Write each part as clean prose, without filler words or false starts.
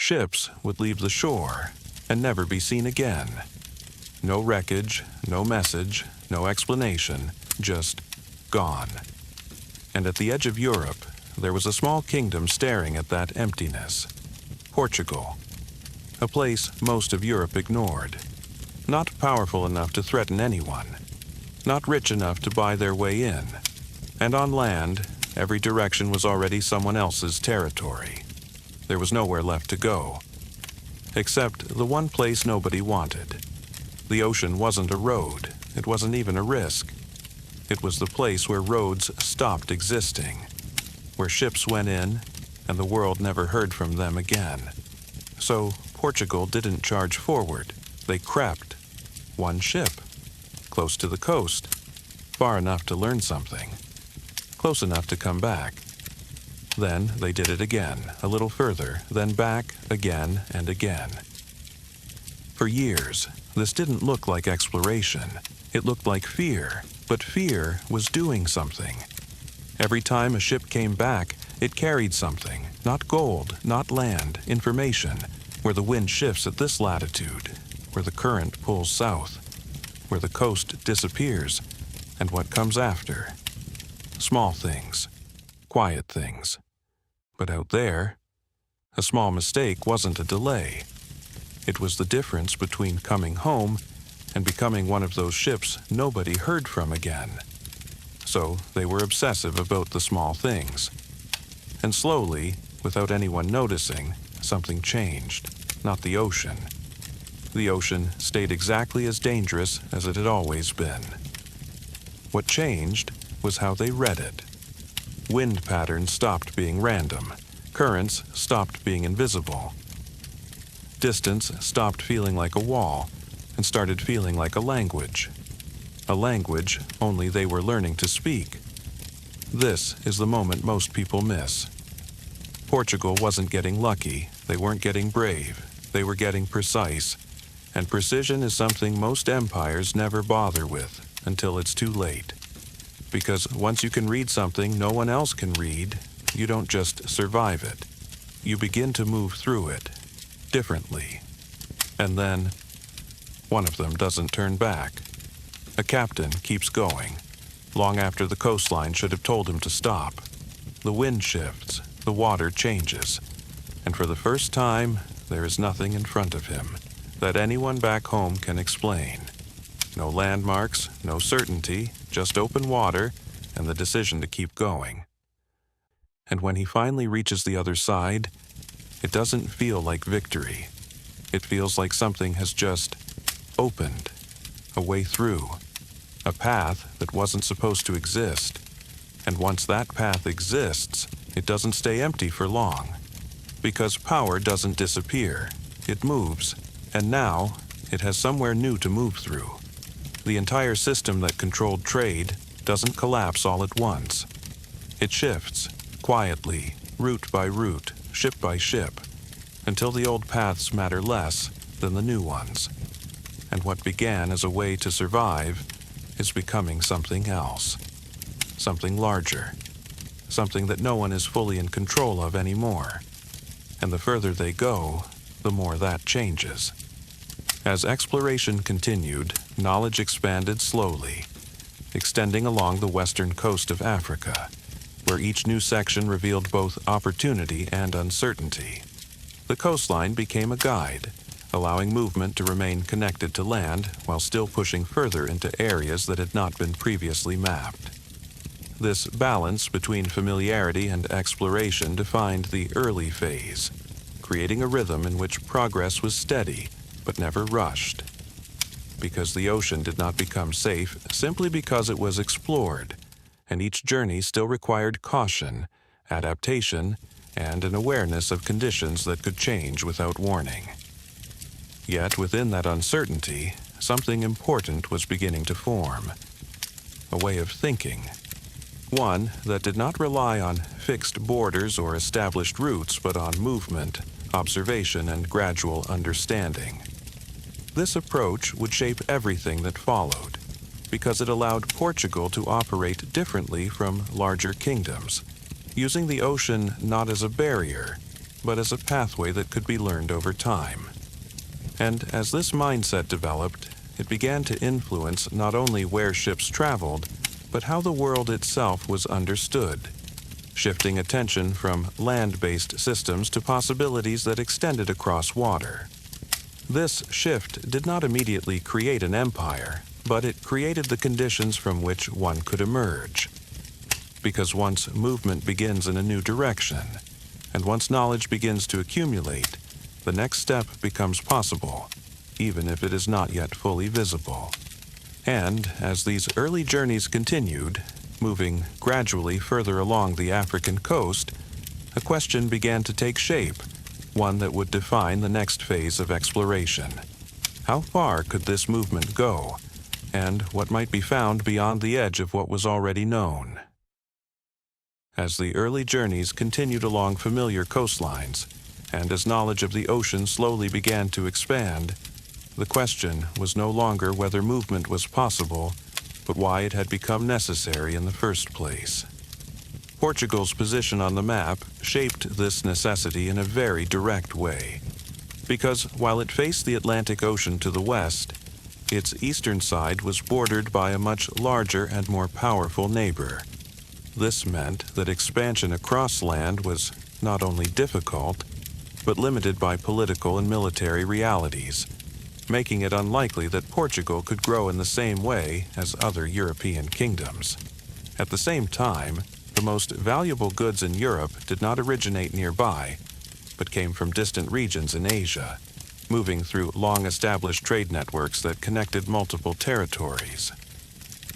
Ships would leave the shore and never be seen again. No wreckage, no message, no explanation, just gone. And at the edge of Europe, there was a small kingdom staring at that emptiness. Portugal. A place most of Europe ignored. Not powerful enough to threaten anyone. Not rich enough to buy their way in. And on land, every direction was already someone else's territory. There was nowhere left to go. Except the one place nobody wanted. The ocean wasn't a road. It wasn't even a risk. It was the place where roads stopped existing. Where ships went in, and the world never heard from them again. So Portugal didn't charge forward. They crept. One ship. Close to the coast. Far enough to learn something. Close enough to come back. Then they did it again, a little further, then back again and again. For years, this didn't look like exploration. It looked like fear, but fear was doing something. Every time a ship came back, it carried something, not gold, not land, information, where the wind shifts at this latitude, where the current pulls south, where the coast disappears, and what comes after. Small things, quiet things. But out there, a small mistake wasn't a delay. It was the difference between coming home and becoming one of those ships nobody heard from again. So they were obsessive about the small things. And slowly, without anyone noticing, something changed. Not the ocean. The ocean stayed exactly as dangerous as it had always been. What changed was how they read it. Wind patterns stopped being random. Currents stopped being invisible. Distance stopped feeling like a wall and started feeling like a language. A language only they were learning to speak. This is the moment most people miss. Portugal wasn't getting lucky. They weren't getting brave. They were getting precise. And precision is something most empires never bother with until it's too late. Because once you can read something no one else can read, you don't just survive it. You begin to move through it, differently. And then, one of them doesn't turn back. A captain keeps going, long after the coastline should have told him to stop. The wind shifts, the water changes, and for the first time, there is nothing in front of him that anyone back home can explain. No landmarks, no certainty, just open water and the decision to keep going. And when he finally reaches the other side, it doesn't feel like victory. It feels like something has just opened, a way through, a path that wasn't supposed to exist. And once that path exists, it doesn't stay empty for long. Because power doesn't disappear, it moves, and now it has somewhere new to move through. The entire system that controlled trade doesn't collapse all at once. It shifts, quietly, route by route, ship by ship, until the old paths matter less than the new ones. And what began as a way to survive is becoming something else. Something larger. Something that no one is fully in control of anymore. And the further they go, the more that changes. As exploration continued, knowledge expanded slowly, extending along the western coast of Africa, where each new section revealed both opportunity and uncertainty. The coastline became a guide, allowing movement to remain connected to land while still pushing further into areas that had not been previously mapped. This balance between familiarity and exploration defined the early phase, creating a rhythm in which progress was steady but never rushed. Because the ocean did not become safe simply because it was explored, and each journey still required caution, adaptation, and an awareness of conditions that could change without warning. Yet within that uncertainty, something important was beginning to form. A way of thinking. One that did not rely on fixed borders or established routes, but on movement, observation, and gradual understanding. This approach would shape everything that followed, because it allowed Portugal to operate differently from larger kingdoms, using the ocean not as a barrier, but as a pathway that could be learned over time. And as this mindset developed, it began to influence not only where ships traveled, but how the world itself was understood, shifting attention from land-based systems to possibilities that extended across water. This shift did not immediately create an empire, but it created the conditions from which one could emerge. Because once movement begins in a new direction, and once knowledge begins to accumulate, the next step becomes possible, even if it is not yet fully visible. And as these early journeys continued, moving gradually further along the African coast, a question began to take shape, one that would define the next phase of exploration. How far could this movement go, and what might be found beyond the edge of what was already known? As the early journeys continued along familiar coastlines, and as knowledge of the ocean slowly began to expand, the question was no longer whether movement was possible, but why it had become necessary in the first place. Portugal's position on the map shaped this necessity in a very direct way, because while it faced the Atlantic Ocean to the west, its eastern side was bordered by a much larger and more powerful neighbor. This meant that expansion across land was not only difficult, but limited by political and military realities, making it unlikely that Portugal could grow in the same way as other European kingdoms. At the same time, the most valuable goods in Europe did not originate nearby, but came from distant regions in Asia, moving through long-established trade networks that connected multiple territories.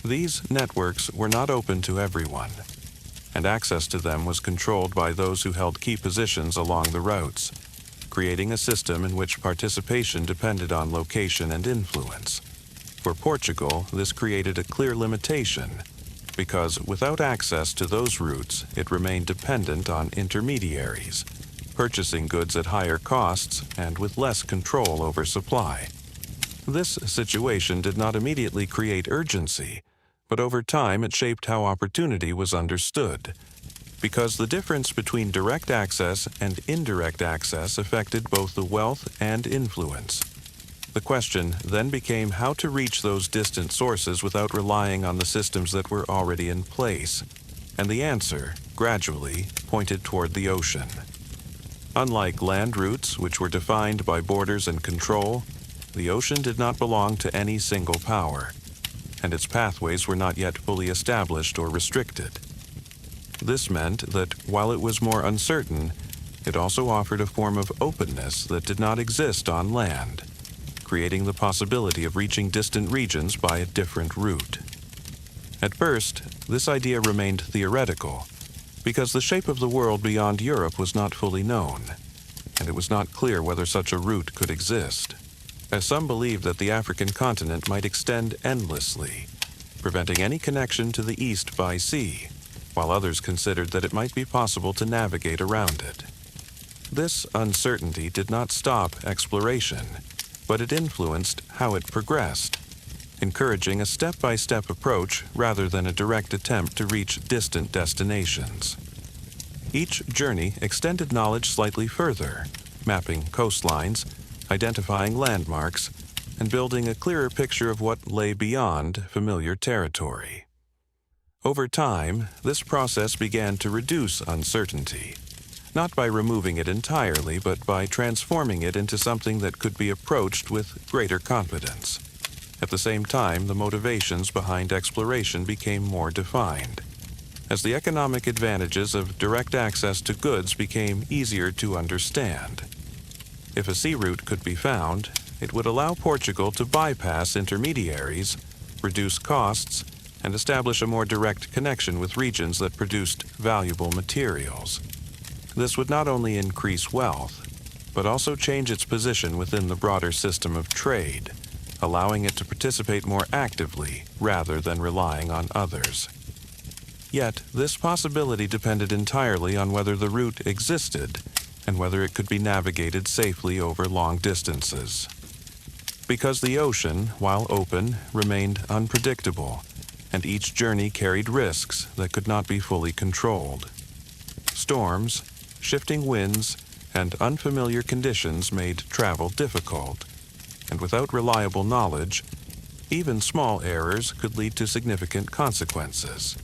These networks were not open to everyone, and access to them was controlled by those who held key positions along the routes, creating a system in which participation depended on location and influence. For Portugal, this created a clear limitation, because without access to those routes, it remained dependent on intermediaries, purchasing goods at higher costs and with less control over supply. This situation did not immediately create urgency, but over time it shaped how opportunity was understood, because the difference between direct access and indirect access affected both the wealth and influence. The question then became how to reach those distant sources without relying on the systems that were already in place, and the answer, gradually, pointed toward the ocean. Unlike land routes, which were defined by borders and control, the ocean did not belong to any single power, and its pathways were not yet fully established or restricted. This meant that while it was more uncertain, it also offered a form of openness that did not exist on land, creating the possibility of reaching distant regions by a different route. At first, this idea remained theoretical, because the shape of the world beyond Europe was not fully known, and it was not clear whether such a route could exist, as some believed that the African continent might extend endlessly, preventing any connection to the east by sea, while others considered that it might be possible to navigate around it. This uncertainty did not stop exploration, but it influenced how it progressed, encouraging a step-by-step approach rather than a direct attempt to reach distant destinations. Each journey extended knowledge slightly further, mapping coastlines, identifying landmarks, and building a clearer picture of what lay beyond familiar territory. Over time, this process began to reduce uncertainty, not by removing it entirely, but by transforming it into something that could be approached with greater confidence. At the same time, the motivations behind exploration became more defined, as the economic advantages of direct access to goods became easier to understand. If a sea route could be found, it would allow Portugal to bypass intermediaries, reduce costs, and establish a more direct connection with regions that produced valuable materials. This would not only increase wealth, but also change its position within the broader system of trade, allowing it to participate more actively rather than relying on others. Yet, this possibility depended entirely on whether the route existed and whether it could be navigated safely over long distances. Because the ocean, while open, remained unpredictable, and each journey carried risks that could not be fully controlled. Storms, shifting winds, and unfamiliar conditions made travel difficult. And without reliable knowledge, even small errors could lead to significant consequences.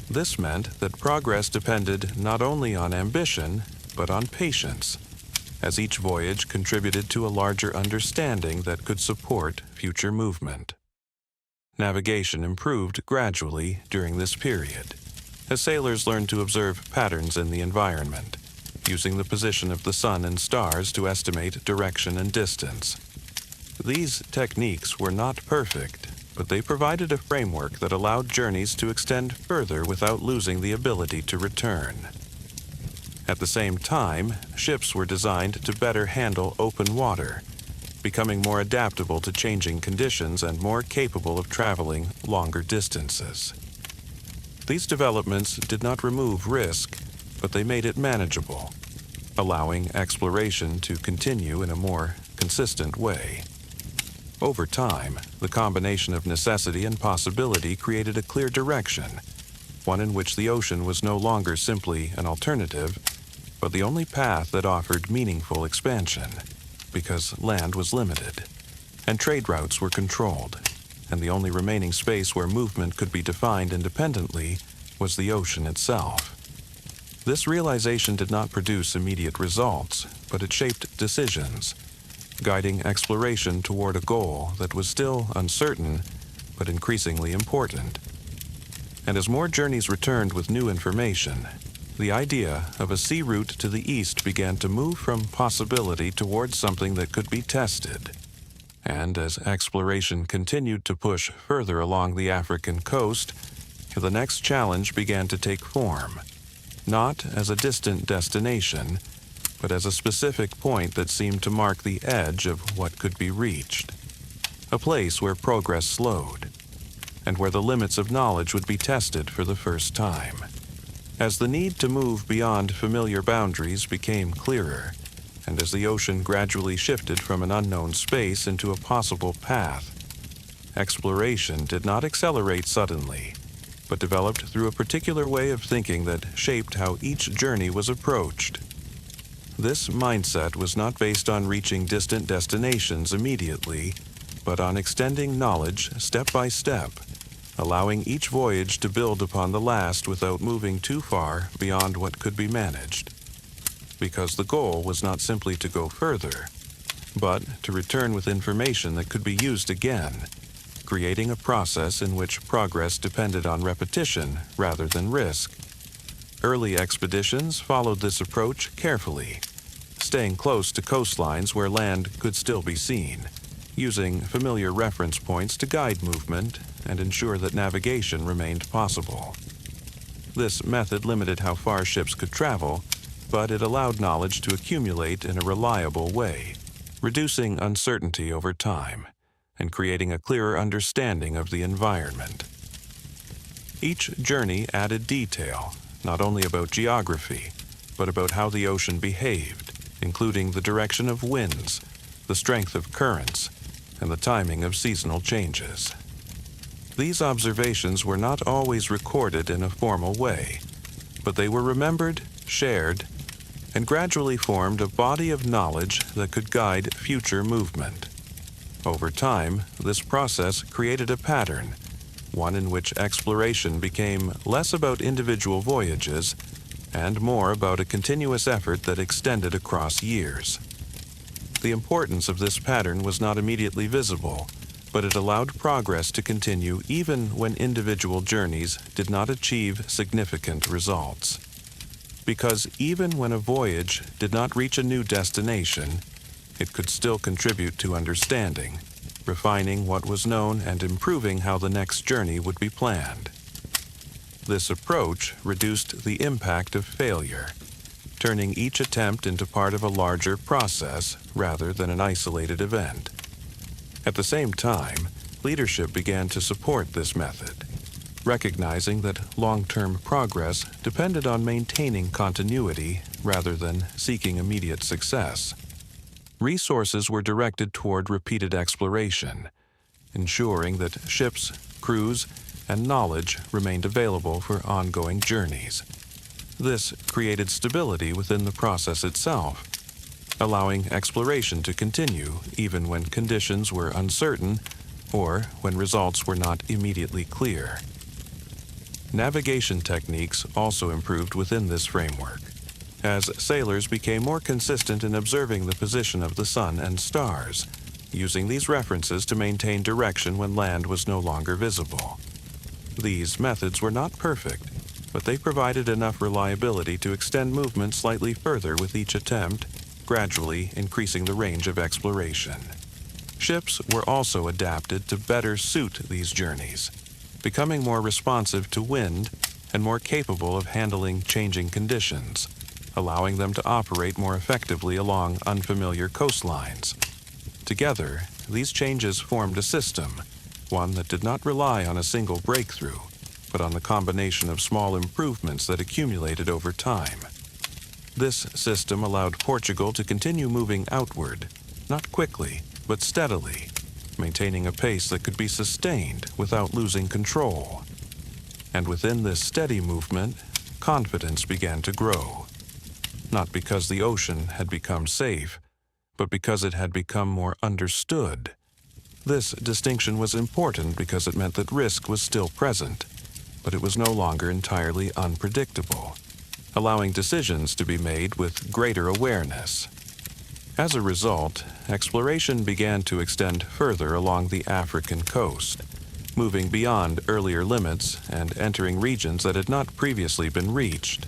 This meant that progress depended not only on ambition, but on patience, as each voyage contributed to a larger understanding that could support future movement. Navigation improved gradually during this period, as sailors learned to observe patterns in the environment, using the position of the sun and stars to estimate direction and distance. These techniques were not perfect, but they provided a framework that allowed journeys to extend further without losing the ability to return. At the same time, ships were designed to better handle open water, becoming more adaptable to changing conditions and more capable of traveling longer distances. These developments did not remove risk, but they made it manageable, allowing exploration to continue in a more consistent way. Over time, the combination of necessity and possibility created a clear direction, one in which the ocean was no longer simply an alternative, but the only path that offered meaningful expansion, because land was limited, and trade routes were controlled, and the only remaining space where movement could be defined independently was the ocean itself. This realization did not produce immediate results, but it shaped decisions, guiding exploration toward a goal that was still uncertain, but increasingly important. And as more journeys returned with new information, the idea of a sea route to the east began to move from possibility towards something that could be tested. And as exploration continued to push further along the African coast, the next challenge began to take form, not as a distant destination, but as a specific point that seemed to mark the edge of what could be reached, a place where progress slowed, and where the limits of knowledge would be tested for the first time. As the need to move beyond familiar boundaries became clearer, and as the ocean gradually shifted from an unknown space into a possible path, exploration did not accelerate suddenly, but developed through a particular way of thinking that shaped how each journey was approached. This mindset was not based on reaching distant destinations immediately, but on extending knowledge step by step, allowing each voyage to build upon the last without moving too far beyond what could be managed. Because the goal was not simply to go further, but to return with information that could be used again, creating a process in which progress depended on repetition rather than risk. Early expeditions followed this approach carefully, staying close to coastlines where land could still be seen, using familiar reference points to guide movement and ensure that navigation remained possible. This method limited how far ships could travel, but it allowed knowledge to accumulate in a reliable way, reducing uncertainty over time and creating a clearer understanding of the environment. Each journey added detail, not only about geography, but about how the ocean behaved, including the direction of winds, the strength of currents, and the timing of seasonal changes. These observations were not always recorded in a formal way, but they were remembered, shared, and gradually formed a body of knowledge that could guide future movement. Over time, this process created a pattern, one in which exploration became less about individual voyages and more about a continuous effort that extended across years. The importance of this pattern was not immediately visible, but it allowed progress to continue even when individual journeys did not achieve significant results. Because even when a voyage did not reach a new destination, it could still contribute to understanding, refining what was known and improving how the next journey would be planned. This approach reduced the impact of failure, turning each attempt into part of a larger process rather than an isolated event. At the same time, leadership began to support this method, recognizing that long-term progress depended on maintaining continuity rather than seeking immediate success. Resources were directed toward repeated exploration, ensuring that ships, crews, and knowledge remained available for ongoing journeys. This created stability within the process itself, allowing exploration to continue even when conditions were uncertain or when results were not immediately clear. Navigation techniques also improved within this framework, as sailors became more consistent in observing the position of the sun and stars, using these references to maintain direction when land was no longer visible. These methods were not perfect, but they provided enough reliability to extend movement slightly further with each attempt, gradually increasing the range of exploration. Ships were also adapted to better suit these journeys, becoming more responsive to wind and more capable of handling changing conditions, allowing them to operate more effectively along unfamiliar coastlines. Together, these changes formed a system, one that did not rely on a single breakthrough, but on the combination of small improvements that accumulated over time. This system allowed Portugal to continue moving outward, not quickly, but steadily, maintaining a pace that could be sustained without losing control. And within this steady movement, confidence began to grow, not because the ocean had become safe, but because it had become more understood. This distinction was important because it meant that risk was still present, but it was no longer entirely unpredictable, allowing decisions to be made with greater awareness. As a result, exploration began to extend further along the African coast, moving beyond earlier limits and entering regions that had not previously been reached.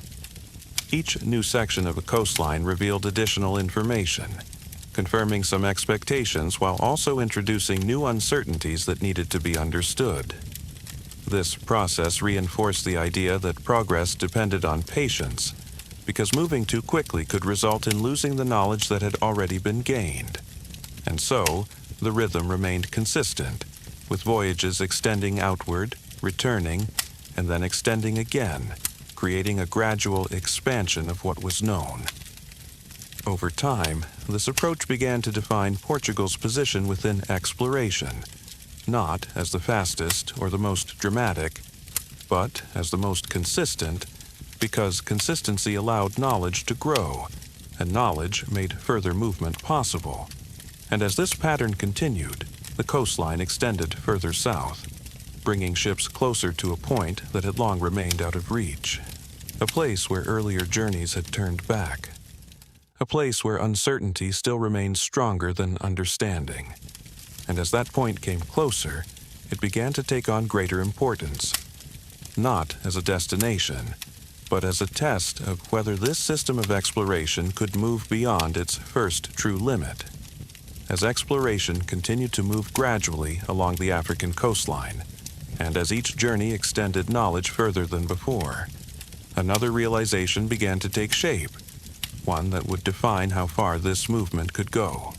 Each new section of a coastline revealed additional information, confirming some expectations while also introducing new uncertainties that needed to be understood. This process reinforced the idea that progress depended on patience, because moving too quickly could result in losing the knowledge that had already been gained. And so, the rhythm remained consistent, with voyages extending outward, returning, and then extending again, creating a gradual expansion of what was known. Over time, this approach began to define Portugal's position within exploration, not as the fastest or the most dramatic, but as the most consistent, because consistency allowed knowledge to grow, and knowledge made further movement possible. And as this pattern continued, the coastline extended further south, bringing ships closer to a point that had long remained out of reach, a place where earlier journeys had turned back, a place where uncertainty still remained stronger than understanding. And as that point came closer, it began to take on greater importance, not as a destination, but as a test of whether this system of exploration could move beyond its first true limit. As exploration continued to move gradually along the African coastline, and as each journey extended knowledge further than before, another realization began to take shape, one that would define how far this movement could go.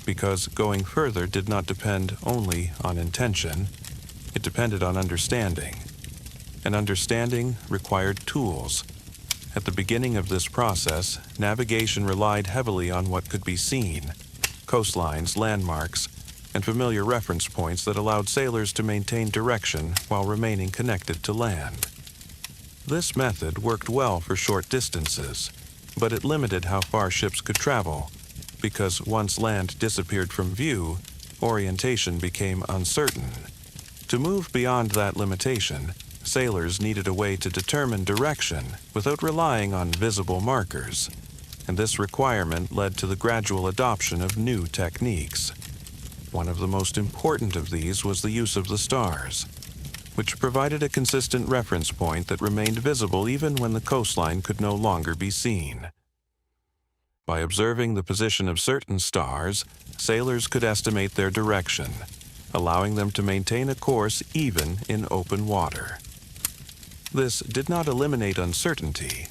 Because going further did not depend only on intention, it depended on understanding. And understanding required tools. At the beginning of this process, navigation relied heavily on what could be seen: coastlines, landmarks, and familiar reference points that allowed sailors to maintain direction while remaining connected to land. This method worked well for short distances, but it limited how far ships could travel, because once land disappeared from view, orientation became uncertain. To move beyond that limitation, sailors needed a way to determine direction without relying on visible markers, and this requirement led to the gradual adoption of new techniques. One of the most important of these was the use of the stars, which provided a consistent reference point that remained visible even when the coastline could no longer be seen. By observing the position of certain stars, sailors could estimate their direction, allowing them to maintain a course even in open water. This did not eliminate uncertainty,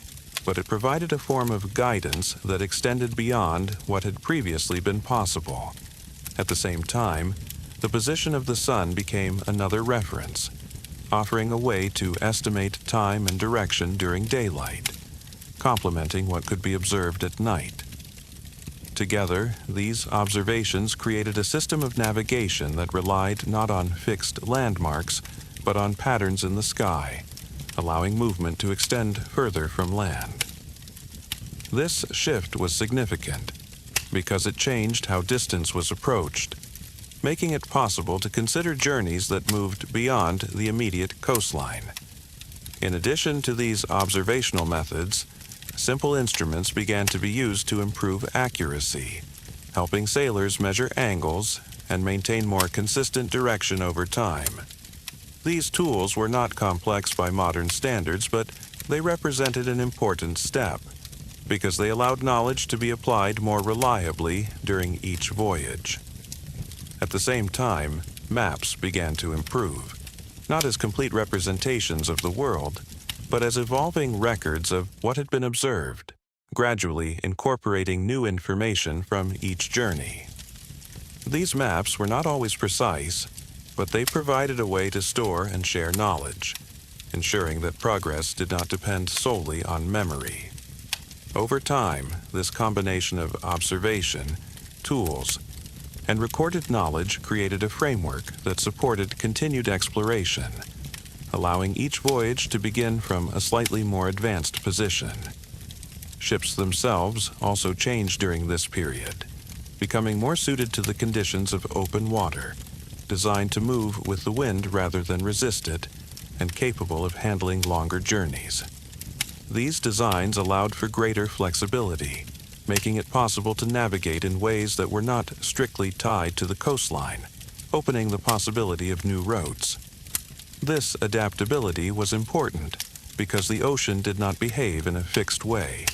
but it provided a form of guidance that extended beyond what had previously been possible. At the same time, the position of the sun became another reference, offering a way to estimate time and direction during daylight, complementing what could be observed at night. Together, these observations created a system of navigation that relied not on fixed landmarks, but on patterns in the sky, allowing movement to extend further from land. This shift was significant because it changed how distance was approached, making it possible to consider journeys that moved beyond the immediate coastline. In addition to these observational methods, simple instruments began to be used to improve accuracy, helping sailors measure angles and maintain more consistent direction over time. These tools were not complex by modern standards, but they represented an important step because they allowed knowledge to be applied more reliably during each voyage. At the same time, maps began to improve, not as complete representations of the world, but as evolving records of what had been observed, gradually incorporating new information from each journey. These maps were not always precise, but they provided a way to store and share knowledge, ensuring that progress did not depend solely on memory. Over time, this combination of observation, tools, and recorded knowledge created a framework that supported continued exploration, allowing each voyage to begin from a slightly more advanced position. Ships themselves also changed during this period, becoming more suited to the conditions of open water, designed to move with the wind rather than resist it, and capable of handling longer journeys. These designs allowed for greater flexibility, making it possible to navigate in ways that were not strictly tied to the coastline, opening the possibility of new routes. This adaptability was important because the ocean did not behave in a fixed way,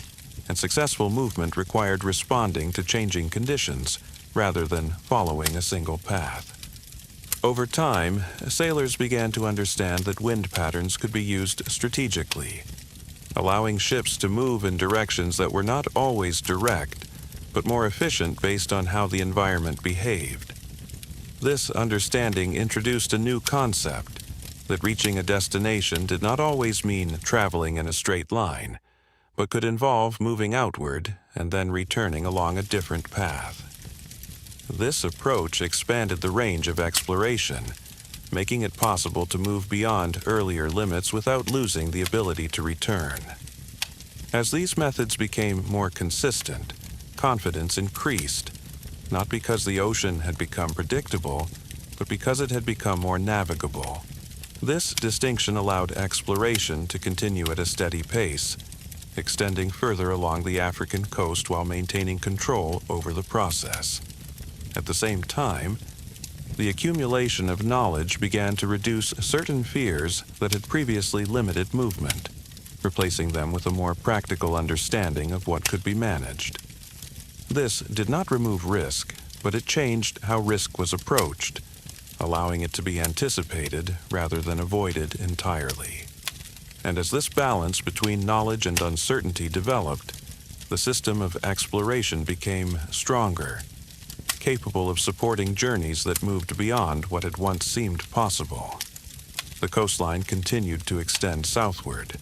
and successful movement required responding to changing conditions rather than following a single path. Over time, sailors began to understand that wind patterns could be used strategically, allowing ships to move in directions that were not always direct, but more efficient based on how the environment behaved. This understanding introduced a new concept that reaching a destination did not always mean traveling in a straight line, but could involve moving outward and then returning along a different path. This approach expanded the range of exploration, making it possible to move beyond earlier limits without losing the ability to return. As these methods became more consistent, confidence increased, not because the ocean had become predictable, but because it had become more navigable. This distinction allowed exploration to continue at a steady pace, extending further along the African coast while maintaining control over the process. At the same time, the accumulation of knowledge began to reduce certain fears that had previously limited movement, replacing them with a more practical understanding of what could be managed. This did not remove risk, but it changed how risk was approached, allowing it to be anticipated rather than avoided entirely. And as this balance between knowledge and uncertainty developed, the system of exploration became stronger, capable of supporting journeys that moved beyond what had once seemed possible. The coastline continued to extend southward,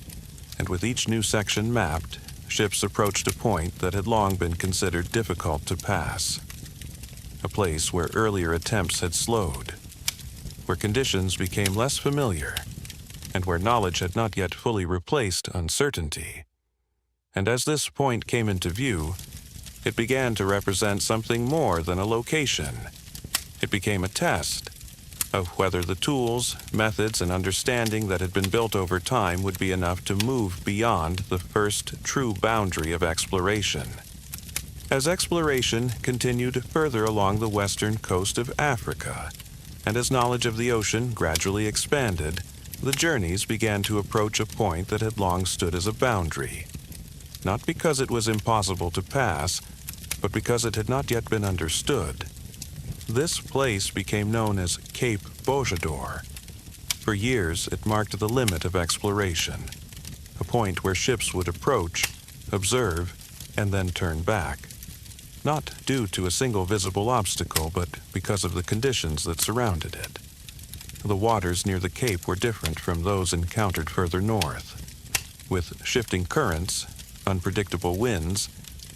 and with each new section mapped, ships approached a point that had long been considered difficult to pass. A place where earlier attempts had slowed, where conditions became less familiar, and where knowledge had not yet fully replaced uncertainty. And as this point came into view, it began to represent something more than a location. It became a test of whether the tools, methods, and understanding that had been built over time would be enough to move beyond the first true boundary of exploration. As exploration continued further along the western coast of Africa, and as knowledge of the ocean gradually expanded, the journeys began to approach a point that had long stood as a boundary, not because it was impossible to pass, but because it had not yet been understood. This place became known as Cape Bojador. For years, it marked the limit of exploration, a point where ships would approach, observe, and then turn back, not due to a single visible obstacle, but because of the conditions that surrounded it. The waters near the cape were different from those encountered further north, with shifting currents, unpredictable winds,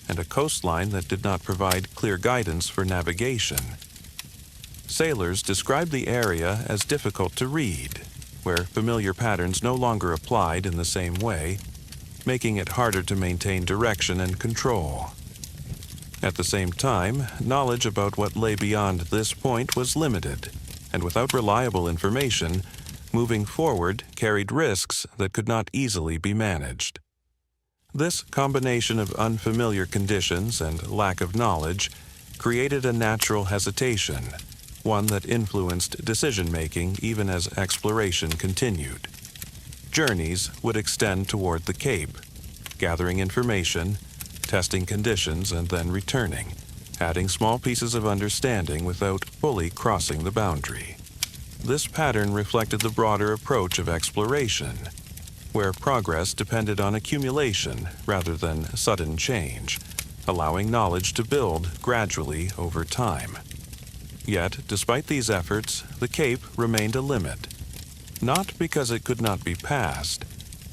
and a coastline that did not provide clear guidance for navigation. Sailors described the area as difficult to read, where familiar patterns no longer applied in the same way, making it harder to maintain direction and control. At the same time, knowledge about what lay beyond this point was limited, and without reliable information, moving forward carried risks that could not easily be managed. This combination of unfamiliar conditions and lack of knowledge created a natural hesitation, one that influenced decision-making even as exploration continued. Journeys would extend toward the Cape, gathering information, testing conditions, and then returning, adding small pieces of understanding without fully crossing the boundary. This pattern reflected the broader approach of exploration, where progress depended on accumulation rather than sudden change, allowing knowledge to build gradually over time. Yet, despite these efforts, the Cape remained a limit, not because it could not be passed,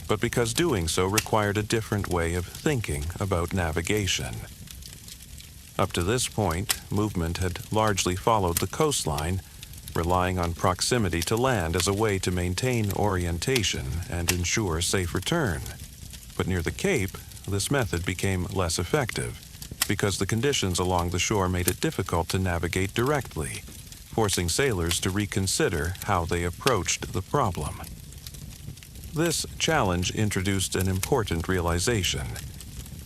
but because doing so required a different way of thinking about navigation. Up to this point, movement had largely followed the coastline, relying on proximity to land as a way to maintain orientation and ensure safe return. But near the Cape, this method became less effective because the conditions along the shore made it difficult to navigate directly, forcing sailors to reconsider how they approached the problem. This challenge introduced an important realization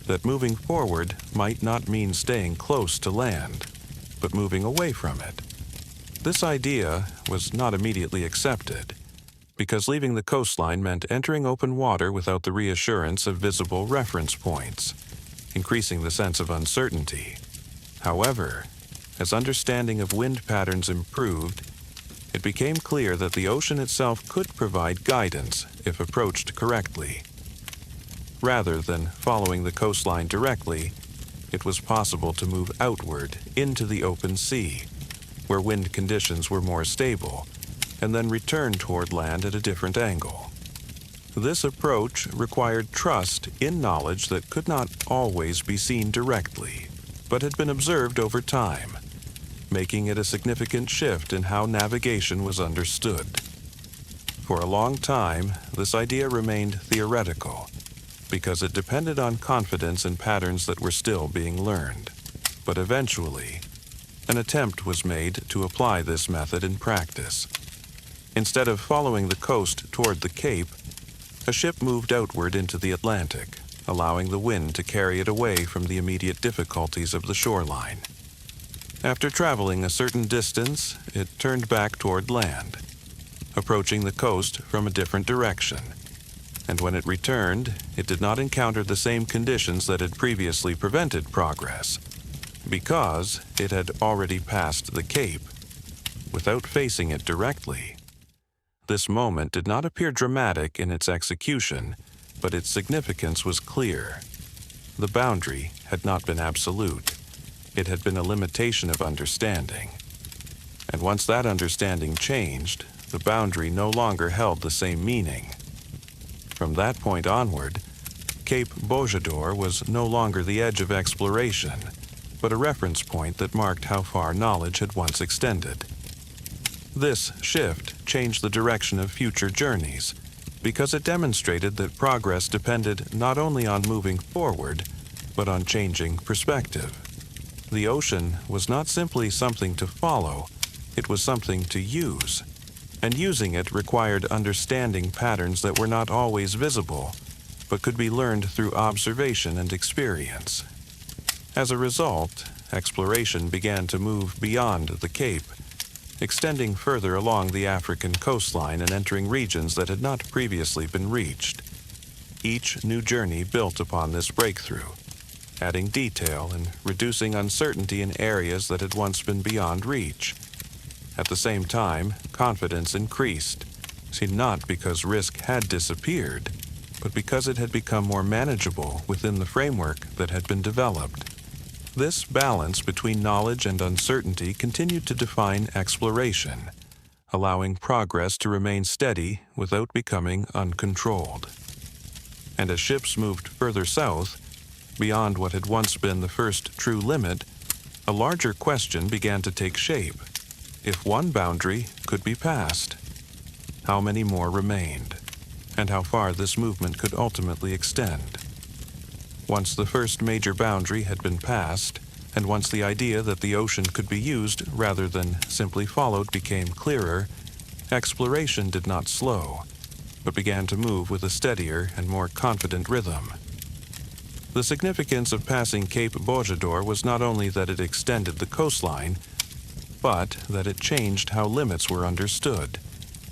that moving forward might not mean staying close to land, but moving away from it. This idea was not immediately accepted, because leaving the coastline meant entering open water without the reassurance of visible reference points, increasing the sense of uncertainty. However, as understanding of wind patterns improved, it became clear that the ocean itself could provide guidance if approached correctly. Rather than following the coastline directly, it was possible to move outward into the open sea, where wind conditions were more stable, and then return toward land at a different angle. This approach required trust in knowledge that could not always be seen directly, but had been observed over time, making it a significant shift in how navigation was understood. For a long time, this idea remained theoretical, because it depended on confidence in patterns that were still being learned. But eventually, an attempt was made to apply this method in practice. Instead of following the coast toward the Cape, a ship moved outward into the Atlantic, allowing the wind to carry it away from the immediate difficulties of the shoreline. After traveling a certain distance, it turned back toward land, approaching the coast from a different direction. And when it returned, it did not encounter the same conditions that had previously prevented progress, because it had already passed the Cape, without facing it directly. This moment did not appear dramatic in its execution, but its significance was clear. The boundary had not been absolute. It had been a limitation of understanding. And once that understanding changed, the boundary no longer held the same meaning. From that point onward, Cape Bojador was no longer the edge of exploration, but a reference point that marked how far knowledge had once extended. This shift changed the direction of future journeys, because it demonstrated that progress depended not only on moving forward, but on changing perspective. The ocean was not simply something to follow, it was something to use. And using it required understanding patterns that were not always visible, but could be learned through observation and experience. As a result, exploration began to move beyond the Cape, extending further along the African coastline and entering regions that had not previously been reached. Each new journey built upon this breakthrough, adding detail and reducing uncertainty in areas that had once been beyond reach. At the same time, confidence increased, not because risk had disappeared, but because it had become more manageable within the framework that had been developed. This balance between knowledge and uncertainty continued to define exploration, allowing progress to remain steady without becoming uncontrolled. And as ships moved further south, beyond what had once been the first true limit, a larger question began to take shape. If one boundary could be passed, how many more remained, and how far this movement could ultimately extend. Once the first major boundary had been passed, and once the idea that the ocean could be used rather than simply followed became clearer, exploration did not slow, but began to move with a steadier and more confident rhythm. The significance of passing Cape Bojador was not only that it extended the coastline, but that it changed how limits were understood,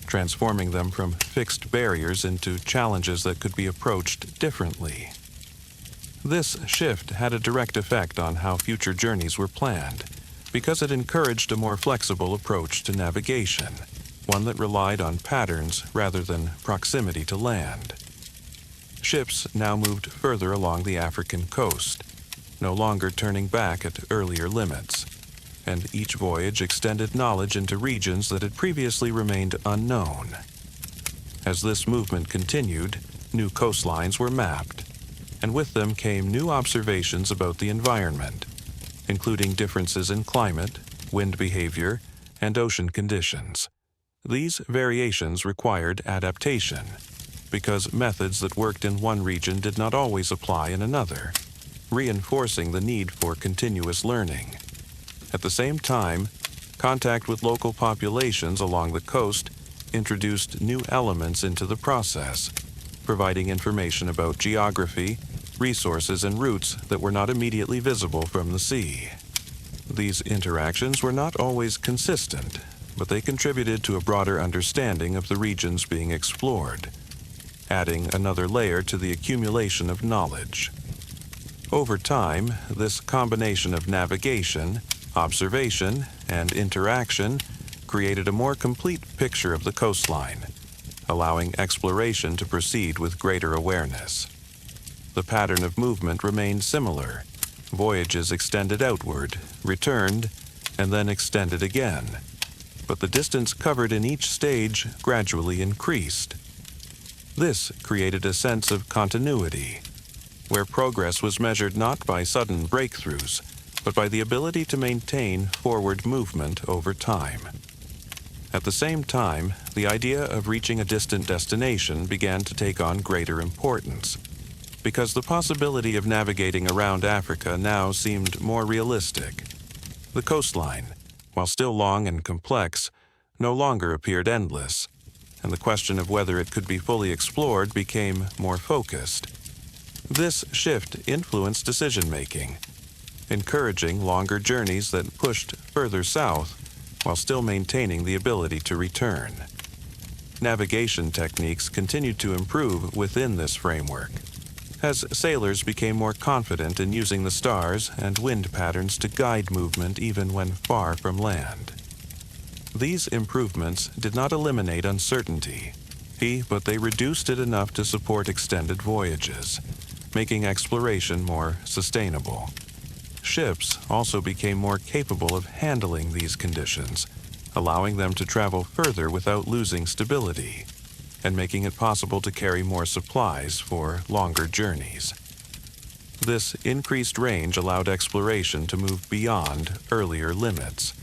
transforming them from fixed barriers into challenges that could be approached differently. This shift had a direct effect on how future journeys were planned, because it encouraged a more flexible approach to navigation, one that relied on patterns rather than proximity to land. Ships now moved further along the African coast, no longer turning back at earlier limits, and each voyage extended knowledge into regions that had previously remained unknown. As this movement continued, new coastlines were mapped, and with them came new observations about the environment, including differences in climate, wind behavior, and ocean conditions. These variations required adaptation, because methods that worked in one region did not always apply in another, reinforcing the need for continuous learning. At the same time, contact with local populations along the coast introduced new elements into the process, providing information about geography, resources, and routes that were not immediately visible from the sea. These interactions were not always consistent, but they contributed to a broader understanding of the regions being explored, adding another layer to the accumulation of knowledge. Over time, this combination of navigation, observation, and interaction created a more complete picture of the coastline, allowing exploration to proceed with greater awareness. The pattern of movement remained similar. Voyages extended outward, returned, and then extended again, but the distance covered in each stage gradually increased. This created a sense of continuity, where progress was measured not by sudden breakthroughs, but by the ability to maintain forward movement over time. At the same time, the idea of reaching a distant destination began to take on greater importance, because the possibility of navigating around Africa now seemed more realistic. The coastline, while still long and complex, no longer appeared endless, and the question of whether it could be fully explored became more focused. This shift influenced decision-making, encouraging longer journeys that pushed further south while still maintaining the ability to return. Navigation techniques continued to improve within this framework, as sailors became more confident in using the stars and wind patterns to guide movement even when far from land. These improvements did not eliminate uncertainty, but they reduced it enough to support extended voyages, making exploration more sustainable. Ships also became more capable of handling these conditions, allowing them to travel further without losing stability, and making it possible to carry more supplies for longer journeys. This increased range allowed exploration to move beyond earlier limits,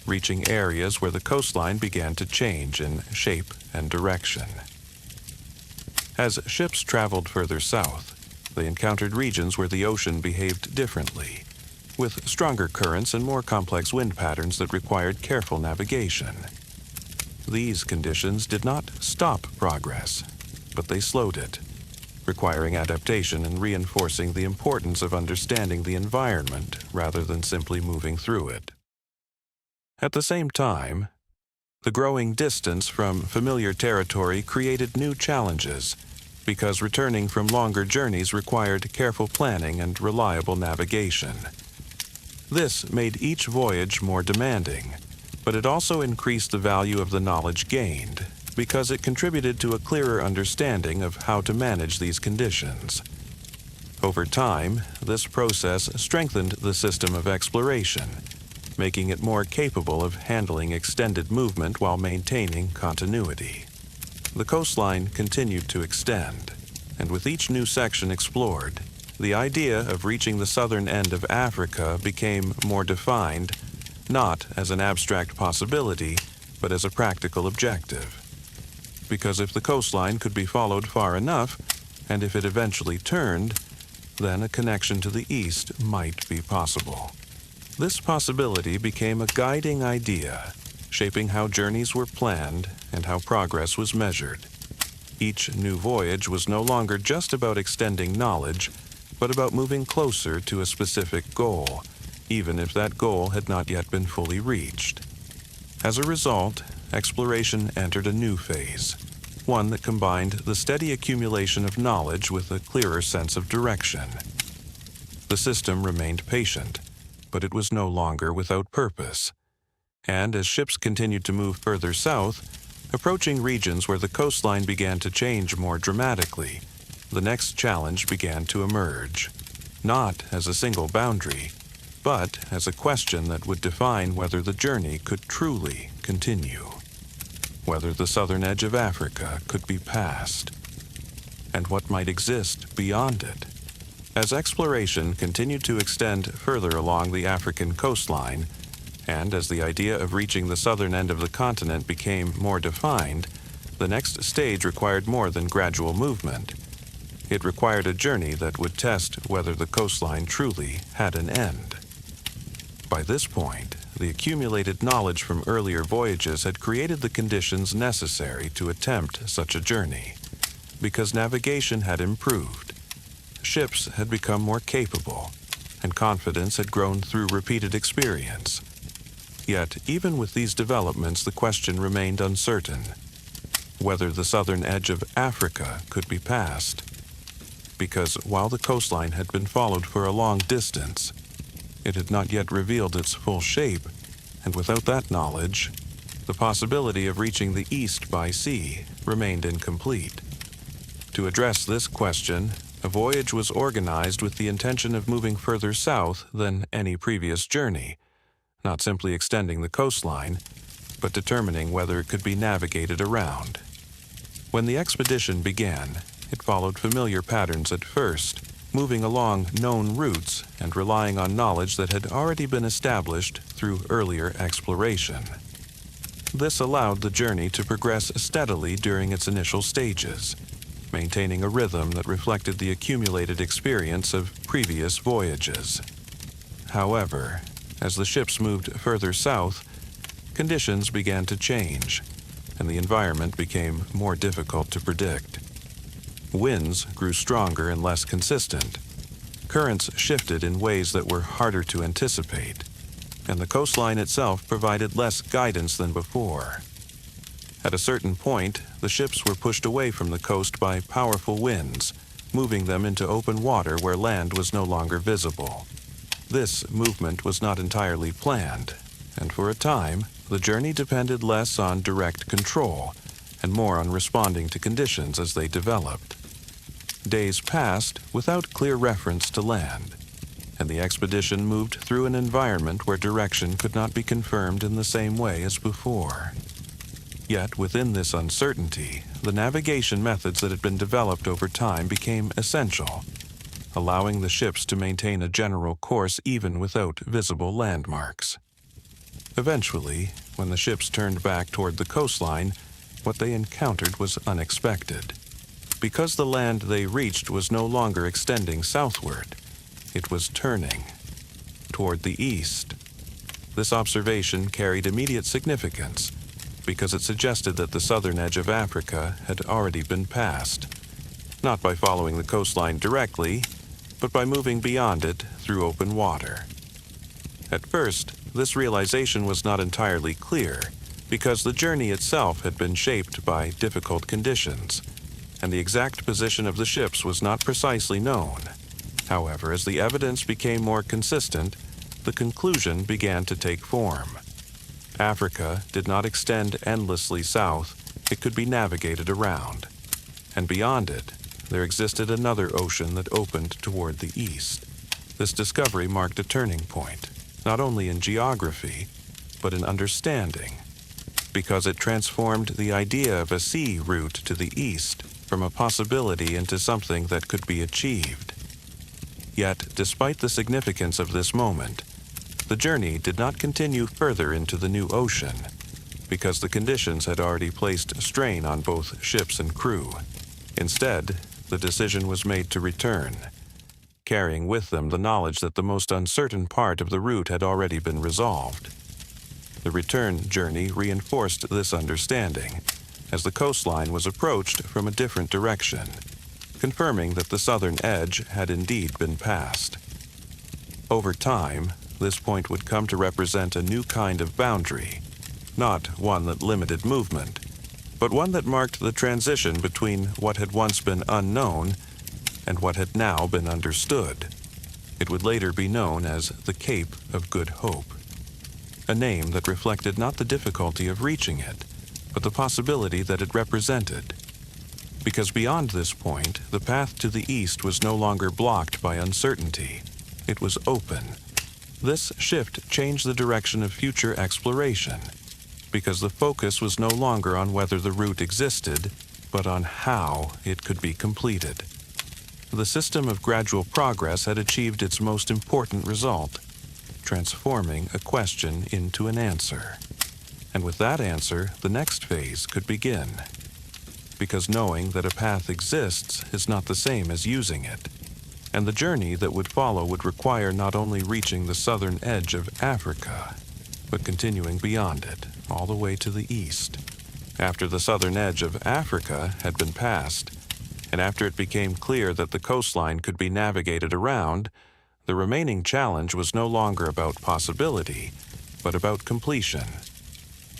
reaching areas where the coastline began to change in shape and direction. As ships traveled further south, they encountered regions where the ocean behaved differently, with stronger currents and more complex wind patterns that required careful navigation. These conditions did not stop progress, but they slowed it, requiring adaptation and reinforcing the importance of understanding the environment rather than simply moving through it. At the same time, the growing distance from familiar territory created new challenges, because returning from longer journeys required careful planning and reliable navigation. This made each voyage more demanding, but it also increased the value of the knowledge gained, because it contributed to a clearer understanding of how to manage these conditions. Over time, this process strengthened the system of exploration, making it more capable of handling extended movement while maintaining continuity. The coastline continued to extend, and with each new section explored, the idea of reaching the southern end of Africa became more defined, not as an abstract possibility, but as a practical objective. because if the coastline could be followed far enough, and if it eventually turned, then a connection to the east might be possible. This possibility became a guiding idea, shaping how journeys were planned and how progress was measured. Each new voyage was no longer just about extending knowledge, but about moving closer to a specific goal, even if that goal had not yet been fully reached. As a result, exploration entered a new phase, one that combined the steady accumulation of knowledge with a clearer sense of direction. The system remained patient, but it was no longer without purpose. And as ships continued to move further south, approaching regions where the coastline began to change more dramatically, the next challenge began to emerge, not as a single boundary, but as a question that would define whether the journey could truly continue, whether the southern edge of Africa could be passed, and what might exist beyond it. As exploration continued to extend further along the African coastline, and as the idea of reaching the southern end of the continent became more defined, the next stage required more than gradual movement. It required a journey that would test whether the coastline truly had an end. By this point, the accumulated knowledge from earlier voyages had created the conditions necessary to attempt such a journey, because navigation had improved. Ships had become more capable, and confidence had grown through repeated experience. Yet, even with these developments, the question remained uncertain, whether the southern edge of Africa could be passed. Because while the coastline had been followed for a long distance, it had not yet revealed its full shape, and without that knowledge, the possibility of reaching the east by sea remained incomplete. To address this question, a voyage was organized with the intention of moving further south than any previous journey, not simply extending the coastline, but determining whether it could be navigated around. When the expedition began, it followed familiar patterns at first, moving along known routes and relying on knowledge that had already been established through earlier exploration. This allowed the journey to progress steadily during its initial stages, maintaining a rhythm that reflected the accumulated experience of previous voyages. However, as the ships moved further south, conditions began to change, and the environment became more difficult to predict. Winds grew stronger and less consistent. Currents shifted in ways that were harder to anticipate, and the coastline itself provided less guidance than before. At a certain point, the ships were pushed away from the coast by powerful winds, moving them into open water where land was no longer visible. This movement was not entirely planned, and for a time, the journey depended less on direct control and more on responding to conditions as they developed. Days passed without clear reference to land, and the expedition moved through an environment where direction could not be confirmed in the same way as before. Yet within this uncertainty, the navigation methods that had been developed over time became essential, allowing the ships to maintain a general course even without visible landmarks. Eventually, when the ships turned back toward the coastline, what they encountered was unexpected. Because the land they reached was no longer extending southward, it was turning toward the east. This observation carried immediate significance because it suggested that the southern edge of Africa had already been passed, not by following the coastline directly, but by moving beyond it through open water. At first, this realization was not entirely clear because the journey itself had been shaped by difficult conditions, and the exact position of the ships was not precisely known. However, as the evidence became more consistent, the conclusion began to take form. Africa did not extend endlessly south, it could be navigated around. And beyond it, there existed another ocean that opened toward the east. This discovery marked a turning point, not only in geography, but in understanding, because it transformed the idea of a sea route to the east from a possibility into something that could be achieved. Yet, despite the significance of this moment, the journey did not continue further into the new ocean. because the conditions had already placed a strain on both ships and crew. Instead, the decision was made to return, carrying with them the knowledge that the most uncertain part of the route had already been resolved. The return journey reinforced this understanding, as the coastline was approached from a different direction, confirming that the southern edge had indeed been passed. Over time, this point would come to represent a new kind of boundary, not one that limited movement, but one that marked the transition between what had once been unknown and what had now been understood. It would later be known as the Cape of Good Hope, a name that reflected not the difficulty of reaching it, but the possibility that it represented. Because beyond this point, the path to the east was no longer blocked by uncertainty. It was open. This shift changed the direction of future exploration, because the focus was no longer on whether the route existed, but on how it could be completed. The system of gradual progress had achieved its most important result, transforming a question into an answer. And with that answer, the next phase could begin. Because knowing that a path exists is not the same as using it. And the journey that would follow would require not only reaching the southern edge of Africa, but continuing beyond it, all the way to the east. After the southern edge of Africa had been passed, and after it became clear that the coastline could be navigated around, the remaining challenge was no longer about possibility, but about completion.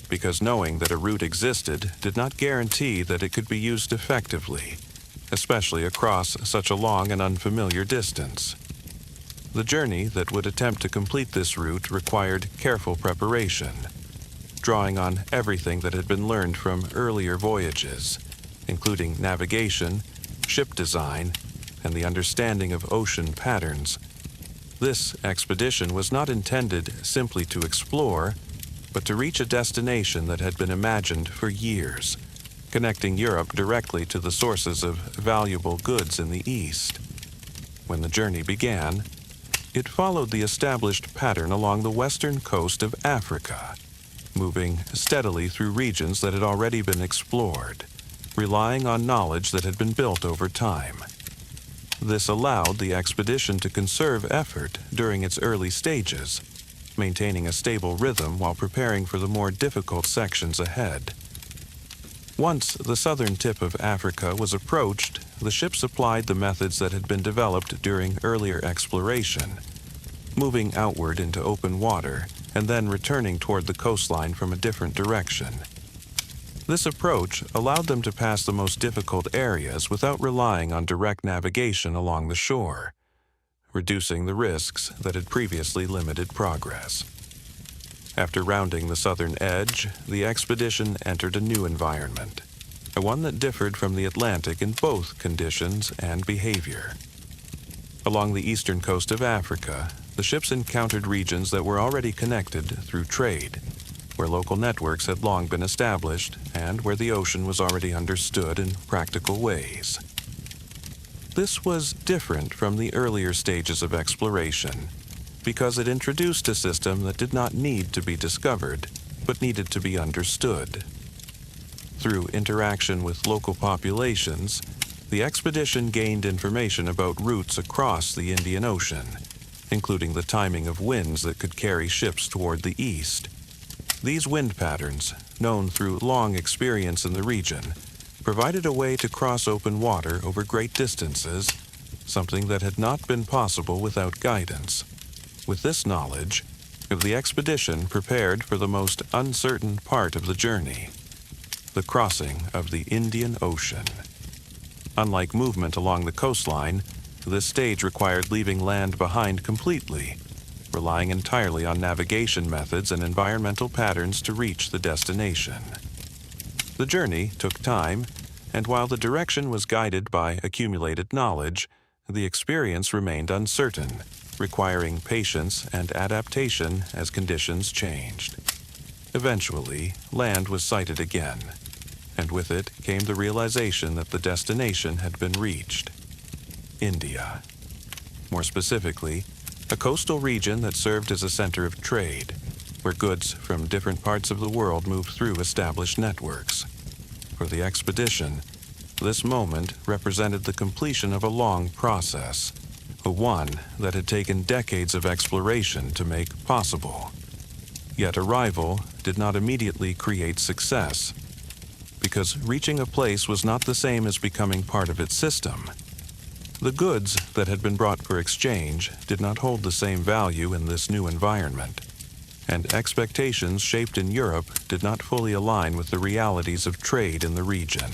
Because knowing that a route existed did not guarantee that it could be used effectively, especially across such a long and unfamiliar distance. The journey that would attempt to complete this route required careful preparation, drawing on everything that had been learned from earlier voyages, including navigation, ship design, and the understanding of ocean patterns. This expedition was not intended simply to explore, but to reach a destination that had been imagined for years, connecting Europe directly to the sources of valuable goods in the East. When the journey began, it followed the established pattern along the western coast of Africa, moving steadily through regions that had already been explored, relying on knowledge that had been built over time. This allowed the expedition to conserve effort during its early stages, maintaining a stable rhythm while preparing for the more difficult sections ahead. Once the southern tip of Africa was approached, the ships applied the methods that had been developed during earlier exploration, moving outward into open water and then returning toward the coastline from a different direction. This approach allowed them to pass the most difficult areas without relying on direct navigation along the shore, reducing the risks that had previously limited progress. After rounding the southern edge, the expedition entered a new environment, one that differed from the Atlantic in both conditions and behavior. Along the eastern coast of Africa, the ships encountered regions that were already connected through trade, where local networks had long been established and where the ocean was already understood in practical ways. This was different from the earlier stages of exploration, because it introduced a system that did not need to be discovered, but needed to be understood. Through interaction with local populations, the expedition gained information about routes across the Indian Ocean, including the timing of winds that could carry ships toward the east. These wind patterns, known through long experience in the region, provided a way to cross open water over great distances, something that had not been possible without guidance. With this knowledge, the expedition prepared for the most uncertain part of the journey, the crossing of the Indian Ocean. Unlike movement along the coastline, this stage required leaving land behind completely, relying entirely on navigation methods and environmental patterns to reach the destination. The journey took time, and while the direction was guided by accumulated knowledge, the experience remained uncertain, requiring patience and adaptation as conditions changed. Eventually, land was sighted again, and with it came the realization that the destination had been reached: India. More specifically, a coastal region that served as a center of trade, where goods from different parts of the world moved through established networks. For the expedition, this moment represented the completion of a long process, one that had taken decades of exploration to make possible. Yet arrival did not immediately create success, because reaching a place was not the same as becoming part of its system. The goods that had been brought for exchange did not hold the same value in this new environment, and expectations shaped in Europe did not fully align with the realities of trade in the region.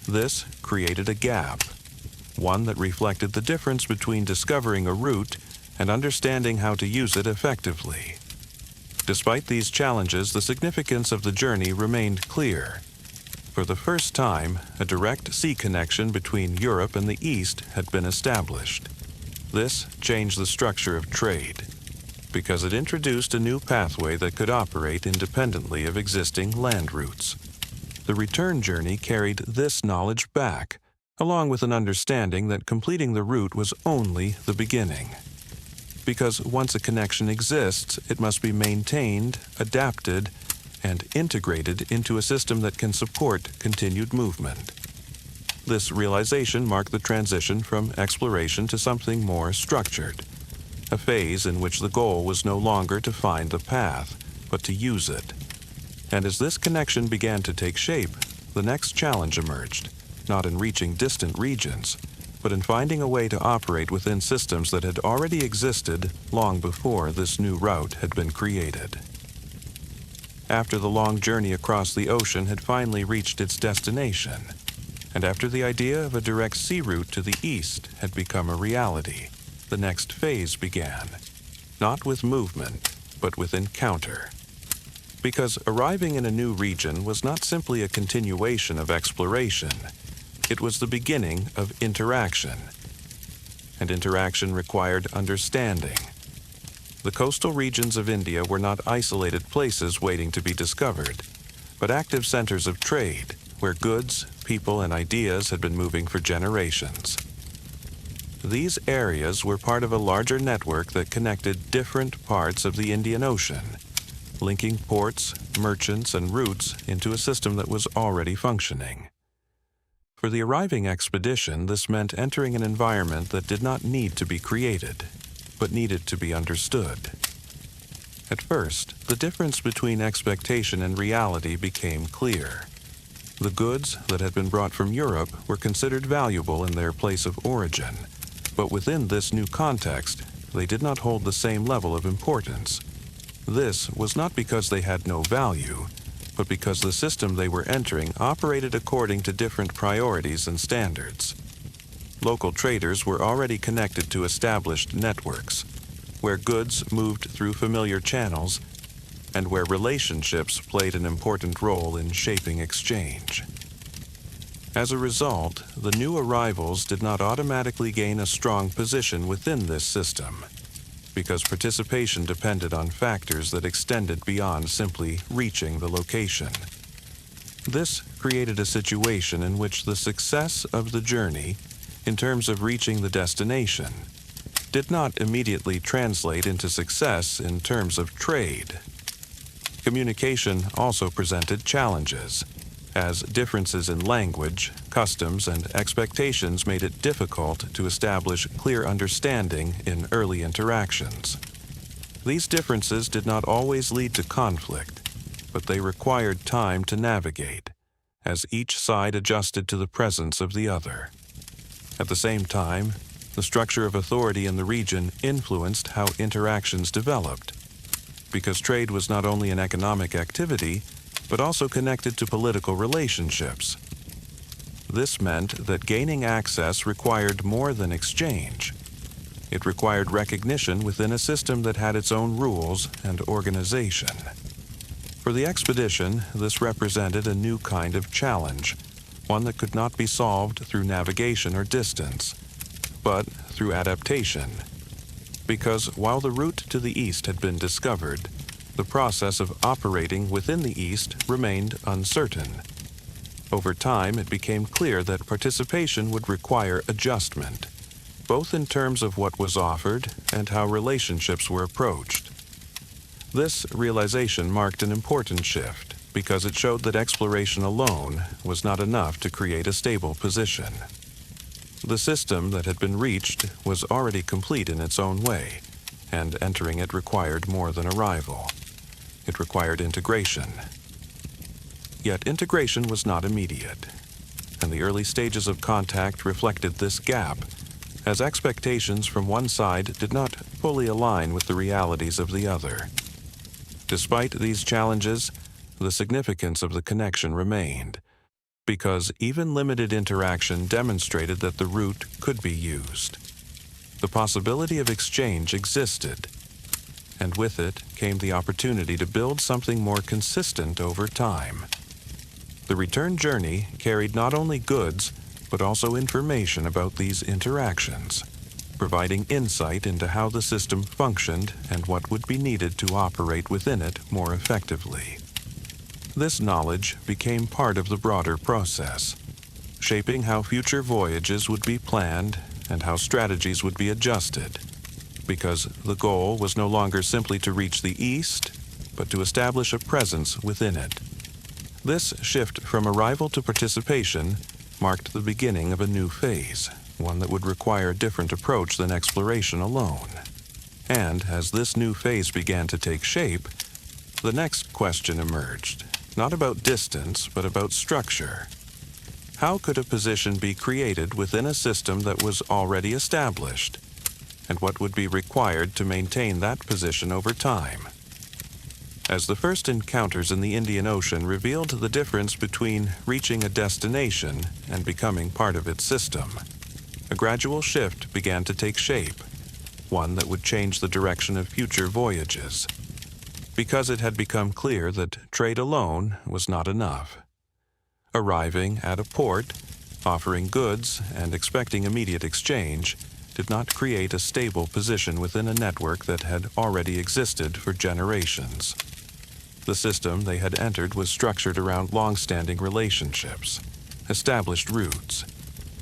This created a gap, one that reflected the difference between discovering a route and understanding how to use it effectively. Despite these challenges, the significance of the journey remained clear. For the first time, a direct sea connection between Europe and the East had been established. This changed the structure of trade, because it introduced a new pathway that could operate independently of existing land routes. The return journey carried this knowledge back, along with an understanding that completing the route was only the beginning. Because once a connection exists, it must be maintained, adapted, and integrated into a system that can support continued movement. This realization marked the transition from exploration to something more structured, a phase in which the goal was no longer to find the path, but to use it. And as this connection began to take shape, the next challenge emerged, not in reaching distant regions, but in finding a way to operate within systems that had already existed long before this new route had been created. After the long journey across the ocean had finally reached its destination, and after the idea of a direct sea route to the east had become a reality, the next phase began, not with movement, but with encounter. Because arriving in a new region was not simply a continuation of exploration, it was the beginning of interaction. And interaction required understanding. The coastal regions of India were not isolated places waiting to be discovered, but active centers of trade, where goods, people, and ideas had been moving for generations. These areas were part of a larger network that connected different parts of the Indian Ocean, linking ports, merchants, and routes into a system that was already functioning. For the arriving expedition, this meant entering an environment that did not need to be created, but needed to be understood. At first, the difference between expectation and reality became clear. The goods that had been brought from Europe were considered valuable in their place of origin, but within this new context, they did not hold the same level of importance. This was not because they had no value, but because the system they were entering operated according to different priorities and standards. Local traders were already connected to established networks, where goods moved through familiar channels, and where relationships played an important role in shaping exchange. As a result, the new arrivals did not automatically gain a strong position within this system, because participation depended on factors that extended beyond simply reaching the location. This created a situation in which the success of the journey, in terms of reaching the destination, did not immediately translate into success in terms of trade. Communication also presented challenges, as differences in language, customs, and expectations made it difficult to establish clear understanding in early interactions. These differences did not always lead to conflict, but they required time to navigate, as each side adjusted to the presence of the other. At the same time, the structure of authority in the region influenced how interactions developed, because trade was not only an economic activity, but also connected to political relationships. This meant that gaining access required more than exchange. It required recognition within a system that had its own rules and organization. For the expedition, this represented a new kind of challenge, one that could not be solved through navigation or distance, but through adaptation. Because while the route to the east had been discovered, the process of operating within the East remained uncertain. Over time, it became clear that participation would require adjustment, both in terms of what was offered and how relationships were approached. This realization marked an important shift because it showed that exploration alone was not enough to create a stable position. The system that had been reached was already complete in its own way, and entering it required more than arrival. It required integration. Yet integration was not immediate, and the early stages of contact reflected this gap, as expectations from one side did not fully align with the realities of the other. Despite these challenges, the significance of the connection remained, because even limited interaction demonstrated that the route could be used. The possibility of exchange existed, and with it came the opportunity to build something more consistent over time. The return journey carried not only goods, but also information about these interactions, providing insight into how the system functioned and what would be needed to operate within it more effectively. This knowledge became part of the broader process, shaping how future voyages would be planned and how strategies would be adjusted, because the goal was no longer simply to reach the east, but to establish a presence within it. This shift from arrival to participation marked the beginning of a new phase, one that would require a different approach than exploration alone. And as this new phase began to take shape, the next question emerged, not about distance, but about structure. How could a position be created within a system that was already established? And what would be required to maintain that position over time? As the first encounters in the Indian Ocean revealed the difference between reaching a destination and becoming part of its system, a gradual shift began to take shape, one that would change the direction of future voyages, because it had become clear that trade alone was not enough. Arriving at a port, offering goods, and expecting immediate exchange did not create a stable position within a network that had already existed for generations. The system they had entered was structured around long-standing relationships, established routes,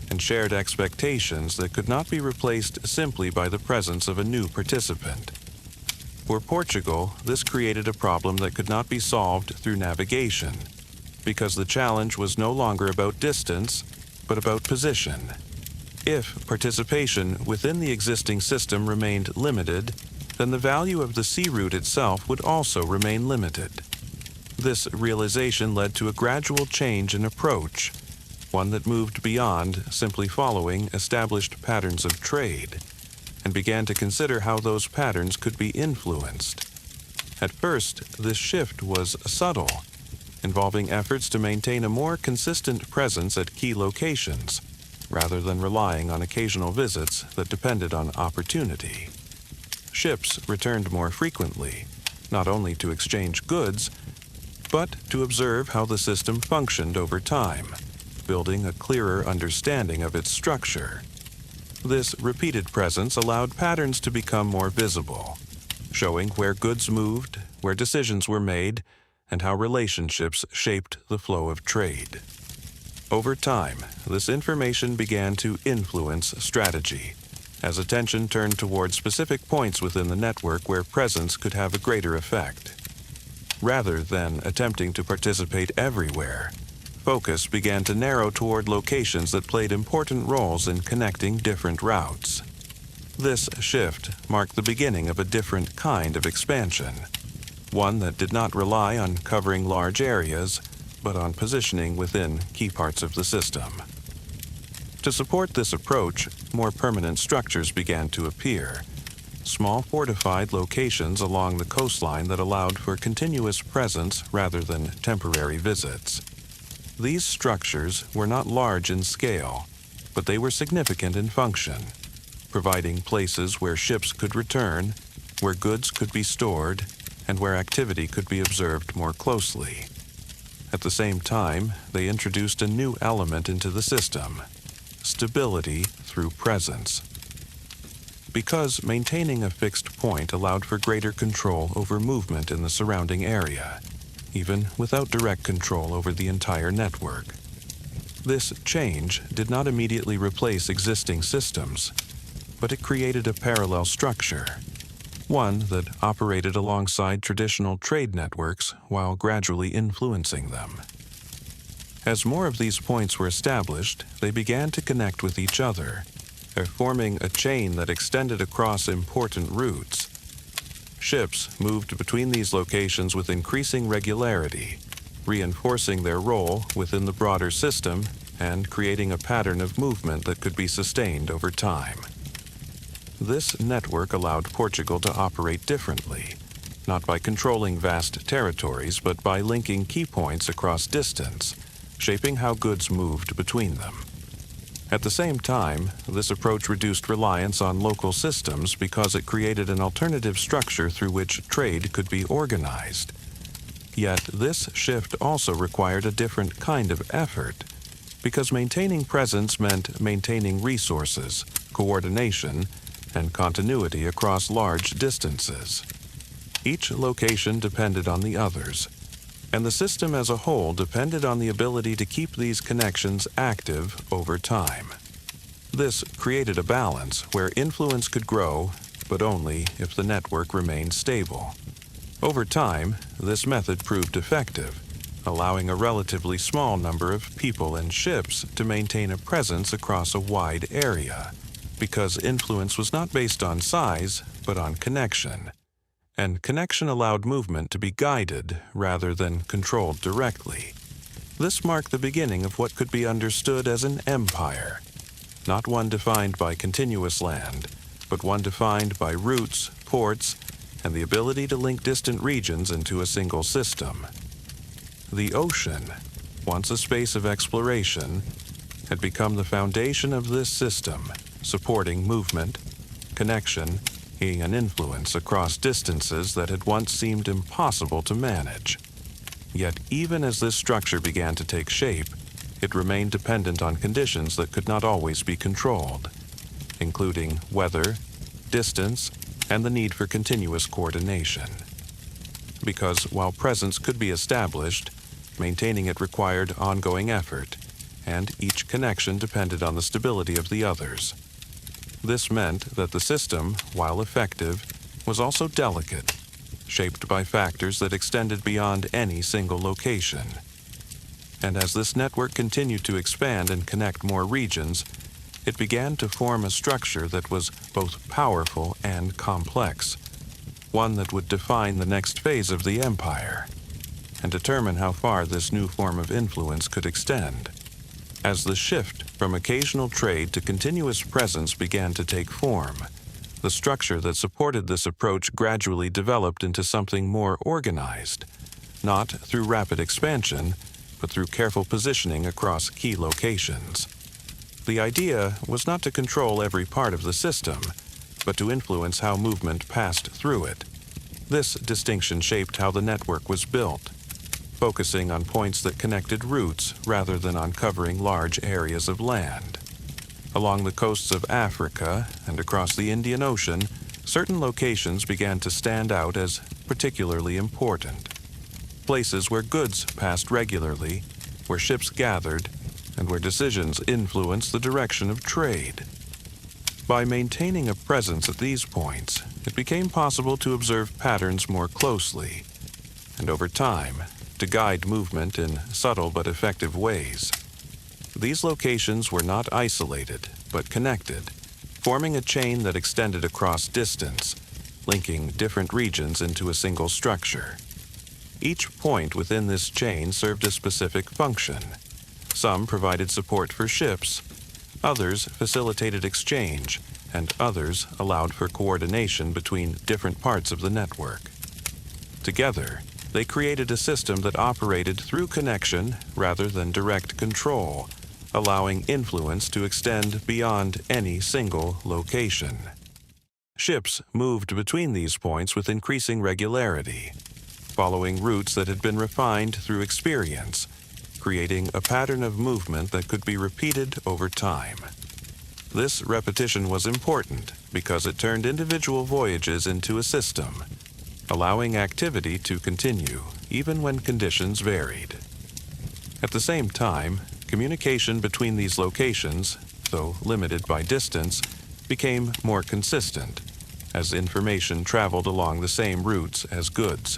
and shared expectations that could not be replaced simply by the presence of a new participant. For Portugal, this created a problem that could not be solved through navigation, because the challenge was no longer about distance, but about position. If participation within the existing system remained limited, then the value of the sea route itself would also remain limited. This realization led to a gradual change in approach, one that moved beyond simply following established patterns of trade, and began to consider how those patterns could be influenced. At first, this shift was subtle, involving efforts to maintain a more consistent presence at key locations, rather than relying on occasional visits that depended on opportunity. Ships returned more frequently, not only to exchange goods, but to observe how the system functioned over time, building a clearer understanding of its structure. This repeated presence allowed patterns to become more visible, showing where goods moved, where decisions were made, and how relationships shaped the flow of trade. Over time, this information began to influence strategy, as attention turned toward specific points within the network where presence could have a greater effect. Rather than attempting to participate everywhere, focus began to narrow toward locations that played important roles in connecting different routes. This shift marked the beginning of a different kind of expansion, one that did not rely on covering large areas, but on positioning within key parts of the system. To support this approach, more permanent structures began to appear, small fortified locations along the coastline that allowed for continuous presence rather than temporary visits. These structures were not large in scale, but they were significant in function, providing places where ships could return, where goods could be stored, and where activity could be observed more closely. At the same time, they introduced a new element into the system: stability through presence. Because maintaining a fixed point allowed for greater control over movement in the surrounding area, even without direct control over the entire network. This change did not immediately replace existing systems, but it created a parallel structure, one that operated alongside traditional trade networks while gradually influencing them. As more of these points were established, they began to connect with each other, forming a chain that extended across important routes. Ships moved between these locations with increasing regularity, reinforcing their role within the broader system and creating a pattern of movement that could be sustained over time. This network allowed Portugal to operate differently, not by controlling vast territories, but by linking key points across distance, shaping how goods moved between them. At the same time, this approach reduced reliance on local systems because it created an alternative structure through which trade could be organized. Yet this shift also required a different kind of effort, because maintaining presence meant maintaining resources, coordination, and continuity across large distances. Each location depended on the others, and the system as a whole depended on the ability to keep these connections active over time. This created a balance where influence could grow, but only if the network remained stable. Over time, this method proved effective, allowing a relatively small number of people and ships to maintain a presence across a wide area, because influence was not based on size, but on connection. And connection allowed movement to be guided rather than controlled directly. This marked the beginning of what could be understood as an empire, not one defined by continuous land, but one defined by routes, ports, and the ability to link distant regions into a single system. The ocean, once a space of exploration, had become the foundation of this system, supporting movement, connection, and influence across distances that had once seemed impossible to manage. Yet even as this structure began to take shape, it remained dependent on conditions that could not always be controlled, including weather, distance, and the need for continuous coordination. Because while presence could be established, maintaining it required ongoing effort, and each connection depended on the stability of the others. This meant that the system, while effective, was also delicate, shaped by factors that extended beyond any single location. And as this network continued to expand and connect more regions, it began to form a structure that was both powerful and complex, one that would define the next phase of the empire, and determine how far this new form of influence could extend. As the shift from occasional trade to continuous presence began to take form, the structure that supported this approach gradually developed into something more organized, not through rapid expansion, but through careful positioning across key locations. The idea was not to control every part of the system, but to influence how movement passed through it. This distinction shaped how the network was built, focusing on points that connected routes rather than on covering large areas of land. Along the coasts of Africa and across the Indian Ocean, certain locations began to stand out as particularly important. Places where goods passed regularly, where ships gathered, and where decisions influenced the direction of trade. By maintaining a presence at these points, it became possible to observe patterns more closely, and over time, to guide movement in subtle but effective ways. These locations were not isolated, but connected, forming a chain that extended across distance, linking different regions into a single structure. Each point within this chain served a specific function. Some provided support for ships, others facilitated exchange, and others allowed for coordination between different parts of the network. Together, they created a system that operated through connection rather than direct control, allowing influence to extend beyond any single location. Ships moved between these points with increasing regularity, following routes that had been refined through experience, creating a pattern of movement that could be repeated over time. This repetition was important because it turned individual voyages into a system, allowing activity to continue even when conditions varied. At the same time, communication between these locations, though limited by distance, became more consistent, as information traveled along the same routes as goods.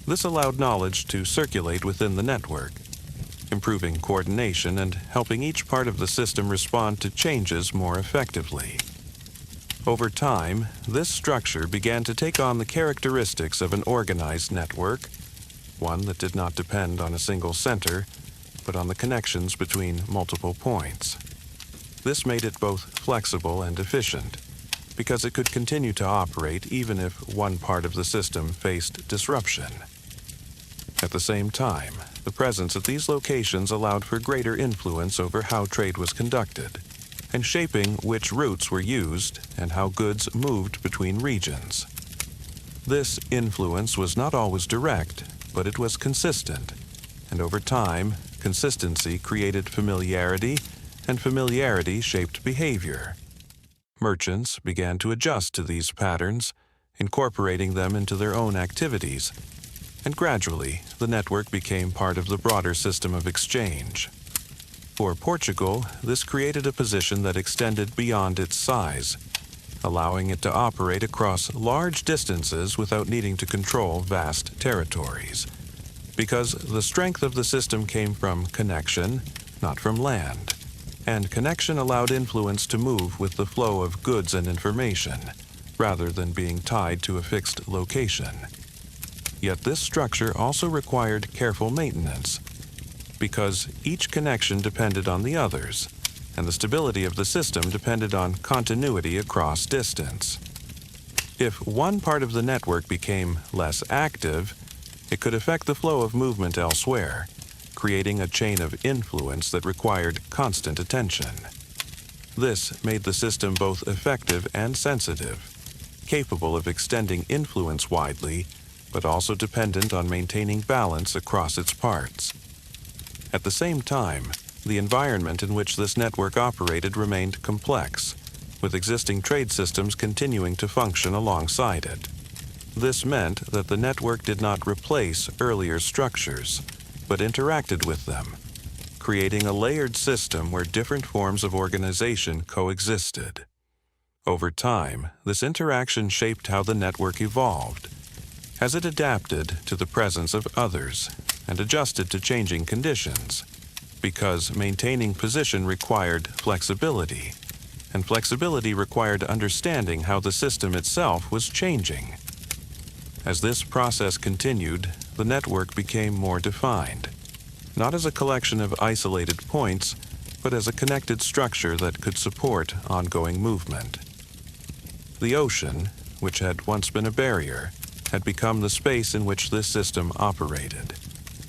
This allowed knowledge to circulate within the network, improving coordination and helping each part of the system respond to changes more effectively. Over time, this structure began to take on the characteristics of an organized network, one that did not depend on a single center, but on the connections between multiple points. This made it both flexible and efficient, because it could continue to operate even if one part of the system faced disruption. At the same time, the presence at these locations allowed for greater influence over how trade was conducted, and shaping which routes were used and how goods moved between regions. This influence was not always direct, but it was consistent, and over time, consistency created familiarity, and familiarity shaped behavior. Merchants began to adjust to these patterns, incorporating them into their own activities, and gradually, the network became part of the broader system of exchange. For Portugal, this created a position that extended beyond its size, allowing it to operate across large distances without needing to control vast territories, because the strength of the system came from connection, not from land, and connection allowed influence to move with the flow of goods and information, rather than being tied to a fixed location. Yet this structure also required careful maintenance, because each connection depended on the others, and the stability of the system depended on continuity across distance. If one part of the network became less active, it could affect the flow of movement elsewhere, creating a chain of influence that required constant attention. This made the system both effective and sensitive, capable of extending influence widely, but also dependent on maintaining balance across its parts. At the same time, the environment in which this network operated remained complex, with existing trade systems continuing to function alongside it. This meant that the network did not replace earlier structures, but interacted with them, creating a layered system where different forms of organization coexisted. Over time, this interaction shaped how the network evolved, as it adapted to the presence of others and adjusted to changing conditions, because maintaining position required flexibility, and flexibility required understanding how the system itself was changing. As this process continued, the network became more defined, not as a collection of isolated points, but as a connected structure that could support ongoing movement. The ocean, which had once been a barrier, had become the space in which this system operated,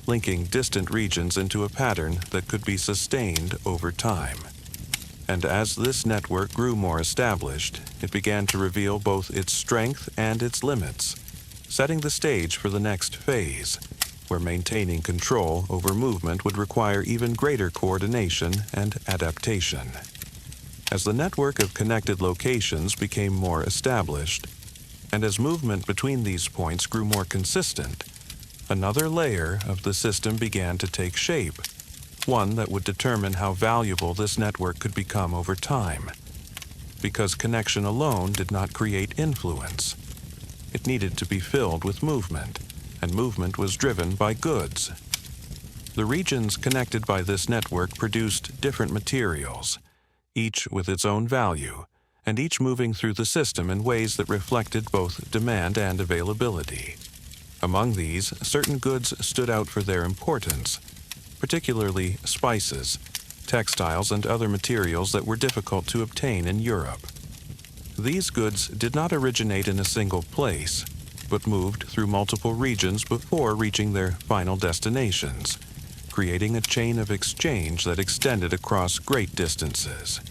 linking distant regions into a pattern that could be sustained over time. And as this network grew more established, it began to reveal both its strength and its limits, setting the stage for the next phase, where maintaining control over movement would require even greater coordination and adaptation. As the network of connected locations became more established, and as movement between these points grew more consistent, another layer of the system began to take shape, one that would determine how valuable this network could become over time. Because connection alone did not create influence. It needed to be filled with movement, and movement was driven by goods. The regions connected by this network produced different materials, each with its own value, and each moving through the system in ways that reflected both demand and availability. Among these, certain goods stood out for their importance, particularly spices, textiles, and other materials that were difficult to obtain in Europe. These goods did not originate in a single place, but moved through multiple regions before reaching their final destinations, creating a chain of exchange that extended across great distances.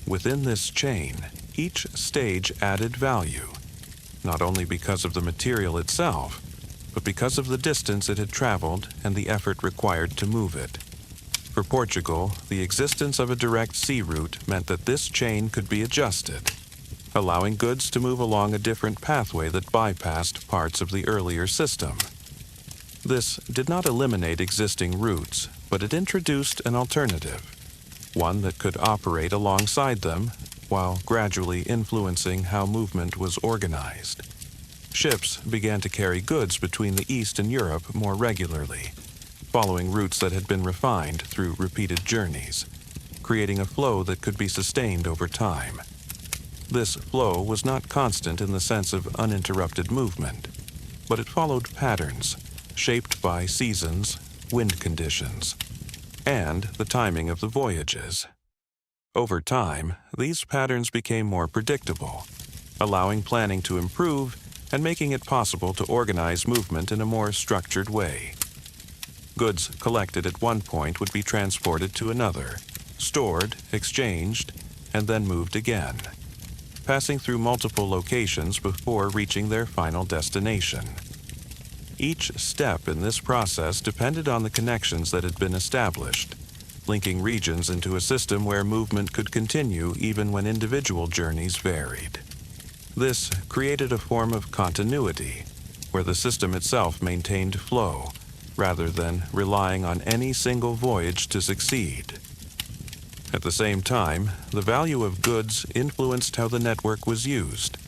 Within this chain, each stage added value, not only because of the material itself, but because of the distance it had traveled and the effort required to move it. For Portugal, the existence of a direct sea route meant that this chain could be adjusted, allowing goods to move along a different pathway that bypassed parts of the earlier system. This did not eliminate existing routes, but it introduced an alternative, one that could operate alongside them while gradually influencing how movement was organized. Ships began to carry goods between the East and Europe more regularly, following routes that had been refined through repeated journeys, creating a flow that could be sustained over time. This flow was not constant in the sense of uninterrupted movement, but it followed patterns shaped by seasons, wind conditions, and the timing of the voyages. Over time, these patterns became more predictable, allowing planning to improve and making it possible to organize movement in a more structured way. Goods collected at one point would be transported to another, stored, exchanged, and then moved again, passing through multiple locations before reaching their final destination. Each step in this process depended on the connections that had been established, linking regions into a system where movement could continue even when individual journeys varied. This created a form of continuity, where the system itself maintained flow, rather than relying on any single voyage to succeed. At the same time, the value of goods influenced how the network was used,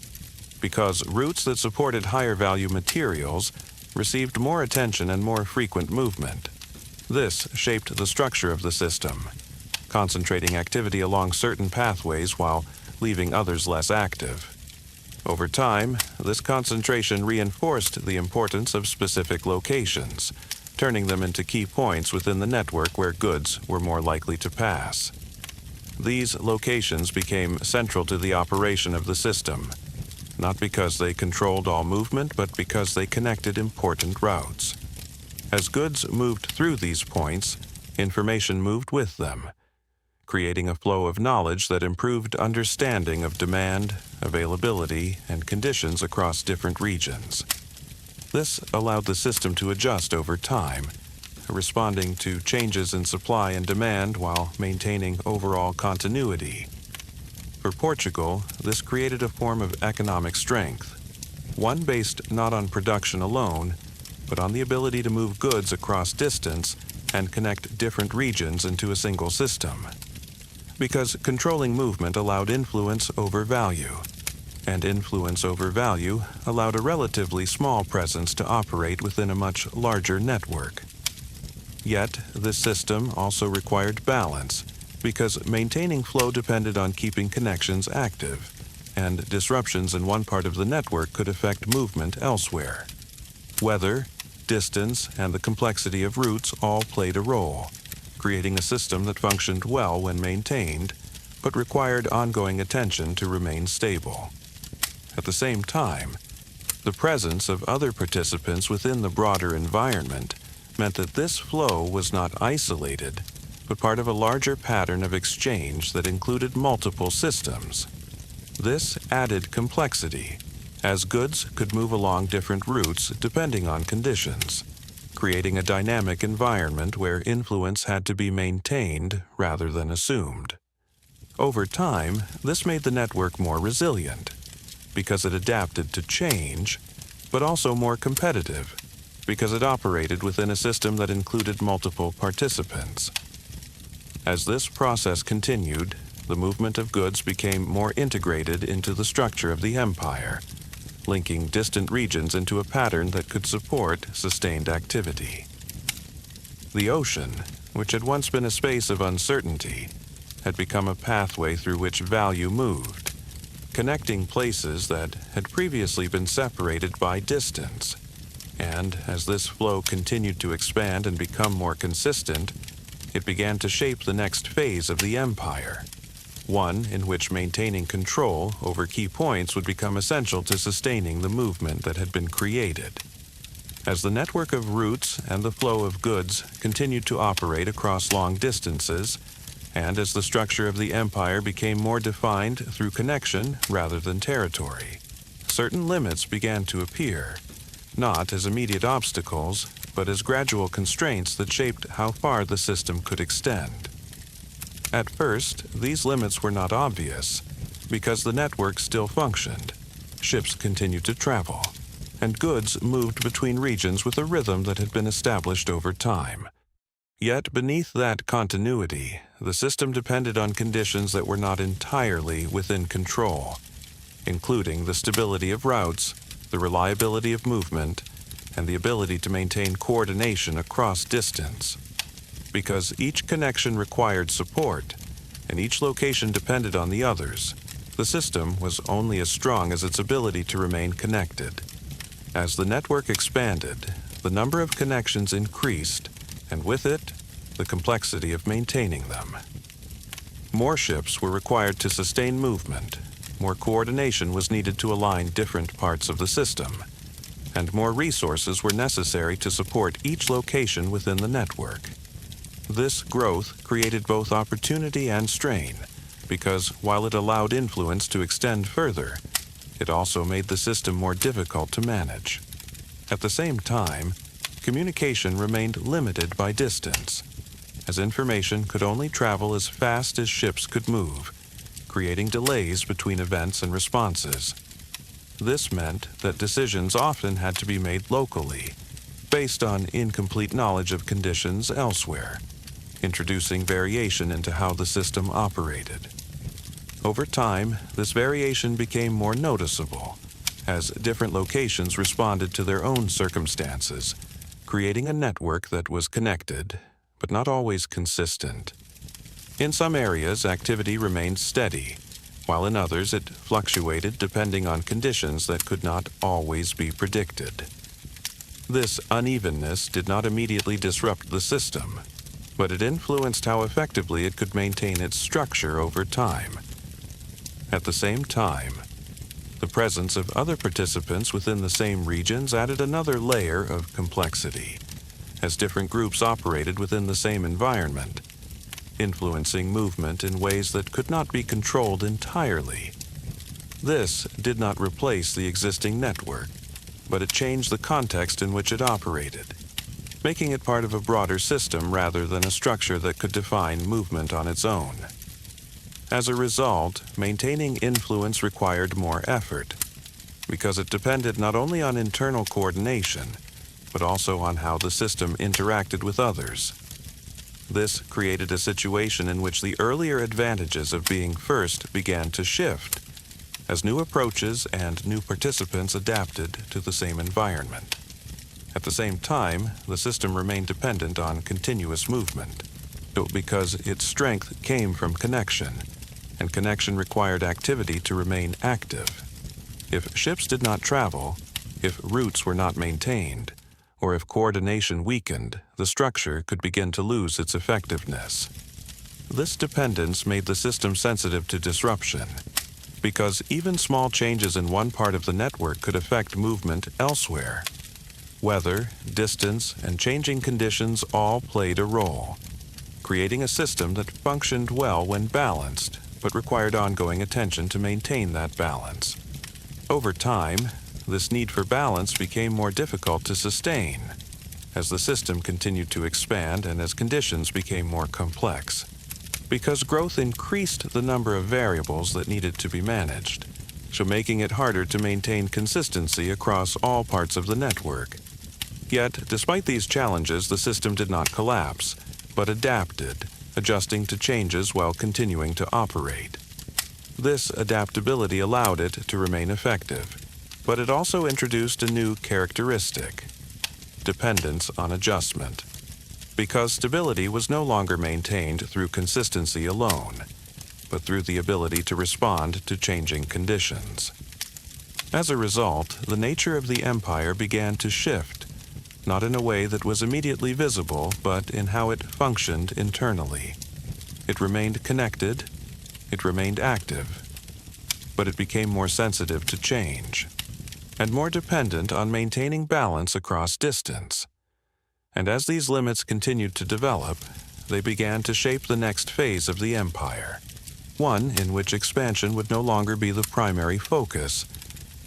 because routes that supported higher value materials received more attention and more frequent movement. This shaped the structure of the system, concentrating activity along certain pathways while leaving others less active. Over time, this concentration reinforced the importance of specific locations, turning them into key points within the network where goods were more likely to pass. These locations became central to the operation of the system, not because they controlled all movement, but because they connected important routes. As goods moved through these points, information moved with them, creating a flow of knowledge that improved understanding of demand, availability, and conditions across different regions. This allowed the system to adjust over time, responding to changes in supply and demand while maintaining overall continuity. For Portugal, this created a form of economic strength, one based not on production alone, but on the ability to move goods across distance and connect different regions into a single system. Because controlling movement allowed influence over value, and influence over value allowed a relatively small presence to operate within a much larger network. Yet, this system also required balance, because maintaining flow depended on keeping connections active, and disruptions in one part of the network could affect movement elsewhere. Weather, distance, and the complexity of routes all played a role, creating a system that functioned well when maintained, but required ongoing attention to remain stable. At the same time, the presence of other participants within the broader environment meant that this flow was not isolated, but part of a larger pattern of exchange that included multiple systems. This added complexity, as goods could move along different routes depending on conditions, creating a dynamic environment where influence had to be maintained rather than assumed. Over time, this made the network more resilient, because it adapted to change, but also more competitive, because it operated within a system that included multiple participants. As this process continued, the movement of goods became more integrated into the structure of the empire, linking distant regions into a pattern that could support sustained activity. The ocean, which had once been a space of uncertainty, had become a pathway through which value moved, connecting places that had previously been separated by distance. And as this flow continued to expand and become more consistent, it began to shape the next phase of the empire, one in which maintaining control over key points would become essential to sustaining the movement that had been created. As the network of routes and the flow of goods continued to operate across long distances, and as the structure of the empire became more defined through connection rather than territory, certain limits began to appear, not as immediate obstacles, but as gradual constraints that shaped how far the system could extend. At first, these limits were not obvious, because the network still functioned. Ships continued to travel, and goods moved between regions with a rhythm that had been established over time. Yet beneath that continuity, the system depended on conditions that were not entirely within control, including the stability of routes, the reliability of movement, and the ability to maintain coordination across distance. Because each connection required support, and each location depended on the others, the system was only as strong as its ability to remain connected. As the network expanded, the number of connections increased, and with it, the complexity of maintaining them. More ships were required to sustain movement, more coordination was needed to align different parts of the system, and more resources were necessary to support each location within the network. This growth created both opportunity and strain, because while it allowed influence to extend further, it also made the system more difficult to manage. At the same time, communication remained limited by distance, as information could only travel as fast as ships could move, creating delays between events and responses. This meant that decisions often had to be made locally, based on incomplete knowledge of conditions elsewhere, introducing variation into how the system operated. Over time, this variation became more noticeable, as different locations responded to their own circumstances, creating a network that was connected, but not always consistent. In some areas, activity remained steady, while in others it fluctuated depending on conditions that could not always be predicted. This unevenness did not immediately disrupt the system, but it influenced how effectively it could maintain its structure over time. At the same time, the presence of other participants within the same regions added another layer of complexity, as different groups operated within the same environment, influencing movement in ways that could not be controlled entirely. This did not replace the existing network, but it changed the context in which it operated, making it part of a broader system rather than a structure that could define movement on its own. As a result, maintaining influence required more effort, because it depended not only on internal coordination, but also on how the system interacted with others. This created a situation in which the earlier advantages of being first began to shift, as new approaches and new participants adapted to the same environment. At the same time, the system remained dependent on continuous movement, because its strength came from connection, and connection required activity to remain active. If ships did not travel, if routes were not maintained, or if coordination weakened, the structure could begin to lose its effectiveness. This dependence made the system sensitive to disruption, because even small changes in one part of the network could affect movement elsewhere. Weather, distance, and changing conditions all played a role, creating a system that functioned well when balanced, but required ongoing attention to maintain that balance. Over time, this need for balance became more difficult to sustain, as the system continued to expand and as conditions became more complex, because growth increased the number of variables that needed to be managed, so making it harder to maintain consistency across all parts of the network. Yet, despite these challenges, the system did not collapse, but adapted, adjusting to changes while continuing to operate. This adaptability allowed it to remain effective, but it also introduced a new characteristic: dependence on adjustment, because stability was no longer maintained through consistency alone, but through the ability to respond to changing conditions. As a result, the nature of the empire began to shift, not in a way that was immediately visible, but in how it functioned internally. It remained connected, it remained active, but it became more sensitive to change, and more dependent on maintaining balance across distance. And as these limits continued to develop, they began to shape the next phase of the empire, one in which expansion would no longer be the primary focus,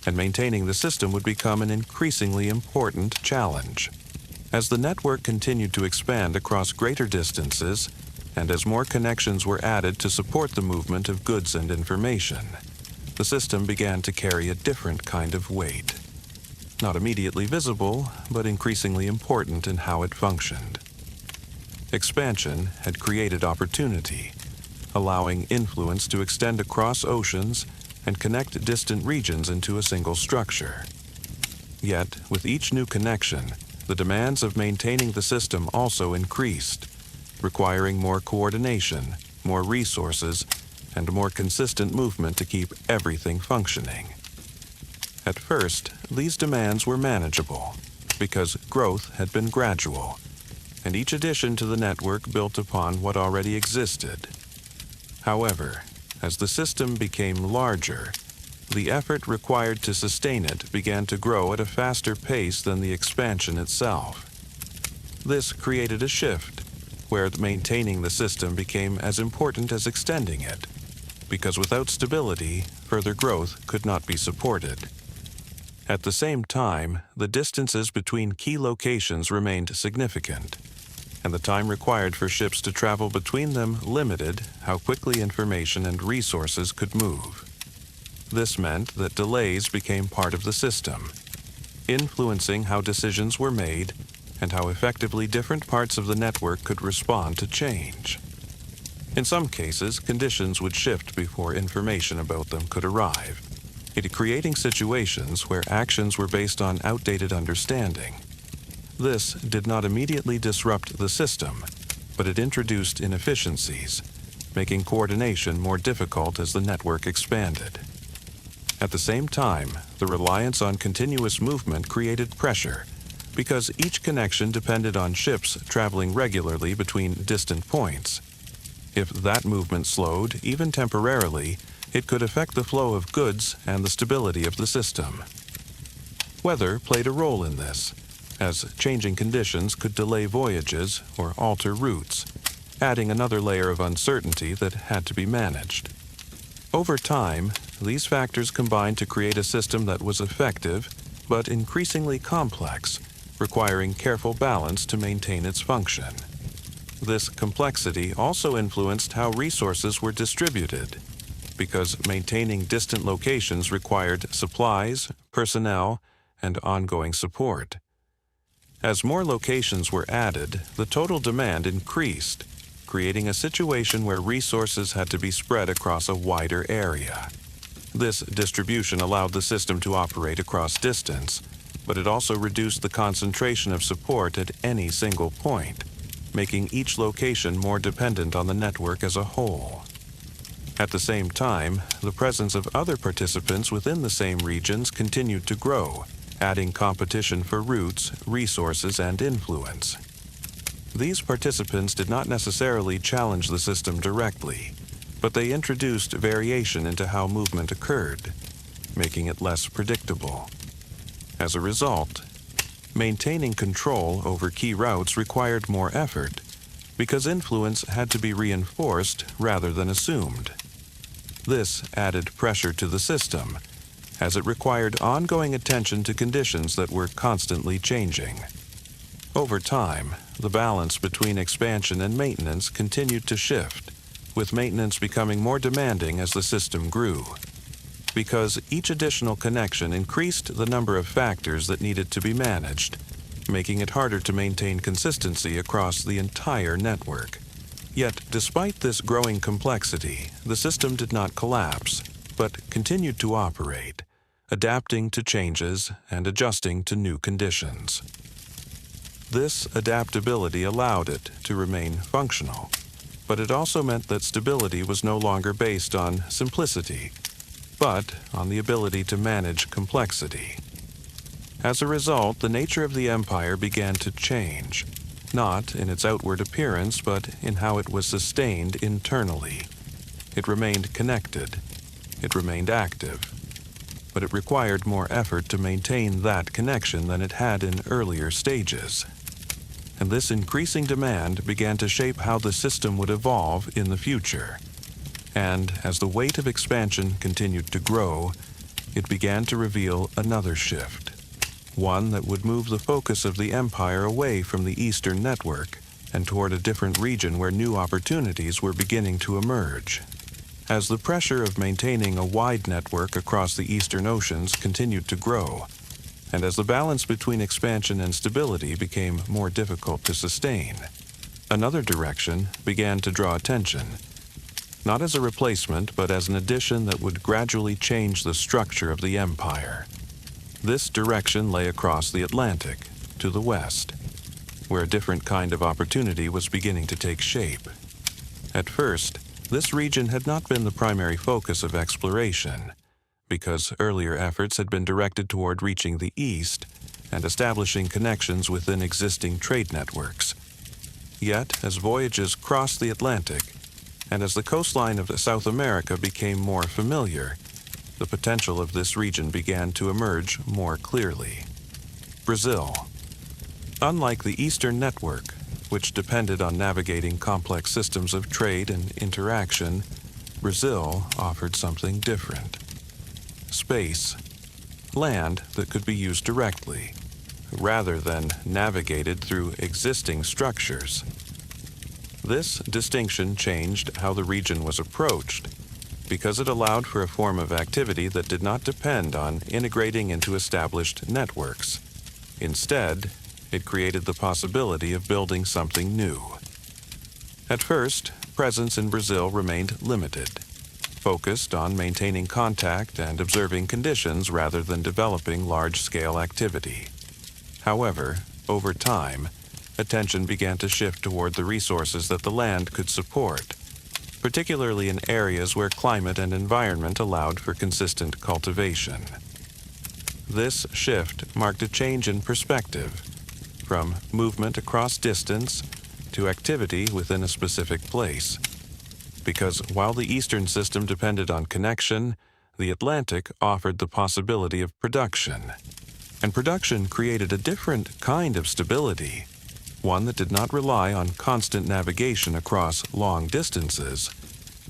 and maintaining the system would become an increasingly important challenge. As the network continued to expand across greater distances, and as more connections were added to support the movement of goods and information, the system began to carry a different kind of weight. Not immediately visible, but increasingly important in how it functioned. Expansion had created opportunity, allowing influence to extend across oceans and connect distant regions into a single structure. Yet, with each new connection, the demands of maintaining the system also increased, requiring more coordination, more resources, and more consistent movement to keep everything functioning. At first, these demands were manageable, because growth had been gradual, and each addition to the network built upon what already existed. However, as the system became larger, the effort required to sustain it began to grow at a faster pace than the expansion itself. This created a shift, where maintaining the system became as important as extending it, because without stability, further growth could not be supported. At the same time, the distances between key locations remained significant, and the time required for ships to travel between them limited how quickly information and resources could move. This meant that delays became part of the system, influencing how decisions were made and how effectively different parts of the network could respond to change. In some cases, conditions would shift before information about them could arrive, creating situations where actions were based on outdated understanding. This did not immediately disrupt the system, but it introduced inefficiencies, making coordination more difficult as the network expanded. At the same time, the reliance on continuous movement created pressure, because each connection depended on ships traveling regularly between distant points. If that movement slowed, even temporarily, it could affect the flow of goods and the stability of the system. Weather played a role in this, as changing conditions could delay voyages or alter routes, adding another layer of uncertainty that had to be managed. Over time, these factors combined to create a system that was effective, but increasingly complex, requiring careful balance to maintain its function. This complexity also influenced how resources were distributed, because maintaining distant locations required supplies, personnel, and ongoing support. As more locations were added, the total demand increased, creating a situation where resources had to be spread across a wider area. This distribution allowed the system to operate across distance, but it also reduced the concentration of support at any single point, making each location more dependent on the network as a whole. At the same time, the presence of other participants within the same regions continued to grow, adding competition for routes, resources, and influence. These participants did not necessarily challenge the system directly, but they introduced variation into how movement occurred, making it less predictable. As a result, maintaining control over key routes required more effort, because influence had to be reinforced rather than assumed. This added pressure to the system, as it required ongoing attention to conditions that were constantly changing. Over time, the balance between expansion and maintenance continued to shift, with maintenance becoming more demanding as the system grew, because each additional connection increased the number of factors that needed to be managed, making it harder to maintain consistency across the entire network. Yet, despite this growing complexity, the system did not collapse, but continued to operate, adapting to changes and adjusting to new conditions. This adaptability allowed it to remain functional, but it also meant that stability was no longer based on simplicity, but on the ability to manage complexity. As a result, the nature of the empire began to change, not in its outward appearance, but in how it was sustained internally. It remained connected, it remained active, but it required more effort to maintain that connection than it had in earlier stages. And this increasing demand began to shape how the system would evolve in the future. And as the weight of expansion continued to grow, it began to reveal another shift, one that would move the focus of the empire away from the Eastern network and toward a different region where new opportunities were beginning to emerge. As the pressure of maintaining a wide network across the Eastern Oceans continued to grow, and as the balance between expansion and stability became more difficult to sustain, Another direction began to draw attention, not as a replacement, but as an addition that would gradually change the structure of the empire. This direction lay across the Atlantic, to the west, where a different kind of opportunity was beginning to take shape. At first, this region had not been the primary focus of exploration, because earlier efforts had been directed toward reaching the east and establishing connections within existing trade networks. Yet, as voyages crossed the Atlantic, and as the coastline of South America became more familiar, the potential of this region began to emerge more clearly. Brazil. Unlike the Eastern network, which depended on navigating complex systems of trade and interaction, Brazil offered something different. Space. Land that could be used directly, rather than navigated through existing structures. This distinction changed how the region was approached, because it allowed for a form of activity that did not depend on integrating into established networks. Instead, it created the possibility of building something new. At first, presence in Brazil remained limited, focused on maintaining contact and observing conditions rather than developing large-scale activity. However, over time, attention began to shift toward the resources that the land could support, particularly in areas where climate and environment allowed for consistent cultivation. This shift marked a change in perspective, from movement across distance to activity within a specific place. Because while the Eastern system depended on connection, the Atlantic offered the possibility of production. And production created a different kind of stability, one that did not rely on constant navigation across long distances,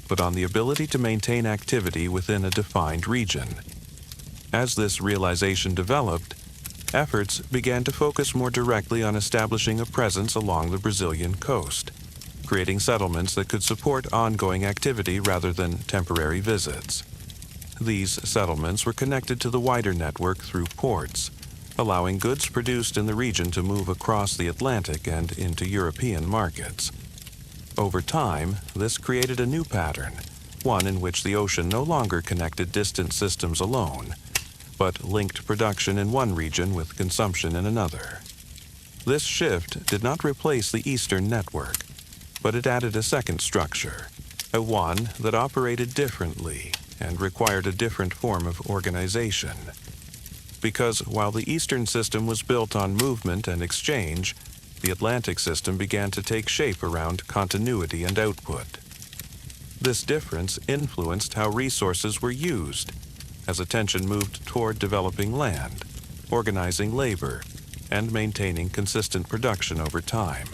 but on the ability to maintain activity within a defined region. As this realization developed, efforts began to focus more directly on establishing a presence along the Brazilian coast, creating settlements that could support ongoing activity rather than temporary visits. These settlements were connected to the wider network through ports, allowing goods produced in the region to move across the Atlantic and into European markets. Over time, this created a new pattern, one in which the ocean no longer connected distant systems alone, but linked production in one region with consumption in another. This shift did not replace the Eastern network, but it added a second structure, a one that operated differently and required a different form of organization. Because while the Eastern system was built on movement and exchange, the Atlantic system began to take shape around continuity and output. This difference influenced how resources were used, as attention moved toward developing land, organizing labor, and maintaining consistent production over time.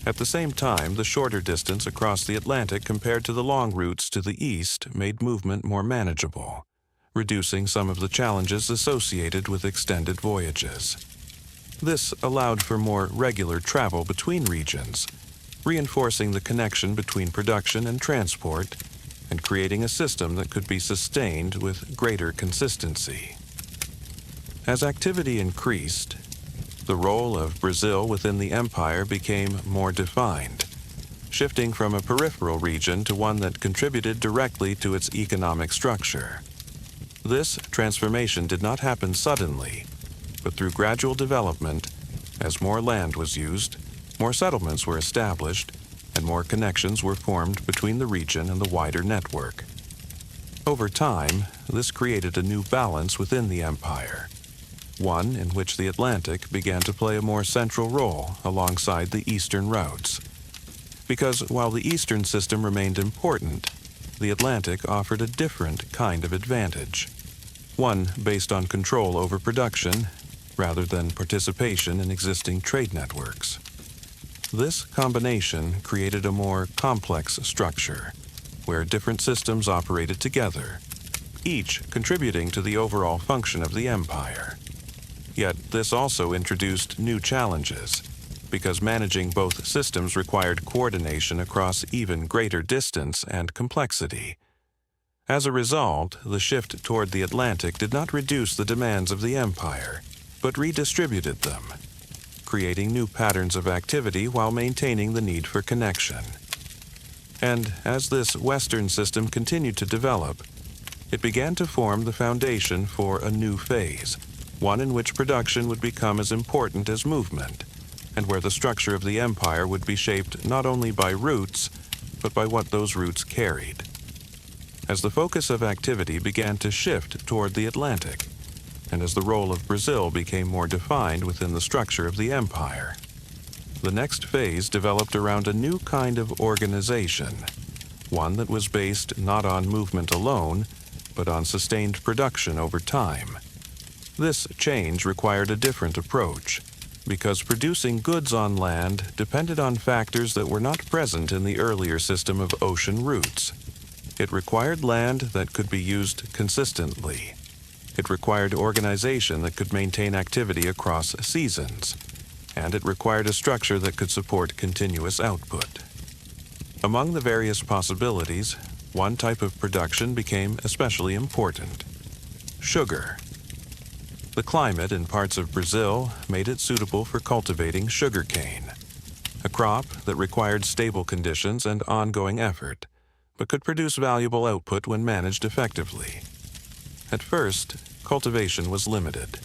At the same time, the shorter distance across the Atlantic compared to the long routes to the east made movement more manageable, reducing some of the challenges associated with extended voyages. This allowed for more regular travel between regions, reinforcing the connection between production and transport, and creating a system that could be sustained with greater consistency. As activity increased, the role of Brazil within the empire became more defined, shifting from a peripheral region to one that contributed directly to its economic structure. This transformation did not happen suddenly, but through gradual development. As more land was used, more settlements were established, and more connections were formed between the region and the wider network. Over time, this created a new balance within the empire, one in which the Atlantic began to play a more central role alongside the eastern routes. Because while the Eastern system remained important, the Atlantic offered a different kind of advantage, one based on control over production rather than participation in existing trade networks. This combination created a more complex structure, where different systems operated together, each contributing to the overall function of the empire. Yet this also introduced new challenges, because managing both systems required coordination across even greater distance and complexity. As a result, the shift toward the Atlantic did not reduce the demands of the empire, but redistributed them, creating new patterns of activity while maintaining the need for connection. And as this Western system continued to develop, it began to form the foundation for a new phase, one in which production would become as important as movement, and where the structure of the empire would be shaped not only by routes, but by what those routes carried. As the focus of activity began to shift toward the Atlantic, and as the role of Brazil became more defined within the structure of the empire, the next phase developed around a new kind of organization, one that was based not on movement alone, but on sustained production over time. This change required a different approach, because producing goods on land depended on factors that were not present in the earlier system of ocean routes. It required land that could be used consistently. It required organization that could maintain activity across seasons, and it required a structure that could support continuous output. Among the various possibilities, one type of production became especially important: sugar. The climate in parts of Brazil made it suitable for cultivating sugarcane, a crop that required stable conditions and ongoing effort, but could produce valuable output when managed effectively. At first, cultivation was limited,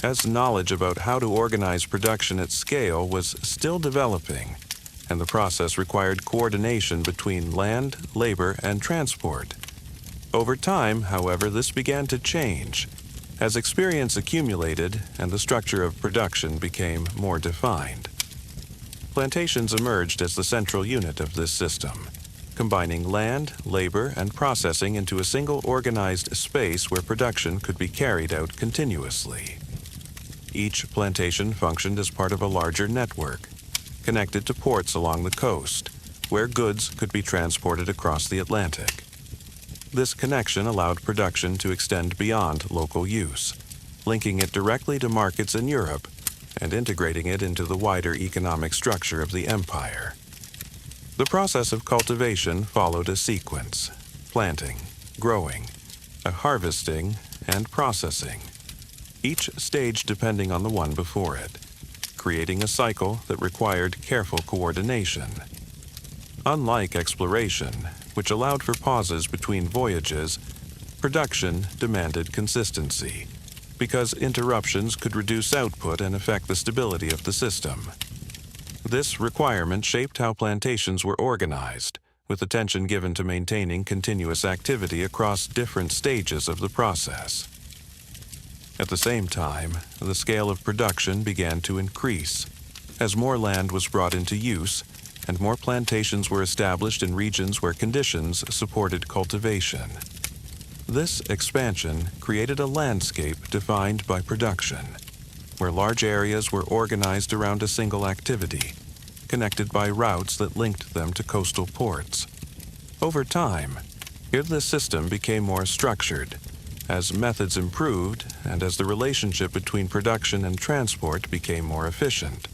as knowledge about how to organize production at scale was still developing, and the process required coordination between land, labor, and transport. Over time, however, this began to change, as experience accumulated and the structure of production became more defined. Plantations emerged as the central unit of this system, combining land, labor, and processing into a single organized space where production could be carried out continuously. Each plantation functioned as part of a larger network, connected to ports along the coast, where goods could be transported across the Atlantic. This connection allowed production to extend beyond local use, linking it directly to markets in Europe and integrating it into the wider economic structure of the empire. The process of cultivation followed a sequence: planting, growing, harvesting, and processing, each stage depending on the one before it, creating a cycle that required careful coordination. Unlike exploration, which allowed for pauses between voyages, production demanded consistency, because interruptions could reduce output and affect the stability of the system. This requirement shaped how plantations were organized, with attention given to maintaining continuous activity across different stages of the process. At the same time, the scale of production began to increase, as more land was brought into use and more plantations were established in regions where conditions supported cultivation. This expansion created a landscape defined by production, where large areas were organized around a single activity, connected by routes that linked them to coastal ports. Over time, here the system became more structured, as methods improved and as the relationship between production and transport became more efficient.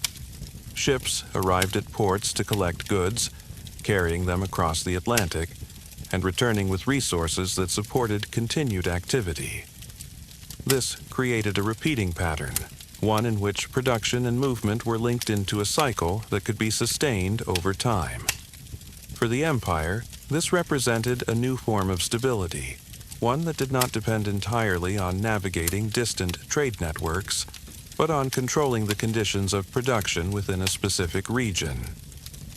Ships arrived at ports to collect goods, carrying them across the Atlantic, and returning with resources that supported continued activity. This created a repeating pattern, one in which production and movement were linked into a cycle that could be sustained over time. For the empire, this represented a new form of stability, one that did not depend entirely on navigating distant trade networks, but on controlling the conditions of production within a specific region.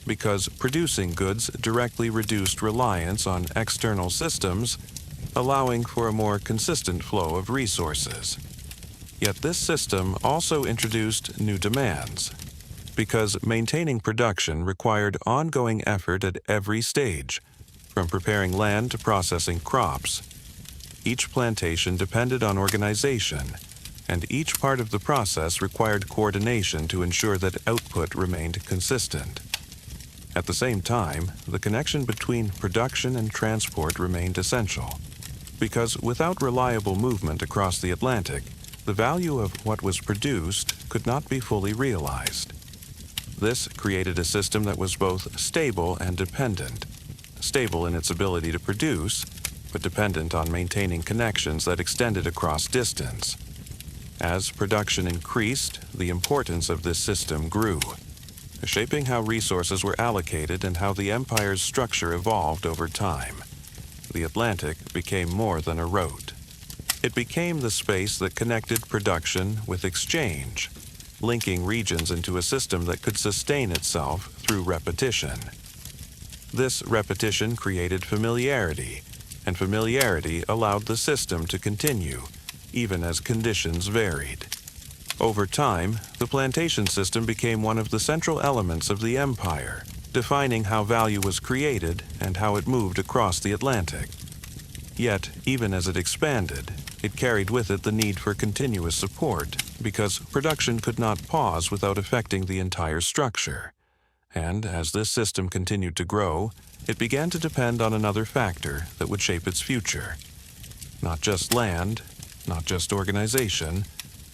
Because producing goods directly reduced reliance on external systems, allowing for a more consistent flow of resources. Yet this system also introduced new demands, because maintaining production required ongoing effort at every stage, from preparing land to processing crops. Each plantation depended on organization, and each part of the process required coordination to ensure that output remained consistent. At the same time, the connection between production and transport remained essential, because without reliable movement across the Atlantic, the value of what was produced could not be fully realized. This created a system that was both stable and dependent, stable in its ability to produce, but dependent on maintaining connections that extended across distance. As production increased, the importance of this system grew, shaping how resources were allocated and how the empire's structure evolved over time. The Atlantic became more than a road. It became the space that connected production with exchange, linking regions into a system that could sustain itself through repetition. This repetition created familiarity, and familiarity allowed the system to continue, even as conditions varied. Over time, the plantation system became one of the central elements of the empire, defining how value was created and how it moved across the Atlantic. Yet, even as it expanded, it carried with it the need for continuous support, because production could not pause without affecting the entire structure. And as this system continued to grow, it began to depend on another factor that would shape its future. Not just land, not just organization,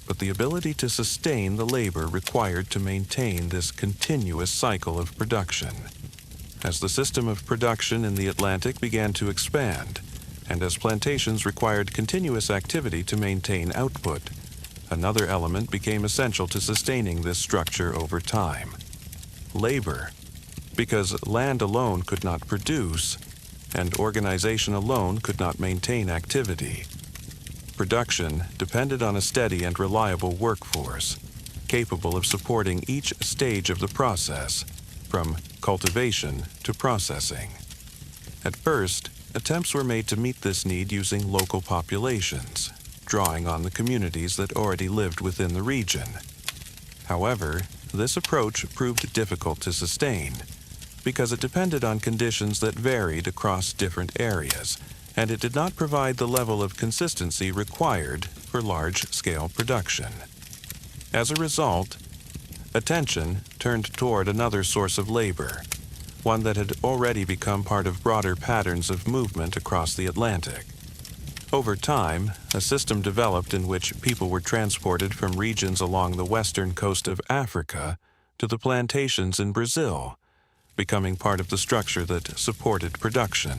but the ability to sustain the labor required to maintain this continuous cycle of production. As the system of production in the Atlantic began to expand, and as plantations required continuous activity to maintain output, another element became essential to sustaining this structure over time: labor. Because land alone could not produce, and organization alone could not maintain activity. Production depended on a steady and reliable workforce, capable of supporting each stage of the process, from cultivation to processing. At first, attempts were made to meet this need using local populations, drawing on the communities that already lived within the region. However, this approach proved difficult to sustain, because it depended on conditions that varied across different areas, and it did not provide the level of consistency required for large-scale production. As a result, attention turned toward another source of labor, one that had already become part of broader patterns of movement across the Atlantic. Over time, a system developed in which people were transported from regions along the western coast of Africa to the plantations in Brazil, becoming part of the structure that supported production.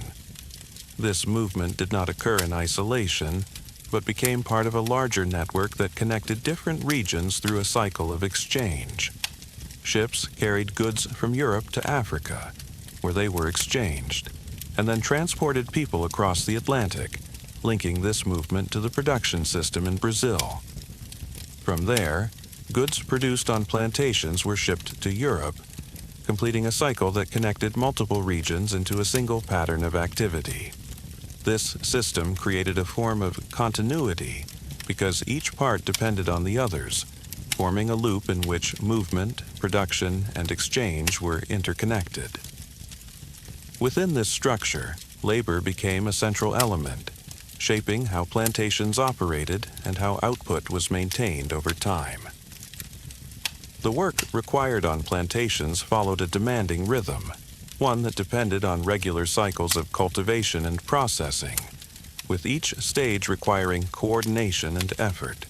This movement did not occur in isolation, but became part of a larger network that connected different regions through a cycle of exchange. Ships carried goods from Europe to Africa, where they were exchanged, and then transported people across the Atlantic, linking this movement to the production system in Brazil. From there, goods produced on plantations were shipped to Europe, completing a cycle that connected multiple regions into a single pattern of activity. This system created a form of continuity because each part depended on the others, forming a loop in which movement, production, and exchange were interconnected. Within this structure, labor became a central element, shaping how plantations operated and how output was maintained over time. The work required on plantations followed a demanding rhythm, one that depended on regular cycles of cultivation and processing, with each stage requiring coordination and effort.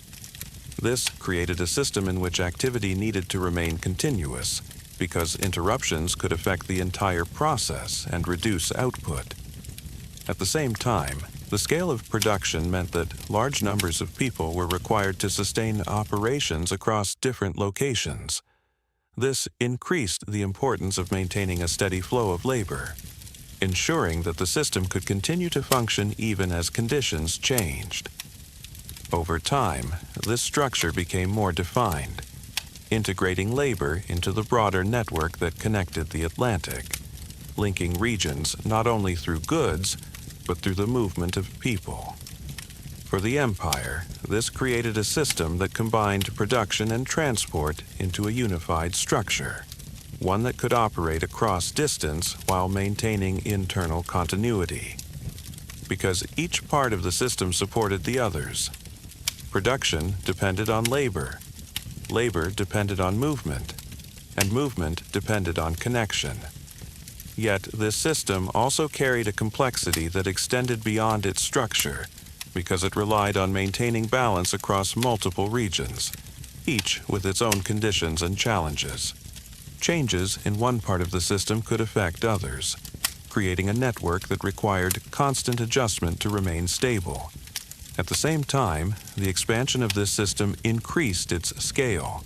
This created a system in which activity needed to remain continuous, because interruptions could affect the entire process and reduce output. At the same time, the scale of production meant that large numbers of people were required to sustain operations across different locations. This increased the importance of maintaining a steady flow of labor, ensuring that the system could continue to function even as conditions changed. Over time, this structure became more defined, integrating labor into the broader network that connected the Atlantic, linking regions not only through goods, but through the movement of people. For the empire, this created a system that combined production and transport into a unified structure, one that could operate across distance while maintaining internal continuity. Because each part of the system supported the others. Production depended on labor, labor depended on movement, and movement depended on connection. Yet this system also carried a complexity that extended beyond its structure, because it relied on maintaining balance across multiple regions, each with its own conditions and challenges. Changes in one part of the system could affect others, creating a network that required constant adjustment to remain stable. At the same time, the expansion of this system increased its scale,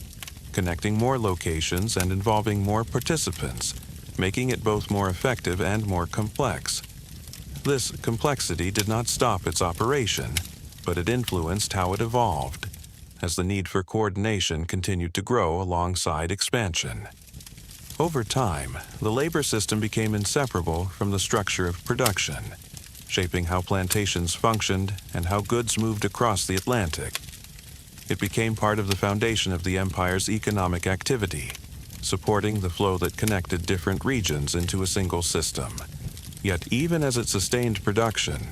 connecting more locations and involving more participants, making it both more effective and more complex. This complexity did not stop its operation, but it influenced how it evolved, as the need for coordination continued to grow alongside expansion. Over time, the labor system became inseparable from the structure of production, shaping how plantations functioned and how goods moved across the Atlantic. It became part of the foundation of the empire's economic activity, supporting the flow that connected different regions into a single system. Yet even as it sustained production,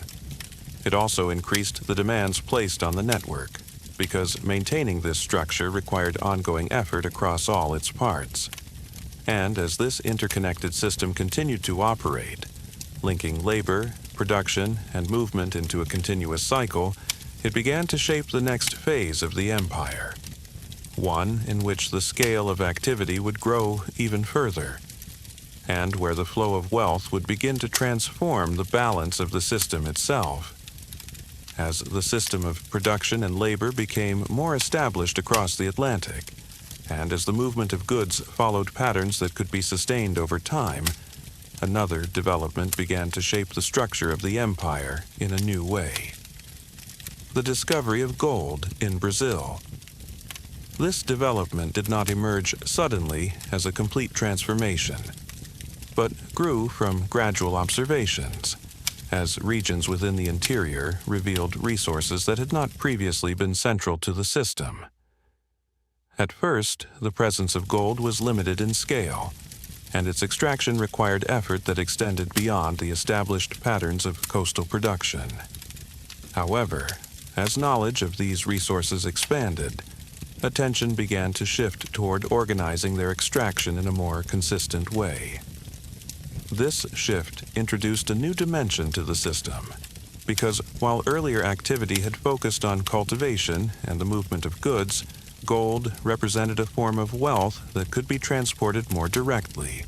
it also increased the demands placed on the network, because maintaining this structure required ongoing effort across all its parts. And as this interconnected system continued to operate, linking labor, production, and movement into a continuous cycle, it began to shape the next phase of the empire, one in which the scale of activity would grow even further, and where the flow of wealth would begin to transform the balance of the system itself. As the system of production and labor became more established across the Atlantic, and as the movement of goods followed patterns that could be sustained over time, another development began to shape the structure of the empire in a new way. The discovery of gold in Brazil. This development did not emerge suddenly as a complete transformation, but grew from gradual observations, as regions within the interior revealed resources that had not previously been central to the system. At first, the presence of gold was limited in scale, and its extraction required effort that extended beyond the established patterns of coastal production. However, as knowledge of these resources expanded, attention began to shift toward organizing their extraction in a more consistent way. This shift introduced a new dimension to the system, because while earlier activity had focused on cultivation and the movement of goods, gold represented a form of wealth that could be transported more directly,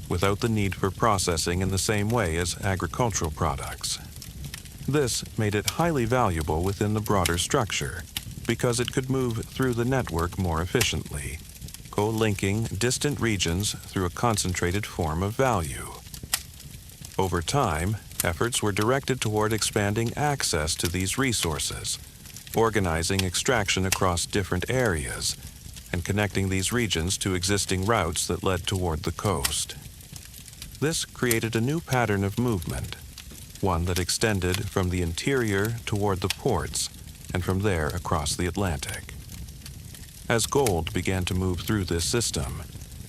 without the need for processing in the same way as agricultural products. This made it highly valuable within the broader structure, because it could move through the network more efficiently, co-linking distant regions through a concentrated form of value. Over time, efforts were directed toward expanding access to these resources, organizing extraction across different areas, and connecting these regions to existing routes that led toward the coast. This created a new pattern of movement, one that extended from the interior toward the ports, and from there across the Atlantic. As gold began to move through this system,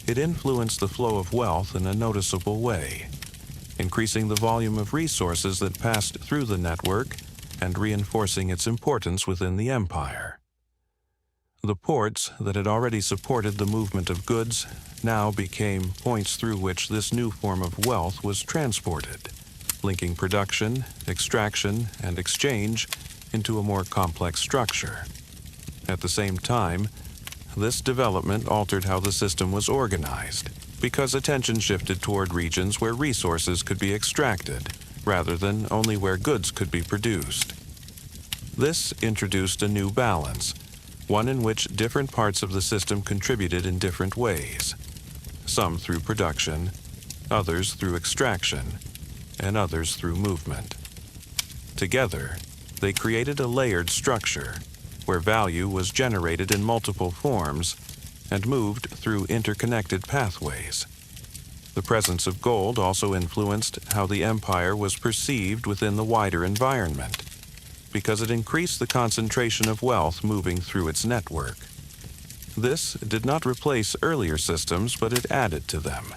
it influenced the flow of wealth in a noticeable way, increasing the volume of resources that passed through the network and reinforcing its importance within the empire. The ports that had already supported the movement of goods now became points through which this new form of wealth was transported, linking production, extraction, and exchange into a more complex structure. At the same time, this development altered how the system was organized, because attention shifted toward regions where resources could be extracted, rather than only where goods could be produced. This introduced a new balance, one in which different parts of the system contributed in different ways, some through production, others through extraction, and others through movement. Together, they created a layered structure, where value was generated in multiple forms and moved through interconnected pathways. The presence of gold also influenced how the empire was perceived within the wider environment, because it increased the concentration of wealth moving through its network. This did not replace earlier systems, but it added to them,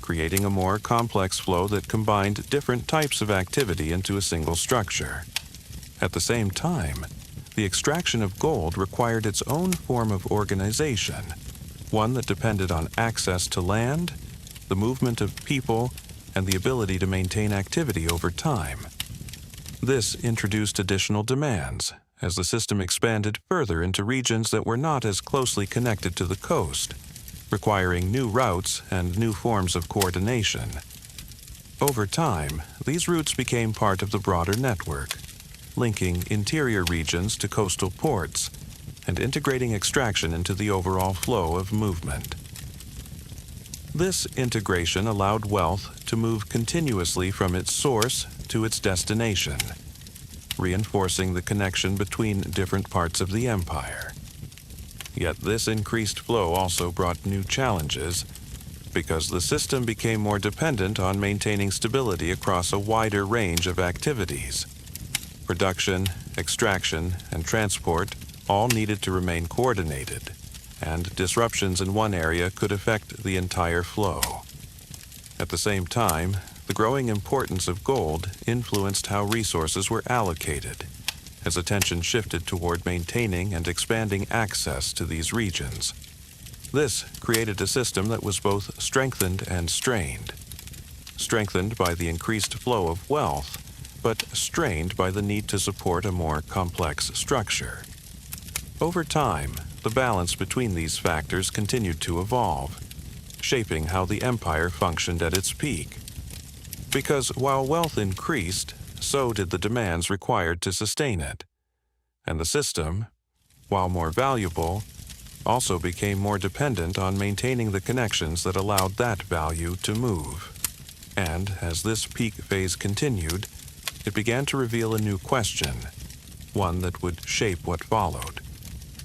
creating a more complex flow that combined different types of activity into a single structure. At the same time, the extraction of gold required its own form of organization, one that depended on access to land, the movement of people, and the ability to maintain activity over time. This introduced additional demands, as the system expanded further into regions that were not as closely connected to the coast, requiring new routes and new forms of coordination. Over time, these routes became part of the broader network, linking interior regions to coastal ports and integrating extraction into the overall flow of movement. This integration allowed wealth to move continuously from its source to its destination, reinforcing the connection between different parts of the empire. Yet this increased flow also brought new challenges, because the system became more dependent on maintaining stability across a wider range of activities. Production, extraction, and transport all needed to remain coordinated, and disruptions in one area could affect the entire flow. At the same time, the growing importance of gold influenced how resources were allocated, as attention shifted toward maintaining and expanding access to these regions. This created a system that was both strengthened and strained. Strengthened by the increased flow of wealth, but strained by the need to support a more complex structure. Over time, the balance between these factors continued to evolve, shaping how the empire functioned at its peak. Because while wealth increased, so did the demands required to sustain it. And the system, while more valuable, also became more dependent on maintaining the connections that allowed that value to move. And as this peak phase continued, it began to reveal a new question, one that would shape what followed.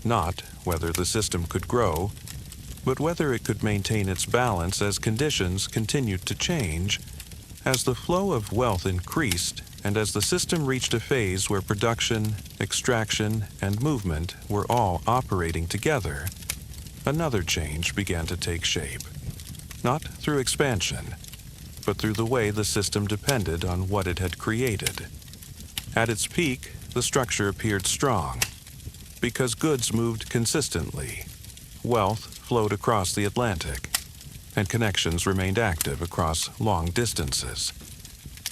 Not whether the system could grow, but whether it could maintain its balance as conditions continued to change. As the flow of wealth increased, and as the system reached a phase where production, extraction, and movement were all operating together, another change began to take shape. Not through expansion, but through the way the system depended on what it had created. At its peak, the structure appeared strong, because goods moved consistently, wealth flowed across the Atlantic, and connections remained active across long distances.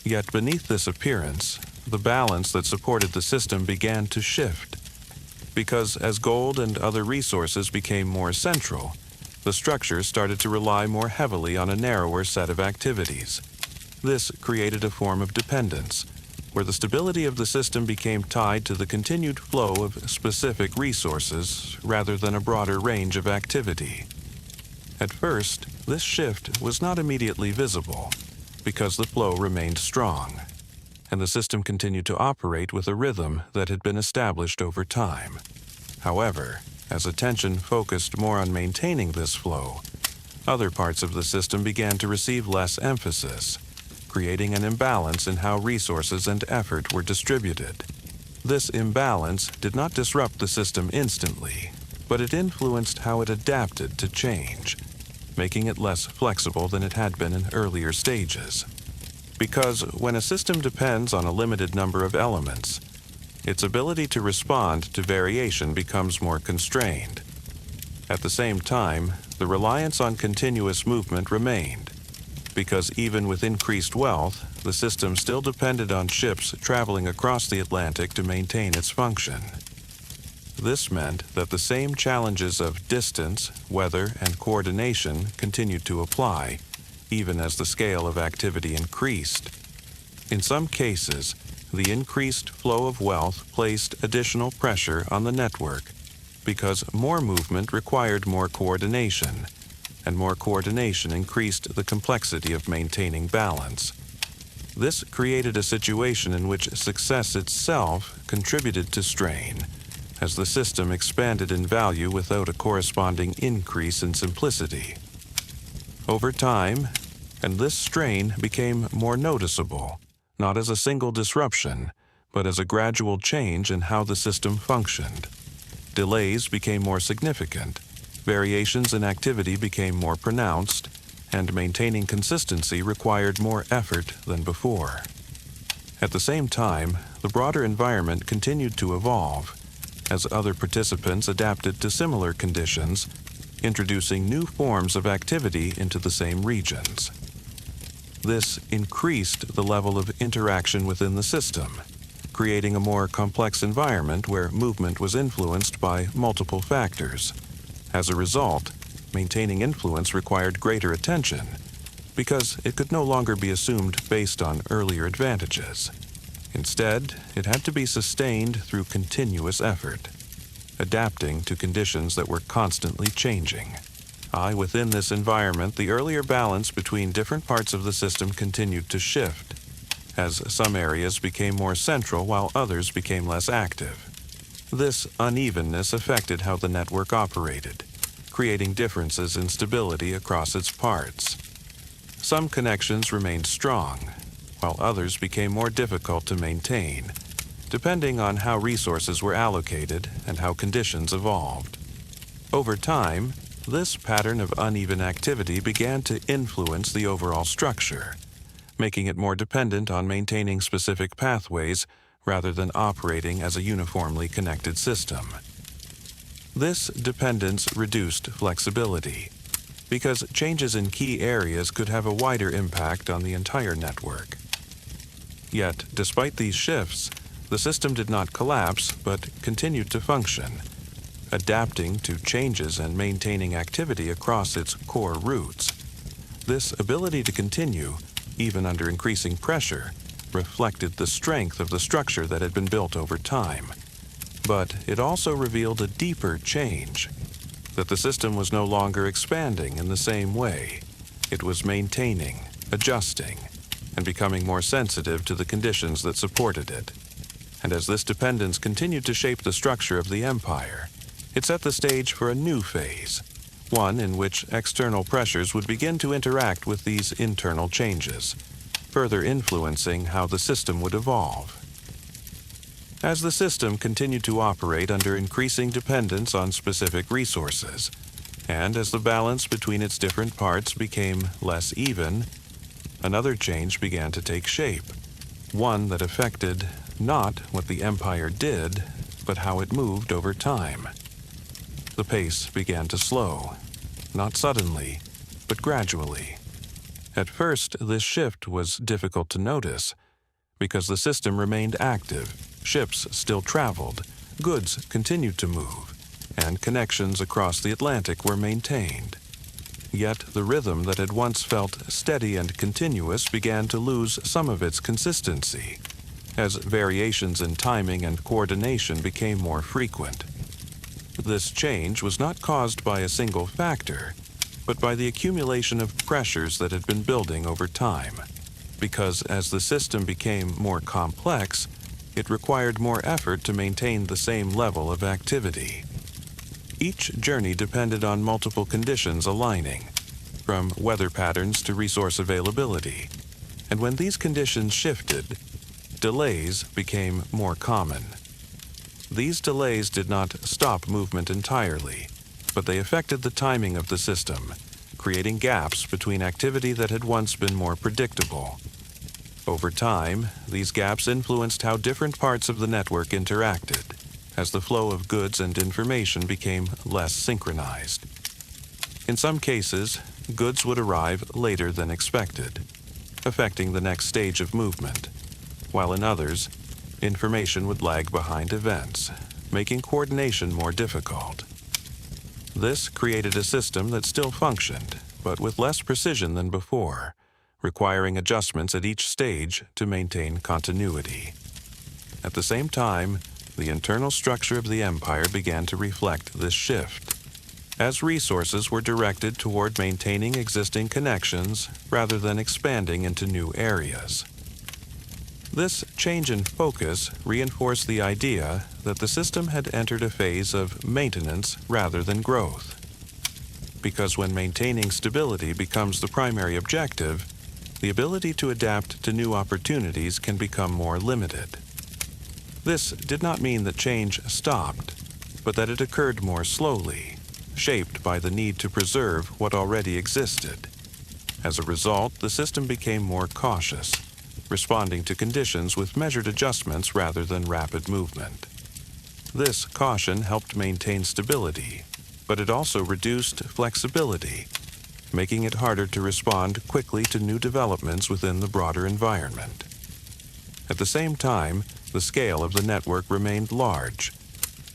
Yet beneath this appearance, the balance that supported the system began to shift, because as gold and other resources became more central, the structure started to rely more heavily on a narrower set of activities. This created a form of dependence, where the stability of the system became tied to the continued flow of specific resources rather than a broader range of activity. At first, this shift was not immediately visible, because the flow remained strong, and the system continued to operate with a rhythm that had been established over time. However, as attention focused more on maintaining this flow, other parts of the system began to receive less emphasis, creating an imbalance in how resources and effort were distributed. This imbalance did not disrupt the system instantly, but it influenced how it adapted to change, making it less flexible than it had been in earlier stages. Because when a system depends on a limited number of elements, its ability to respond to variation becomes more constrained. At the same time, the reliance on continuous movement remained, because even with increased wealth, the system still depended on ships traveling across the Atlantic to maintain its function. This meant that the same challenges of distance, weather, and coordination continued to apply, even as the scale of activity increased. In some cases, the increased flow of wealth placed additional pressure on the network, because more movement required more coordination, and more coordination increased the complexity of maintaining balance. This created a situation in which success itself contributed to strain, as the system expanded in value without a corresponding increase in simplicity. Over time, and this strain became more noticeable, not as a single disruption, but as a gradual change in how the system functioned. Delays became more significant, variations in activity became more pronounced, and maintaining consistency required more effort than before. At the same time, the broader environment continued to evolve, as other participants adapted to similar conditions, introducing new forms of activity into the same regions. This increased the level of interaction within the system, creating a more complex environment where movement was influenced by multiple factors. As a result, maintaining influence required greater attention, because it could no longer be assumed based on earlier advantages. Instead, it had to be sustained through continuous effort, adapting to conditions that were constantly changing. Within this environment, the earlier balance between different parts of the system continued to shift, as some areas became more central while others became less active. This unevenness affected how the network operated, creating differences in stability across its parts. Some connections remained strong, while others became more difficult to maintain, depending on how resources were allocated and how conditions evolved. Over time, this pattern of uneven activity began to influence the overall structure, making it more dependent on maintaining specific pathways rather than operating as a uniformly connected system. This dependence reduced flexibility, because changes in key areas could have a wider impact on the entire network. Yet, despite these shifts, the system did not collapse but continued to function, adapting to changes and maintaining activity across its core routes. This ability to continue, even under increasing pressure, reflected the strength of the structure that had been built over time. But it also revealed a deeper change, that the system was no longer expanding in the same way. It was maintaining, adjusting, and becoming more sensitive to the conditions that supported it. And as this dependence continued to shape the structure of the empire, it set the stage for a new phase, one in which external pressures would begin to interact with these internal changes, further influencing how the system would evolve. As the system continued to operate under increasing dependence on specific resources, and as the balance between its different parts became less even, another change began to take shape, one that affected not what the empire did, but how it moved over time. The pace began to slow, not suddenly, but gradually. At first, this shift was difficult to notice, because the system remained active, ships still traveled, goods continued to move, and connections across the Atlantic were maintained. Yet the rhythm that had once felt steady and continuous began to lose some of its consistency, as variations in timing and coordination became more frequent. This change was not caused by a single factor, but by the accumulation of pressures that had been building over time. Because as the system became more complex, it required more effort to maintain the same level of activity. Each journey depended on multiple conditions aligning, from weather patterns to resource availability. And when these conditions shifted, delays became more common. These delays did not stop movement entirely, but they affected the timing of the system, creating gaps between activity that had once been more predictable. Over time, these gaps influenced how different parts of the network interacted, as the flow of goods and information became less synchronized. In some cases, goods would arrive later than expected, affecting the next stage of movement, while in others, information would lag behind events, making coordination more difficult. This created a system that still functioned, but with less precision than before, requiring adjustments at each stage to maintain continuity. At the same time, the internal structure of the empire began to reflect this shift, as resources were directed toward maintaining existing connections rather than expanding into new areas. This change in focus reinforced the idea that the system had entered a phase of maintenance rather than growth. Because when maintaining stability becomes the primary objective, the ability to adapt to new opportunities can become more limited. This did not mean that change stopped, but that it occurred more slowly, shaped by the need to preserve what already existed. As a result, the system became more cautious, responding to conditions with measured adjustments rather than rapid movement. This caution helped maintain stability, but it also reduced flexibility, making it harder to respond quickly to new developments within the broader environment. At the same time, the scale of the network remained large,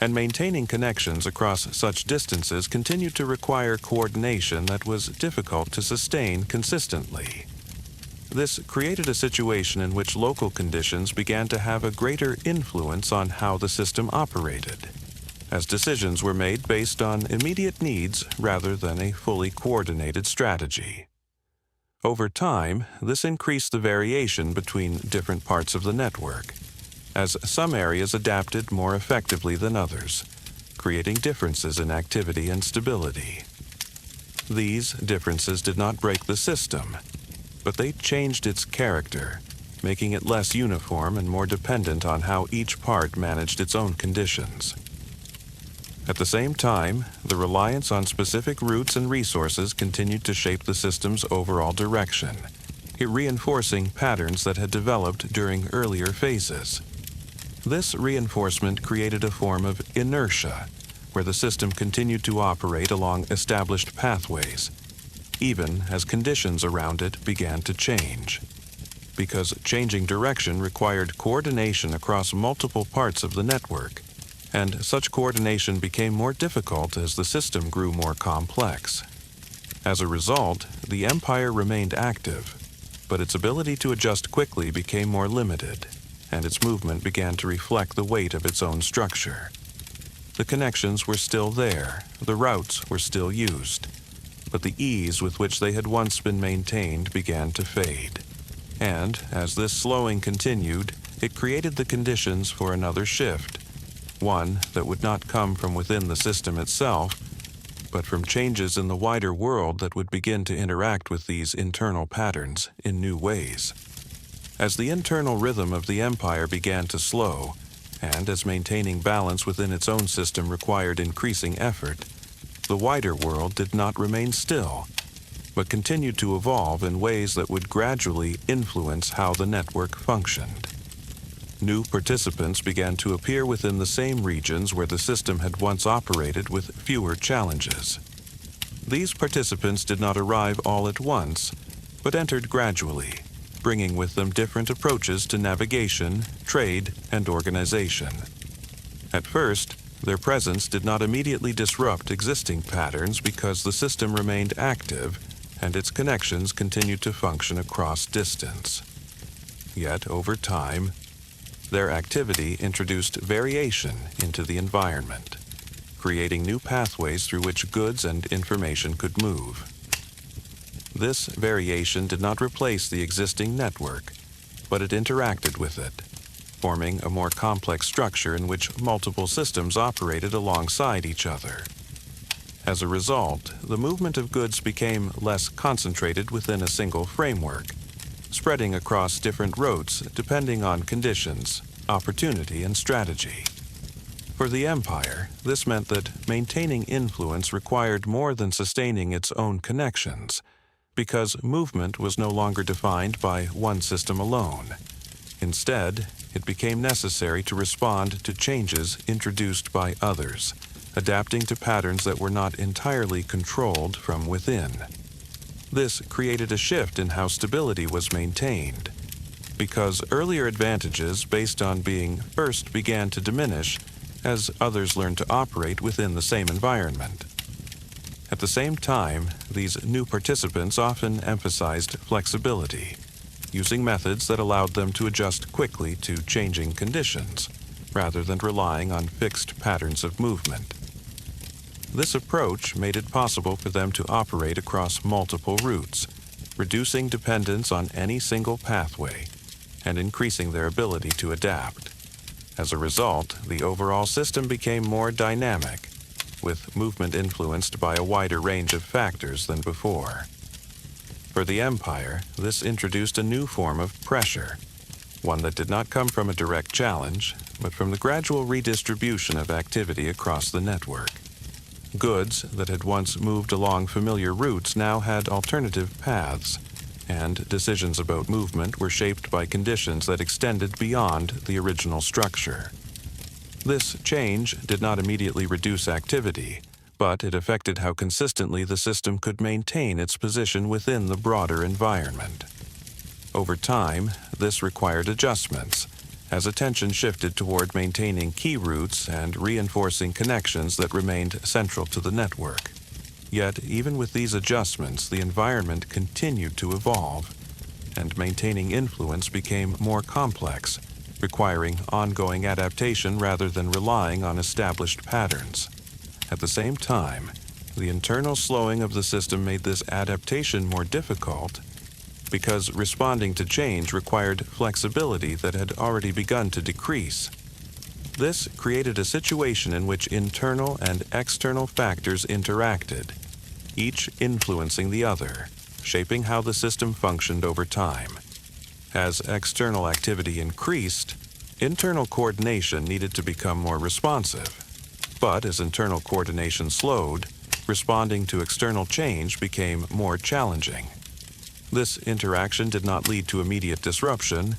and maintaining connections across such distances continued to require coordination that was difficult to sustain consistently. This created a situation in which local conditions began to have a greater influence on how the system operated, as decisions were made based on immediate needs rather than a fully coordinated strategy. Over time, this increased the variation between different parts of the network, as some areas adapted more effectively than others, creating differences in activity and stability. These differences did not break the system, but they changed its character, making it less uniform and more dependent on how each part managed its own conditions. At the same time, the reliance on specific routes and resources continued to shape the system's overall direction, reinforcing patterns that had developed during earlier phases. This reinforcement created a form of inertia, where the system continued to operate along established pathways, even as conditions around it began to change. Because changing direction required coordination across multiple parts of the network, and such coordination became more difficult as the system grew more complex. As a result, the Empire remained active, but its ability to adjust quickly became more limited, and its movement began to reflect the weight of its own structure. The connections were still there, the routes were still used, but the ease with which they had once been maintained began to fade. And, as this slowing continued, it created the conditions for another shift, one that would not come from within the system itself, but from changes in the wider world that would begin to interact with these internal patterns in new ways. As the internal rhythm of the Empire began to slow, and as maintaining balance within its own system required increasing effort, the wider world did not remain still, but continued to evolve in ways that would gradually influence how the network functioned. New participants began to appear within the same regions where the system had once operated with fewer challenges. These participants did not arrive all at once, but entered gradually, bringing with them different approaches to navigation, trade, and organization. At first, their presence did not immediately disrupt existing patterns because the system remained active and its connections continued to function across distance. Yet, over time, their activity introduced variation into the environment, creating new pathways through which goods and information could move. This variation did not replace the existing network, but it interacted with it, forming a more complex structure in which multiple systems operated alongside each other. As a result, the movement of goods became less concentrated within a single framework, spreading across different routes depending on conditions, opportunity, and strategy. For the Empire, this meant that maintaining influence required more than sustaining its own connections, because movement was no longer defined by one system alone. Instead, it became necessary to respond to changes introduced by others, adapting to patterns that were not entirely controlled from within. This created a shift in how stability was maintained, because earlier advantages based on being first began to diminish as others learned to operate within the same environment. At the same time, these new participants often emphasized flexibility, using methods that allowed them to adjust quickly to changing conditions, rather than relying on fixed patterns of movement. This approach made it possible for them to operate across multiple routes, reducing dependence on any single pathway, and increasing their ability to adapt. As a result, the overall system became more dynamic, with movement influenced by a wider range of factors than before. For the Empire, this introduced a new form of pressure, one that did not come from a direct challenge, but from the gradual redistribution of activity across the network. Goods that had once moved along familiar routes now had alternative paths, and decisions about movement were shaped by conditions that extended beyond the original structure. This change did not immediately reduce activity, but it affected how consistently the system could maintain its position within the broader environment. Over time, this required adjustments, as attention shifted toward maintaining key routes and reinforcing connections that remained central to the network. Yet, even with these adjustments, the environment continued to evolve. and maintaining influence became more complex, requiring ongoing adaptation rather than relying on established patterns. At the same time, the internal slowing of the system made this adaptation more difficult because responding to change required flexibility that had already begun to decrease. This created a situation in which internal and external factors interacted, each influencing the other, shaping how the system functioned over time. As external activity increased, internal coordination needed to become more responsive. But as internal coordination slowed, responding to external change became more challenging. This interaction did not lead to immediate disruption,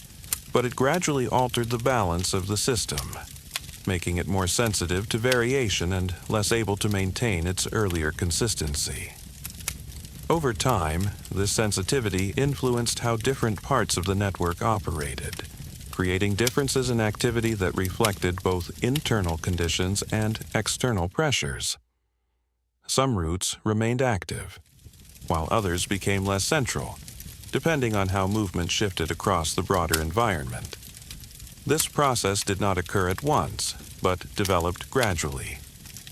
but it gradually altered the balance of the system, making it more sensitive to variation and less able to maintain its earlier consistency. Over time, this sensitivity influenced how different parts of the network operated, creating differences in activity that reflected both internal conditions and external pressures. Some routes remained active, while others became less central, depending on how movement shifted across the broader environment. This process did not occur at once, but developed gradually,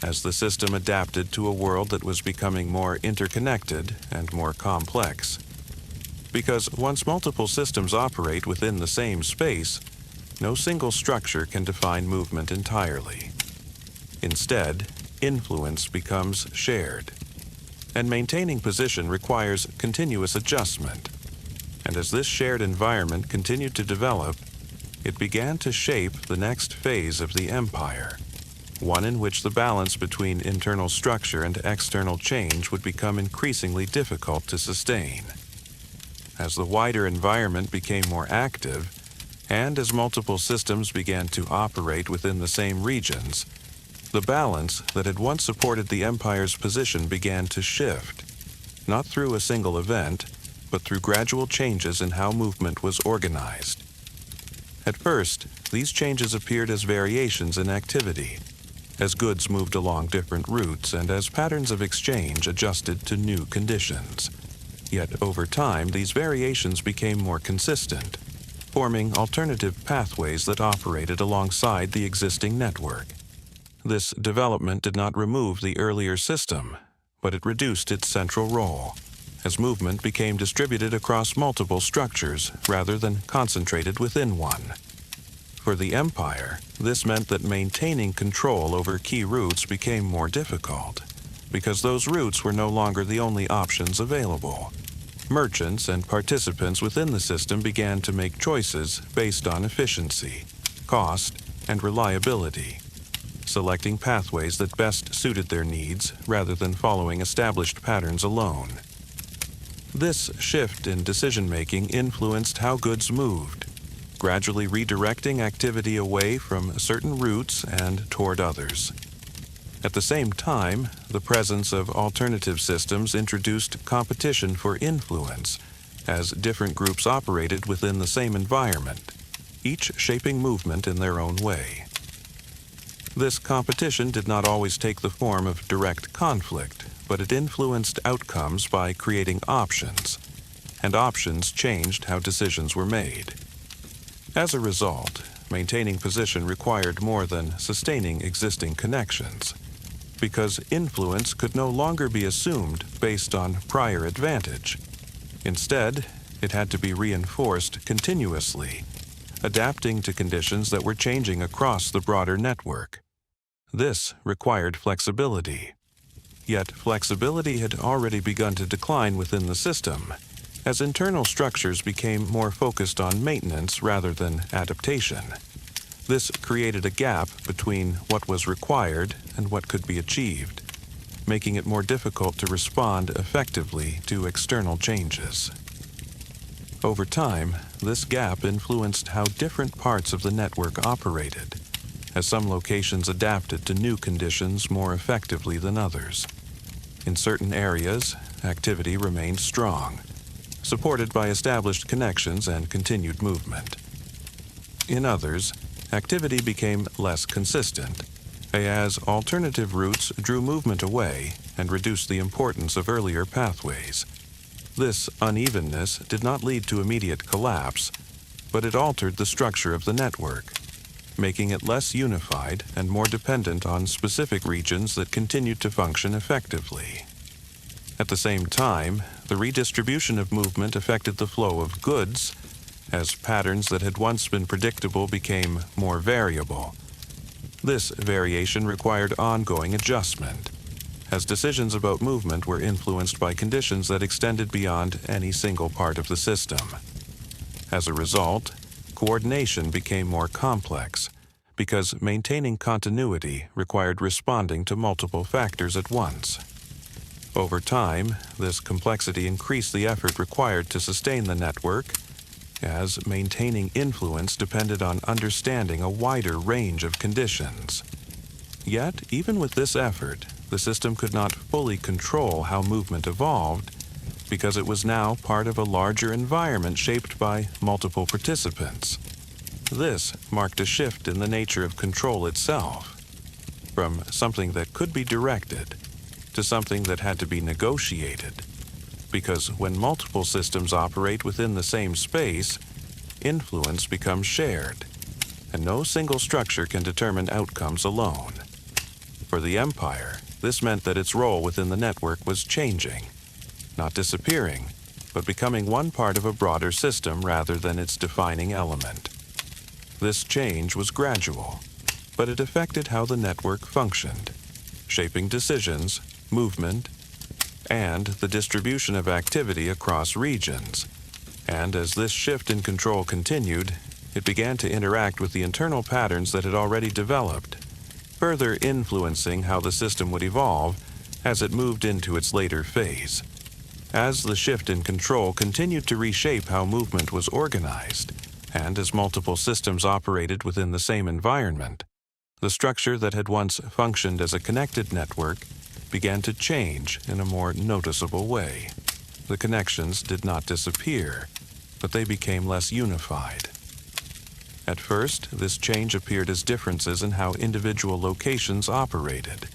as the system adapted to a world that was becoming more interconnected and more complex. Because once multiple systems operate within the same space, no single structure can define movement entirely. Instead, influence becomes shared, and maintaining position requires continuous adjustment. And as this shared environment continued to develop, it began to shape the next phase of the empire, one in which the balance between internal structure and external change would become increasingly difficult to sustain. As the wider environment became more active, and as multiple systems began to operate within the same regions, the balance that had once supported the empire's position began to shift, not through a single event, but through gradual changes in how movement was organized. At first, these changes appeared as variations in activity, as goods moved along different routes and as patterns of exchange adjusted to new conditions. Yet over time, these variations became more consistent, forming alternative pathways that operated alongside the existing network. This development did not remove the earlier system, but it reduced its central role, as movement became distributed across multiple structures rather than concentrated within one. For the empire, this meant that maintaining control over key routes became more difficult, because those routes were no longer the only options available. Merchants and participants within the system began to make choices based on efficiency, cost, and reliability, selecting pathways that best suited their needs rather than following established patterns alone. This shift in decision-making influenced how goods moved, gradually redirecting activity away from certain routes and toward others. At the same time, the presence of alternative systems introduced competition for influence, as different groups operated within the same environment, each shaping movement in their own way. This competition did not always take the form of direct conflict, but it influenced outcomes by creating options, and options changed how decisions were made. As a result, maintaining position required more than sustaining existing connections, because influence could no longer be assumed based on prior advantage. Instead, it had to be reinforced continuously, adapting to conditions that were changing across the broader network. This required flexibility. Yet flexibility had already begun to decline within the system, as internal structures became more focused on maintenance rather than adaptation. This created a gap between what was required and what could be achieved, making it more difficult to respond effectively to external changes. Over time, this gap influenced how different parts of the network operated, as some locations adapted to new conditions more effectively than others. In certain areas, activity remained strong, supported by established connections and continued movement. In others, activity became less consistent, as alternative routes drew movement away and reduced the importance of earlier pathways. This unevenness did not lead to immediate collapse, but it altered the structure of the network, making it less unified and more dependent on specific regions that continued to function effectively. At the same time, the redistribution of movement affected the flow of goods, as patterns that had once been predictable became more variable. This variation required ongoing adjustment, as decisions about movement were influenced by conditions that extended beyond any single part of the system. As a result, coordination became more complex, because maintaining continuity required responding to multiple factors at once. Over time, this complexity increased the effort required to sustain the network, as maintaining influence depended on understanding a wider range of conditions. Yet, even with this effort, the system could not fully control how movement evolved, because it was now part of a larger environment shaped by multiple participants. This marked a shift in the nature of control itself, from something that could be directed to something that had to be negotiated, because when multiple systems operate within the same space, influence becomes shared, and no single structure can determine outcomes alone. For the Empire, this meant that its role within the network was changing, not disappearing, but becoming one part of a broader system rather than its defining element. This change was gradual, but it affected how the network functioned, shaping decisions, movement, and the distribution of activity across regions. And as this shift in control continued, it began to interact with the internal patterns that had already developed, further influencing how the system would evolve as it moved into its later phase. As the shift in control continued to reshape how movement was organized, and as multiple systems operated within the same environment, the structure that had once functioned as a connected network began to change in a more noticeable way. The connections did not disappear, but they became less unified. At first, this change appeared as differences in how individual locations operated,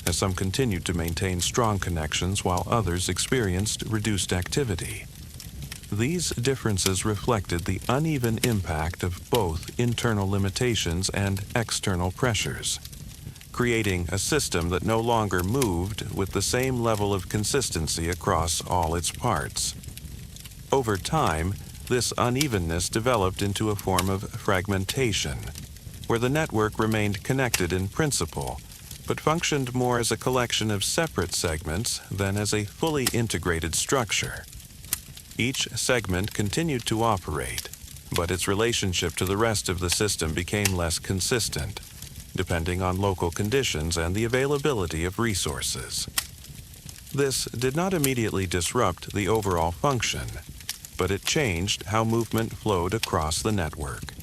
as some continued to maintain strong connections while others experienced reduced activity. These differences reflected the uneven impact of both internal limitations and external pressures, creating a system that no longer moved with the same level of consistency across all its parts. Over time, this unevenness developed into a form of fragmentation, where the network remained connected in principle, but functioned more as a collection of separate segments than as a fully integrated structure. Each segment continued to operate, but its relationship to the rest of the system became less consistent, depending on local conditions and the availability of resources. This did not immediately disrupt the overall function, but it changed how movement flowed across the network,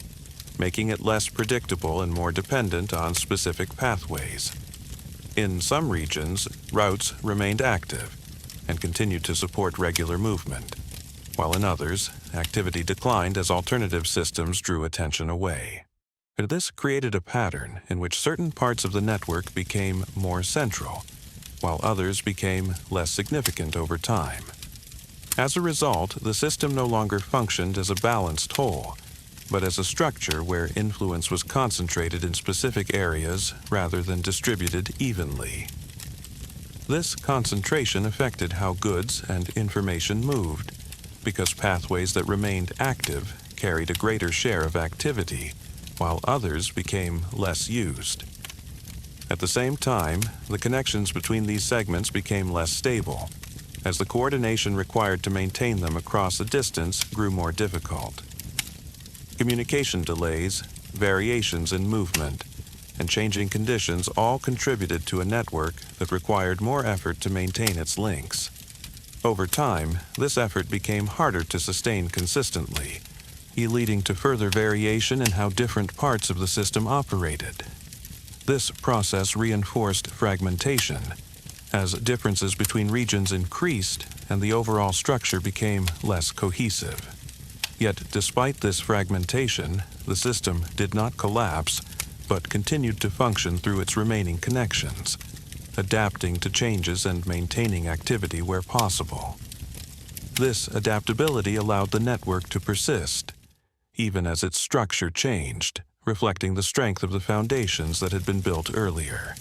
making it less predictable and more dependent on specific pathways. In some regions, routes remained active and continued to support regular movement, while in others, activity declined as alternative systems drew attention away. This created a pattern in which certain parts of the network became more central, while others became less significant over time. As a result, the system no longer functioned as a balanced whole, but as a structure where influence was concentrated in specific areas rather than distributed evenly. This concentration affected how goods and information moved, because pathways that remained active carried a greater share of activity, while others became less used. At the same time, the connections between these segments became less stable, as the coordination required to maintain them across a distance grew more difficult. Communication delays, variations in movement, and changing conditions all contributed to a network that required more effort to maintain its links. Over time, this effort became harder to sustain consistently, leading to further variation in how different parts of the system operated. This process reinforced fragmentation, as differences between regions increased and the overall structure became less cohesive. Yet, despite this fragmentation, the system did not collapse, but continued to function through its remaining connections, adapting to changes and maintaining activity where possible. This adaptability allowed the network to persist, even as its structure changed, reflecting the strength of the foundations that had been built earlier.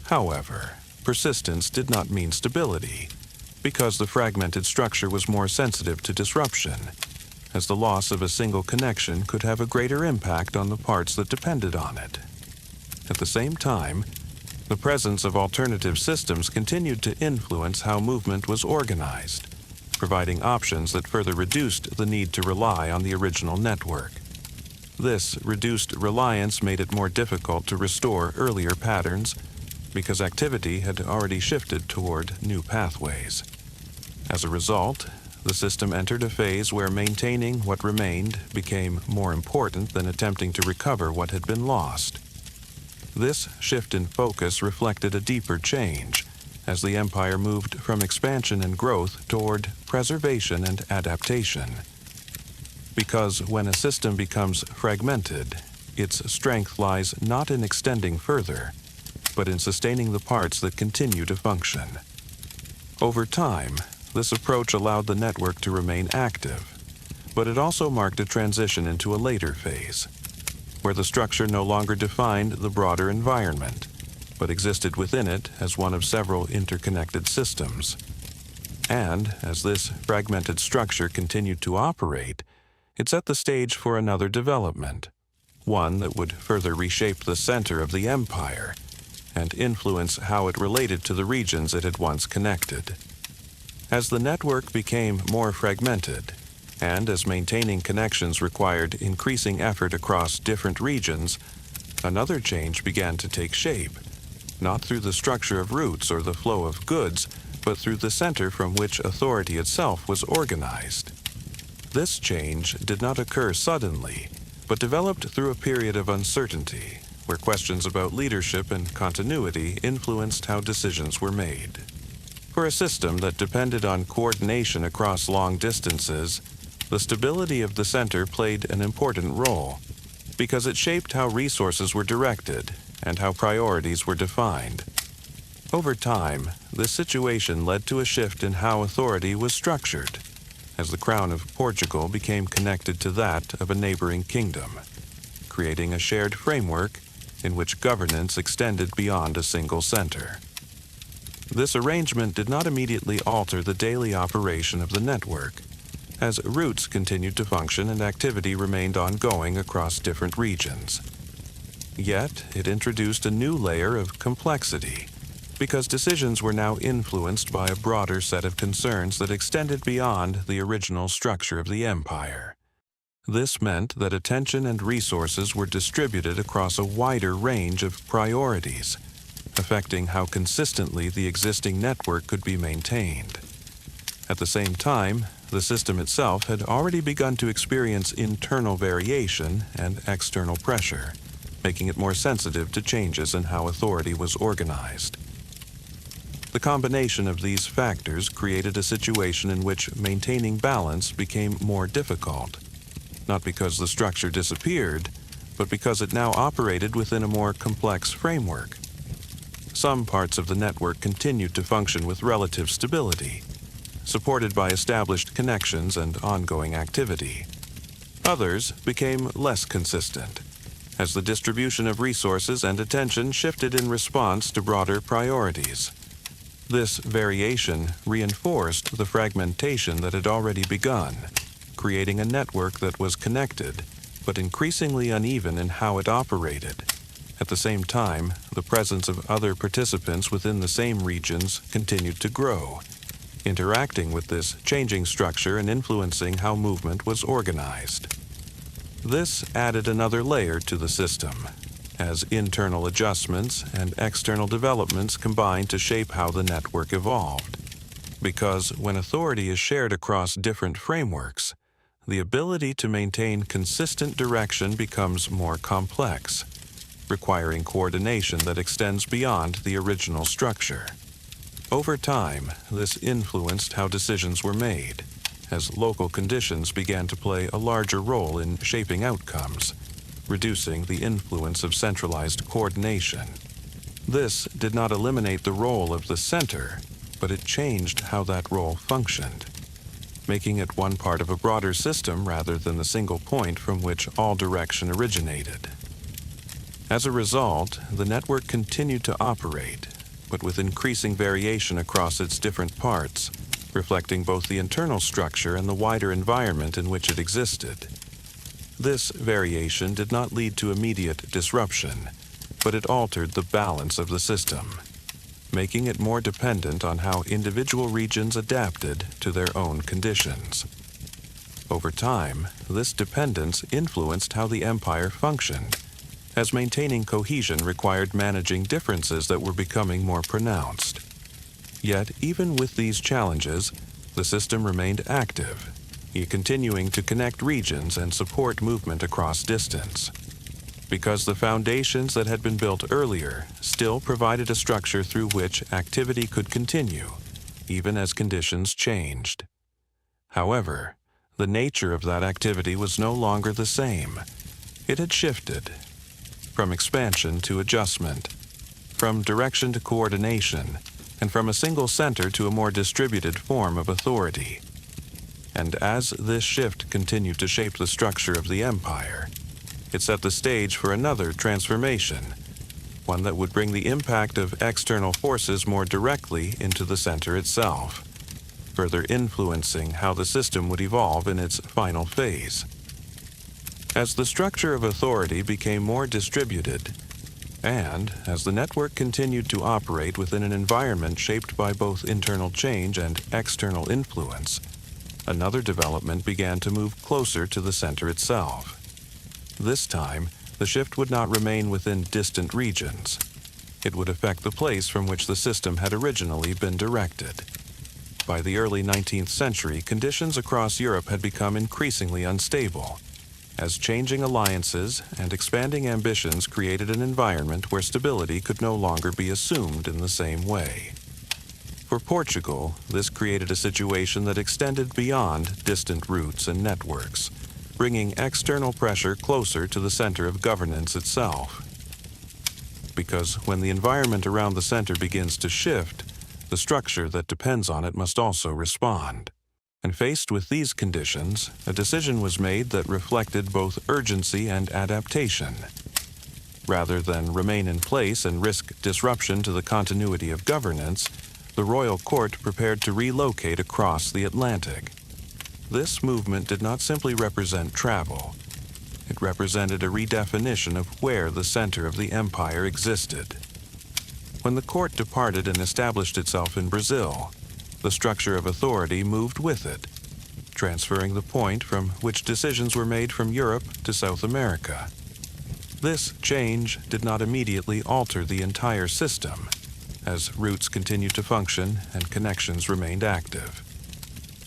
However, persistence did not mean stability, because the fragmented structure was more sensitive to disruption, as the loss of a single connection could have a greater impact on the parts that depended on it. At the same time, the presence of alternative systems continued to influence how movement was organized, providing options that further reduced the need to rely on the original network. This reduced reliance made it more difficult to restore earlier patterns because activity had already shifted toward new pathways. As a result, the system entered a phase where maintaining what remained became more important than attempting to recover what had been lost. This shift in focus reflected a deeper change, as the empire moved from expansion and growth toward preservation and adaptation. Because when a system becomes fragmented, its strength lies not in extending further, but in sustaining the parts that continue to function. Over time, this approach allowed the network to remain active, but it also marked a transition into a later phase, where the structure no longer defined the broader environment, but existed within it as one of several interconnected systems. And as this fragmented structure continued to operate, it set the stage for another development, one that would further reshape the center of the empire and influence how it related to the regions it had once connected. As the network became more fragmented, and as maintaining connections required increasing effort across different regions, another change began to take shape, not through the structure of routes or the flow of goods, but through the center from which authority itself was organized. This change did not occur suddenly, but developed through a period of uncertainty, where questions about leadership and continuity influenced how decisions were made. For a system that depended on coordination across long distances, the stability of the center played an important role, because it shaped how resources were directed and how priorities were defined. Over time, this situation led to a shift in how authority was structured, as the crown of Portugal became connected to that of a neighboring kingdom, creating a shared framework in which governance extended beyond a single center. This arrangement did not immediately alter the daily operation of the network, as routes continued to function and activity remained ongoing across different regions. Yet, it introduced a new layer of complexity, because decisions were now influenced by a broader set of concerns that extended beyond the original structure of the empire. This meant that attention and resources were distributed across a wider range of priorities, affecting how consistently the existing network could be maintained. At the same time, the system itself had already begun to experience internal variation and external pressure, making it more sensitive to changes in how authority was organized. The combination of these factors created a situation in which maintaining balance became more difficult, not because the structure disappeared, but because it now operated within a more complex framework. Some parts of the network continued to function with relative stability, supported by established connections and ongoing activity. Others became less consistent, as the distribution of resources and attention shifted in response to broader priorities. This variation reinforced the fragmentation that had already begun, creating a network that was connected, but increasingly uneven in how it operated. At the same time, the presence of other participants within the same regions continued to grow, interacting with this changing structure and influencing how movement was organized. This added another layer to the system, as internal adjustments and external developments combined to shape how the network evolved. Because when authority is shared across different frameworks, the ability to maintain consistent direction becomes more complex, requiring coordination that extends beyond the original structure. Over time, this influenced how decisions were made, as local conditions began to play a larger role in shaping outcomes, reducing the influence of centralized coordination. This did not eliminate the role of the center, but it changed how that role functioned. making it one part of a broader system rather than the single point from which all direction originated. As a result, the network continued to operate, but with increasing variation across its different parts, reflecting both the internal structure and the wider environment in which it existed. This variation did not lead to immediate disruption, but it altered the balance of the system, making it more dependent on how individual regions adapted to their own conditions. Over time, this dependence influenced how the empire functioned, as maintaining cohesion required managing differences that were becoming more pronounced. Yet, even with these challenges, the system remained active, continuing to connect regions and support movement across distance. Because the foundations that had been built earlier still provided a structure through which activity could continue, even as conditions changed. However, the nature of that activity was no longer the same. It had shifted from expansion to adjustment, from direction to coordination, and from a single center to a more distributed form of authority. And as this shift continued to shape the structure of the empire, it set the stage for another transformation, one that would bring the impact of external forces more directly into the center itself, further influencing how the system would evolve in its final phase. As the structure of authority became more distributed, and as the network continued to operate within an environment shaped by both internal change and external influence, another development began to move closer to the center itself. This time, the shift would not remain within distant regions. It would affect the place from which the system had originally been directed. By the early 19th century, conditions across Europe had become increasingly unstable, as changing alliances and expanding ambitions created an environment where stability could no longer be assumed in the same way. For Portugal, this created a situation that extended beyond distant routes and networks, bringing external pressure closer to the center of governance itself. Because when the environment around the center begins to shift, the structure that depends on it must also respond. And faced with these conditions, a decision was made that reflected both urgency and adaptation. Rather than remain in place and risk disruption to the continuity of governance, the royal court prepared to relocate across the Atlantic. This movement did not simply represent travel. It represented a redefinition of where the center of the empire existed. When the court departed and established itself in Brazil, the structure of authority moved with it, transferring the point from which decisions were made from Europe to South America. This change did not immediately alter the entire system, as routes continued to function and connections remained active.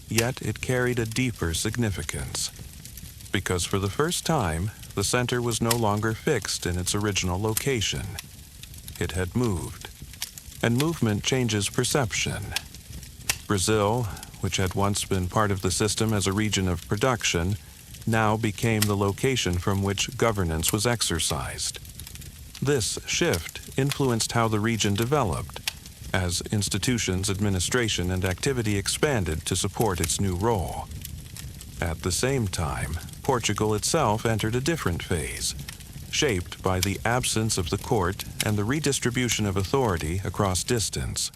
Yet it carried a deeper significance, because for the first time, the center was no longer fixed in its original location. It had moved, and movement changes perception. Brazil, which had once been part of the system as a region of production, now became the location from which governance was exercised. This shift influenced how the region developed, as institutions, administration, and activity expanded to support its new role. At the same time, Portugal itself entered a different phase, shaped by the absence of the court and the redistribution of authority across distance.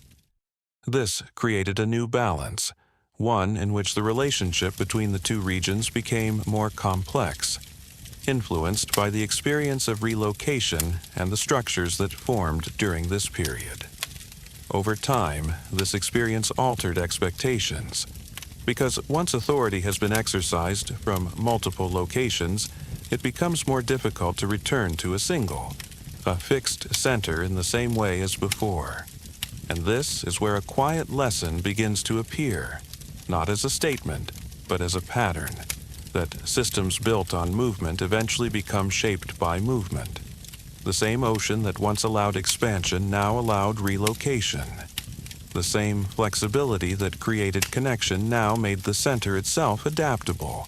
This created a new balance, one in which the relationship between the two regions became more complex, influenced by the experience of relocation and the structures that formed during this period. Over time, this experience altered expectations, because once authority has been exercised from multiple locations, it becomes more difficult to return to a single, a fixed center in the same way as before. And this is where a quiet lesson begins to appear, not as a statement, but as a pattern, that systems built on movement eventually become shaped by movement. The same ocean that once allowed expansion now allowed relocation. The same flexibility that created connection now made the center itself adaptable.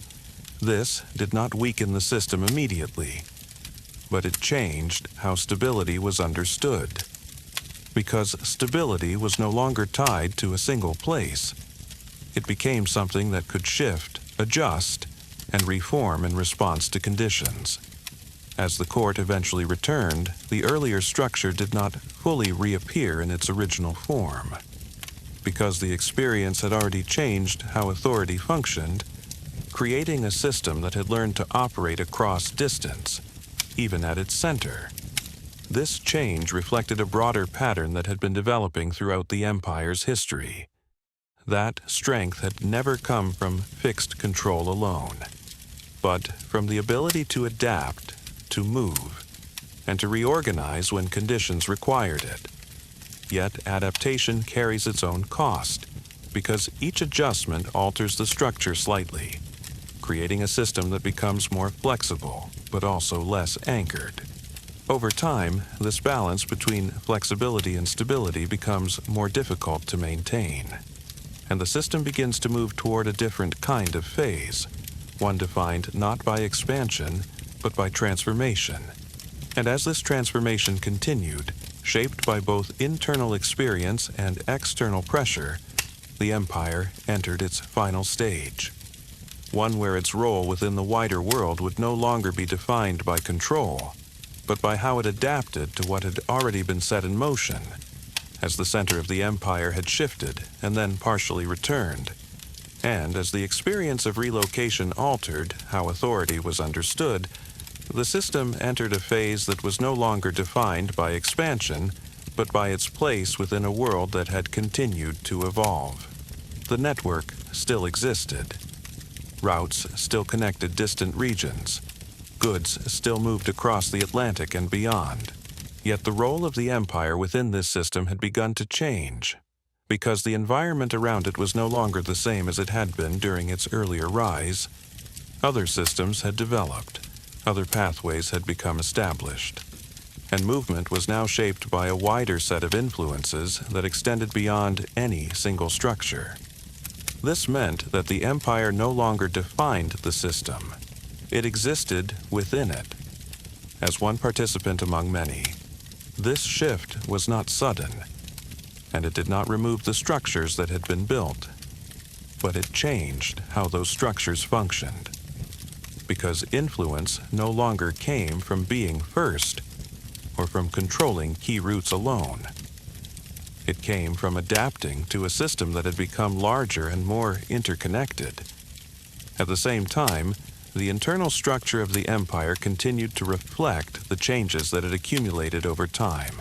This did not weaken the system immediately, but it changed how stability was understood. Because stability was no longer tied to a single place. it became something that could shift, adjust, and reform in response to conditions. As the court eventually returned, the earlier structure did not fully reappear in its original form. Because the experience had already changed how authority functioned, creating a system that had learned to operate across distance, even at its center. This change reflected a broader pattern that had been developing throughout the Empire's history. That strength had never come from fixed control alone, but from the ability to adapt, to move, and to reorganize when conditions required it. Yet adaptation carries its own cost, because each adjustment alters the structure slightly, creating a system that becomes more flexible, but also less anchored. Over time, this balance between flexibility and stability becomes more difficult to maintain, and the system begins to move toward a different kind of phase, one defined not by expansion, but by transformation. And as this transformation continued, shaped by both internal experience and external pressure, the Empire entered its final stage. One where its role within the wider world would no longer be defined by control, but by how it adapted to what had already been set in motion. As the center of the Empire had shifted and then partially returned, and as the experience of relocation altered how authority was understood, the system entered a phase that was no longer defined by expansion, but by its place within a world that had continued to evolve. The network still existed. Routes still connected distant regions. Goods still moved across the Atlantic and beyond. Yet the role of the Empire within this system had begun to change, because the environment around it was no longer the same as it had been during its earlier rise. Other systems had developed, other pathways had become established, and movement was now shaped by a wider set of influences that extended beyond any single structure. This meant that the Empire no longer defined the system. It existed within it, as one participant among many. This shift was not sudden, and it did not remove the structures that had been built, but it changed how those structures functioned. Because influence no longer came from being first, or from controlling key routes alone. It came from adapting to a system that had become larger and more interconnected. At the same time, the internal structure of the Empire continued to reflect the changes that had accumulated over time.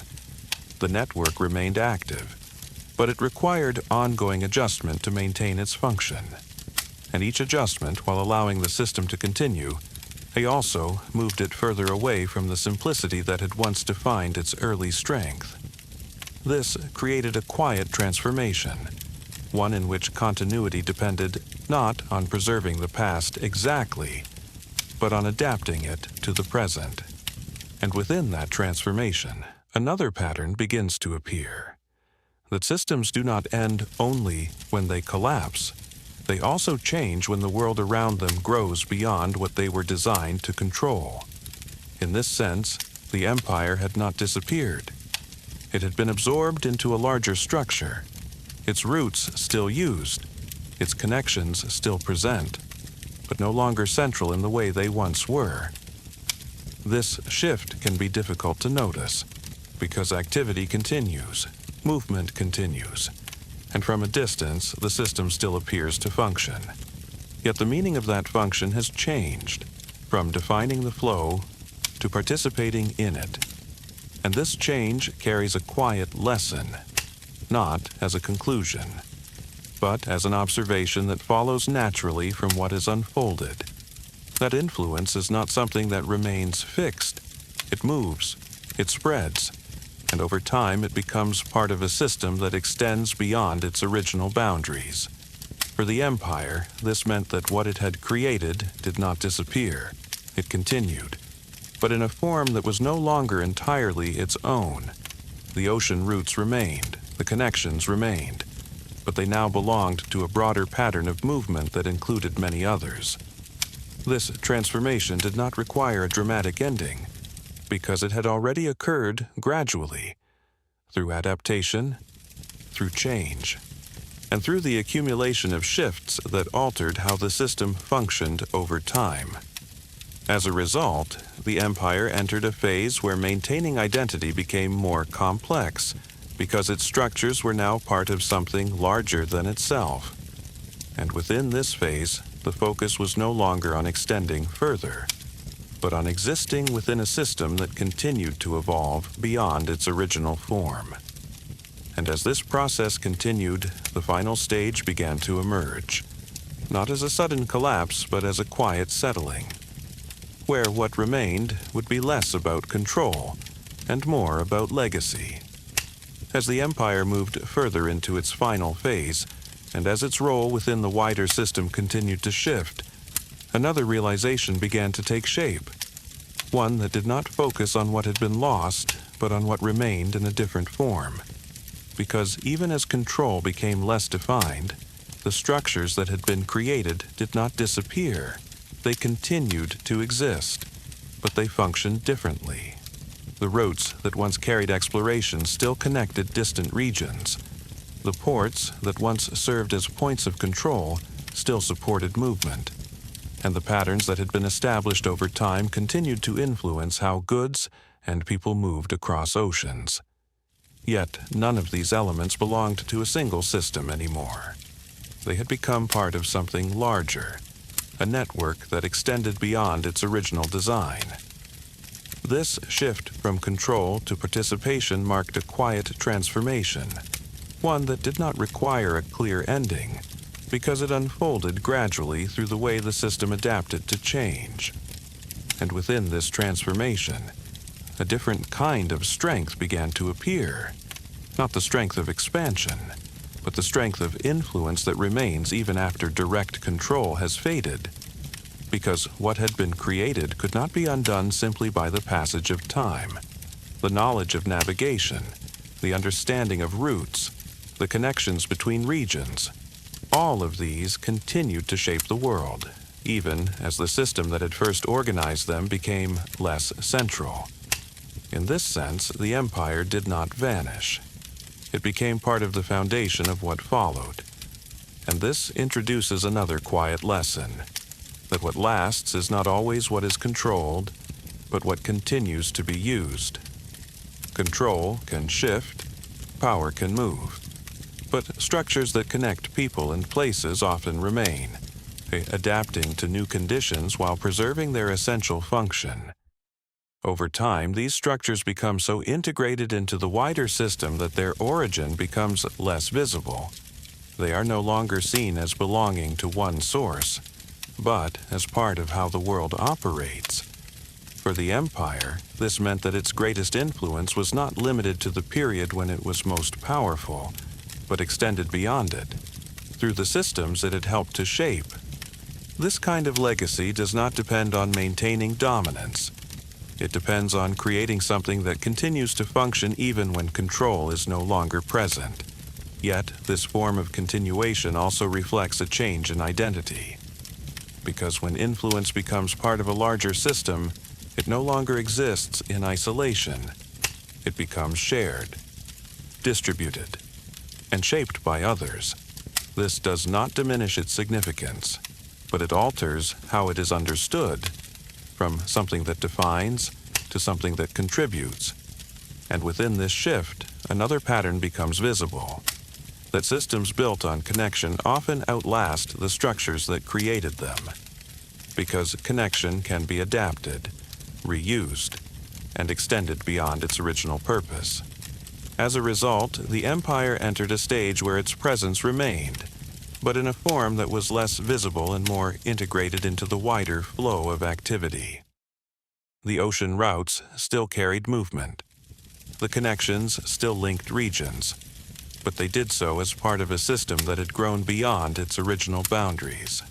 The network remained active, but it required ongoing adjustment to maintain its function. And each adjustment, while allowing the system to continue, they also moved it further away from the simplicity that had once defined its early strength. This created a quiet transformation, one in which continuity depended not on preserving the past exactly, but on adapting it to the present. And within that transformation, another pattern begins to appear. That systems do not end only when they collapse. They also change when the world around them grows beyond what they were designed to control. In this sense, the Empire had not disappeared. It had been absorbed into a larger structure, its roots still used, its connections still present, but no longer central in the way they once were. This shift can be difficult to notice, because activity continues, movement continues, and from a distance the system still appears to function. Yet the meaning of that function has changed, from defining the flow to participating in it. And this change carries a quiet lesson, not as a conclusion, but as an observation that follows naturally from what is unfolded. That influence is not something that remains fixed. It moves, it spreads, and over time it becomes part of a system that extends beyond its original boundaries. For the Empire, this meant that what it had created did not disappear. It continued, but in a form that was no longer entirely its own. The ocean routes remained, the connections remained, but they now belonged to a broader pattern of movement that included many others. This transformation did not require a dramatic ending, because it had already occurred gradually, through adaptation, through change. and through the accumulation of shifts that altered how the system functioned over time. As a result, the empire entered a phase where maintaining identity became more complex, because its structures were now part of something larger than itself. And within this phase, the focus was no longer on extending further, but on existing within a system that continued to evolve beyond its original form. And as this process continued, the final stage began to emerge, not as a sudden collapse, but as a quiet settling, where what remained would be less about control and more about legacy. As the empire moved further into its final phase, and as its role within the wider system continued to shift, another realization began to take shape, one that did not focus on what had been lost, but on what remained in a different form. Because even as control became less defined, the structures that had been created did not disappear. They continued to exist, but they functioned differently. The routes that once carried exploration still connected distant regions. The ports that once served as points of control still supported movement. And the patterns that had been established over time continued to influence how goods and people moved across oceans. Yet none of these elements belonged to a single system anymore. They had become part of something larger, a network that extended beyond its original design. This shift from control to participation marked a quiet transformation, one that did not require a clear ending, because it unfolded gradually through the way the system adapted to change. And within this transformation, a different kind of strength began to appear. Not the strength of expansion, but the strength of influence that remains even after direct control has faded. Because what had been created could not be undone simply by the passage of time. The knowledge of navigation, the understanding of routes, the connections between regions, all of these continued to shape the world, even as the system that had first organized them became less central. In this sense, the empire did not vanish. It became part of the foundation of what followed. And this introduces another quiet lesson, that what lasts is not always what is controlled, but what continues to be used. Control can shift, power can move, but structures that connect people and places often remain, adapting to new conditions while preserving their essential function. Over time, these structures become so integrated into the wider system that their origin becomes less visible. They are no longer seen as belonging to one source, but as part of how the world operates. For the empire, this meant that its greatest influence was not limited to the period when it was most powerful, but extended beyond it, through the systems it had helped to shape. This kind of legacy does not depend on maintaining dominance. It depends on creating something that continues to function even when control is no longer present. Yet, this form of continuation also reflects a change in identity. Because when influence becomes part of a larger system, it no longer exists in isolation. It becomes shared, distributed, and shaped by others. This does not diminish its significance, but it alters how it is understood, from something that defines to something that contributes. And within this shift, another pattern becomes visible, that systems built on connection often outlast the structures that created them, because connection can be adapted, reused, and extended beyond its original purpose. As a result, the empire entered a stage where its presence remained, but in a form that was less visible and more integrated into the wider flow of activity. The ocean routes still carried movement. The connections still linked regions, but they did so as part of a system that had grown beyond its original boundaries.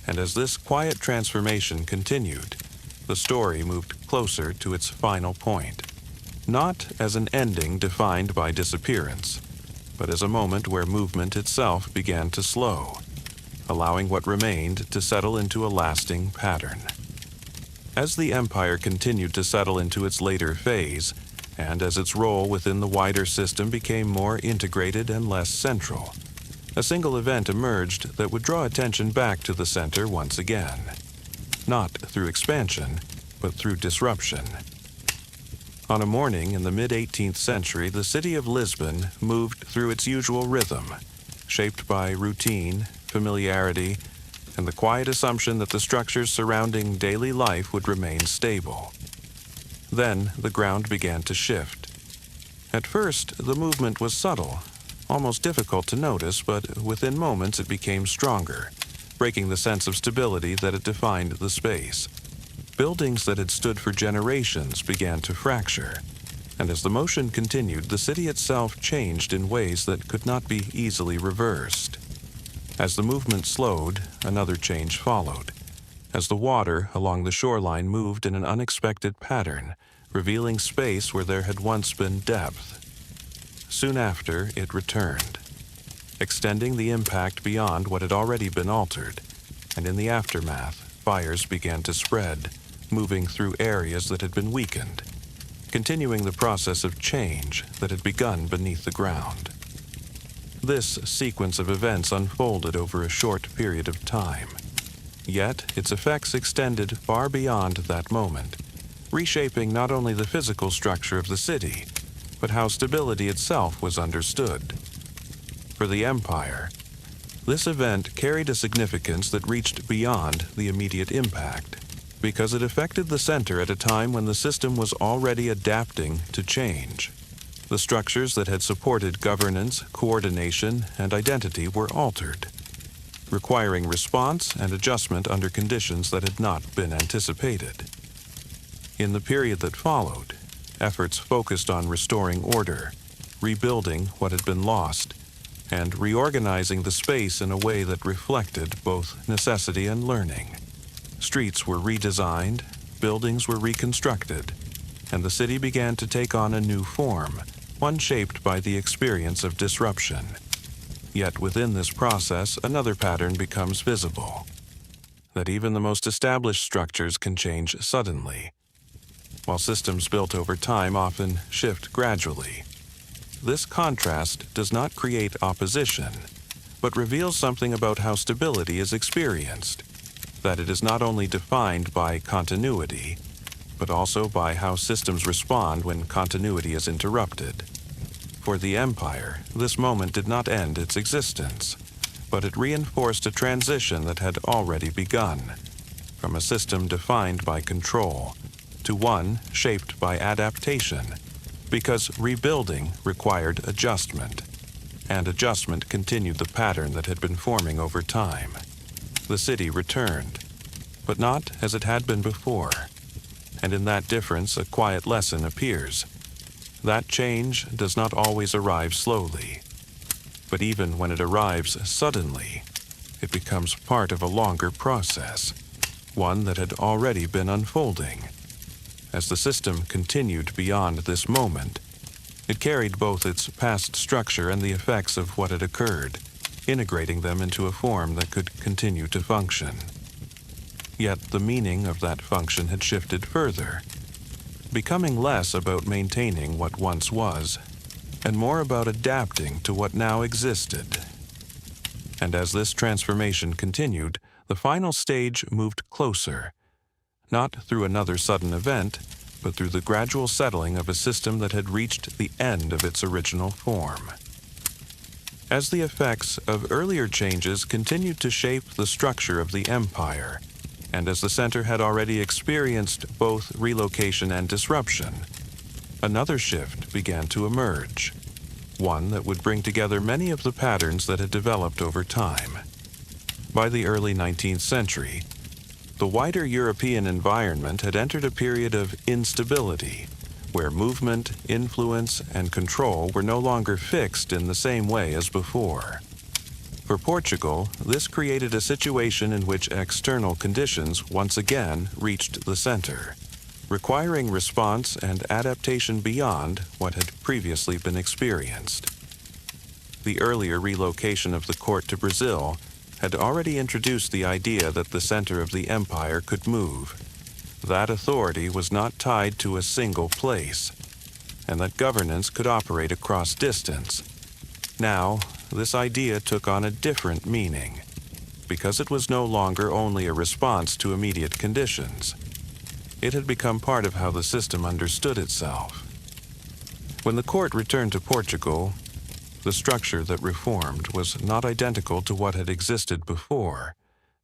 And as this quiet transformation continued, the story moved closer to its final point, not as an ending defined by disappearance, but as a moment where movement itself began to slow, allowing what remained to settle into a lasting pattern. As the empire continued to settle into its later phase, and as its role within the wider system became more integrated and less central, a single event emerged that would draw attention back to the center once again. Not through expansion, but through disruption. On a morning in the mid-18th century, the city of Lisbon moved through its usual rhythm, shaped by routine, familiarity, and the quiet assumption that the structures surrounding daily life would remain stable. Then the ground began to shift. At first, the movement was subtle, almost difficult to notice, but within moments it became stronger, breaking the sense of stability that had defined the space. Buildings that had stood for generations began to fracture, and as the motion continued, the city itself changed in ways that could not be easily reversed. As the movement slowed, another change followed, as the water along the shoreline moved in an unexpected pattern, revealing space where there had once been depth. Soon after, it returned, extending the impact beyond what had already been altered, and in the aftermath, fires began to spread, moving through areas that had been weakened, continuing the process of change that had begun beneath the ground. This sequence of events unfolded over a short period of time, yet its effects extended far beyond that moment, reshaping not only the physical structure of the city, but how stability itself was understood. For the empire, this event carried a significance that reached beyond the immediate impact, because it affected the center at a time when the system was already adapting to change. The structures that had supported governance, coordination, and identity were altered, requiring response and adjustment under conditions that had not been anticipated. In the period that followed, efforts focused on restoring order, rebuilding what had been lost, and reorganizing the space in a way that reflected both necessity and learning. Streets were redesigned, buildings were reconstructed, and the city began to take on a new form, one shaped by the experience of disruption. Yet within this process, another pattern becomes visible, that even the most established structures can change suddenly, while systems built over time often shift gradually. This contrast does not create opposition, but reveals something about how stability is experienced, that it is not only defined by continuity, but also by how systems respond when continuity is interrupted. For the empire, this moment did not end its existence, but it reinforced a transition that had already begun, from a system defined by control to one shaped by adaptation, because rebuilding required adjustment, and adjustment continued the pattern that had been forming over time. The city returned, but not as it had been before, and in that difference a quiet lesson appears. That change does not always arrive slowly, but even when it arrives suddenly, it becomes part of a longer process, one that had already been unfolding. As the system continued beyond this moment, it carried both its past structure and the effects of what had occurred, integrating them into a form that could continue to function. Yet the meaning of that function had shifted further, becoming less about maintaining what once was, and more about adapting to what now existed. And as this transformation continued, the final stage moved closer, not through another sudden event, but through the gradual settling of a system that had reached the end of its original form. As the effects of earlier changes continued to shape the structure of the empire, and as the center had already experienced both relocation and disruption, another shift began to emerge, one that would bring together many of the patterns that had developed over time. By the early 19th century, the wider European environment had entered a period of instability, where movement, influence, and control were no longer fixed in the same way as before. For Portugal, this created a situation in which external conditions once again reached the center, requiring response and adaptation beyond what had previously been experienced. The earlier relocation of the court to Brazil had already introduced the idea that the center of the empire could move. That authority was not tied to a single place, and that governance could operate across distance. Now, this idea took on a different meaning, because it was no longer only a response to immediate conditions. It had become part of how the system understood itself. When the court returned to Portugal, the structure that reformed was not identical to what had existed before,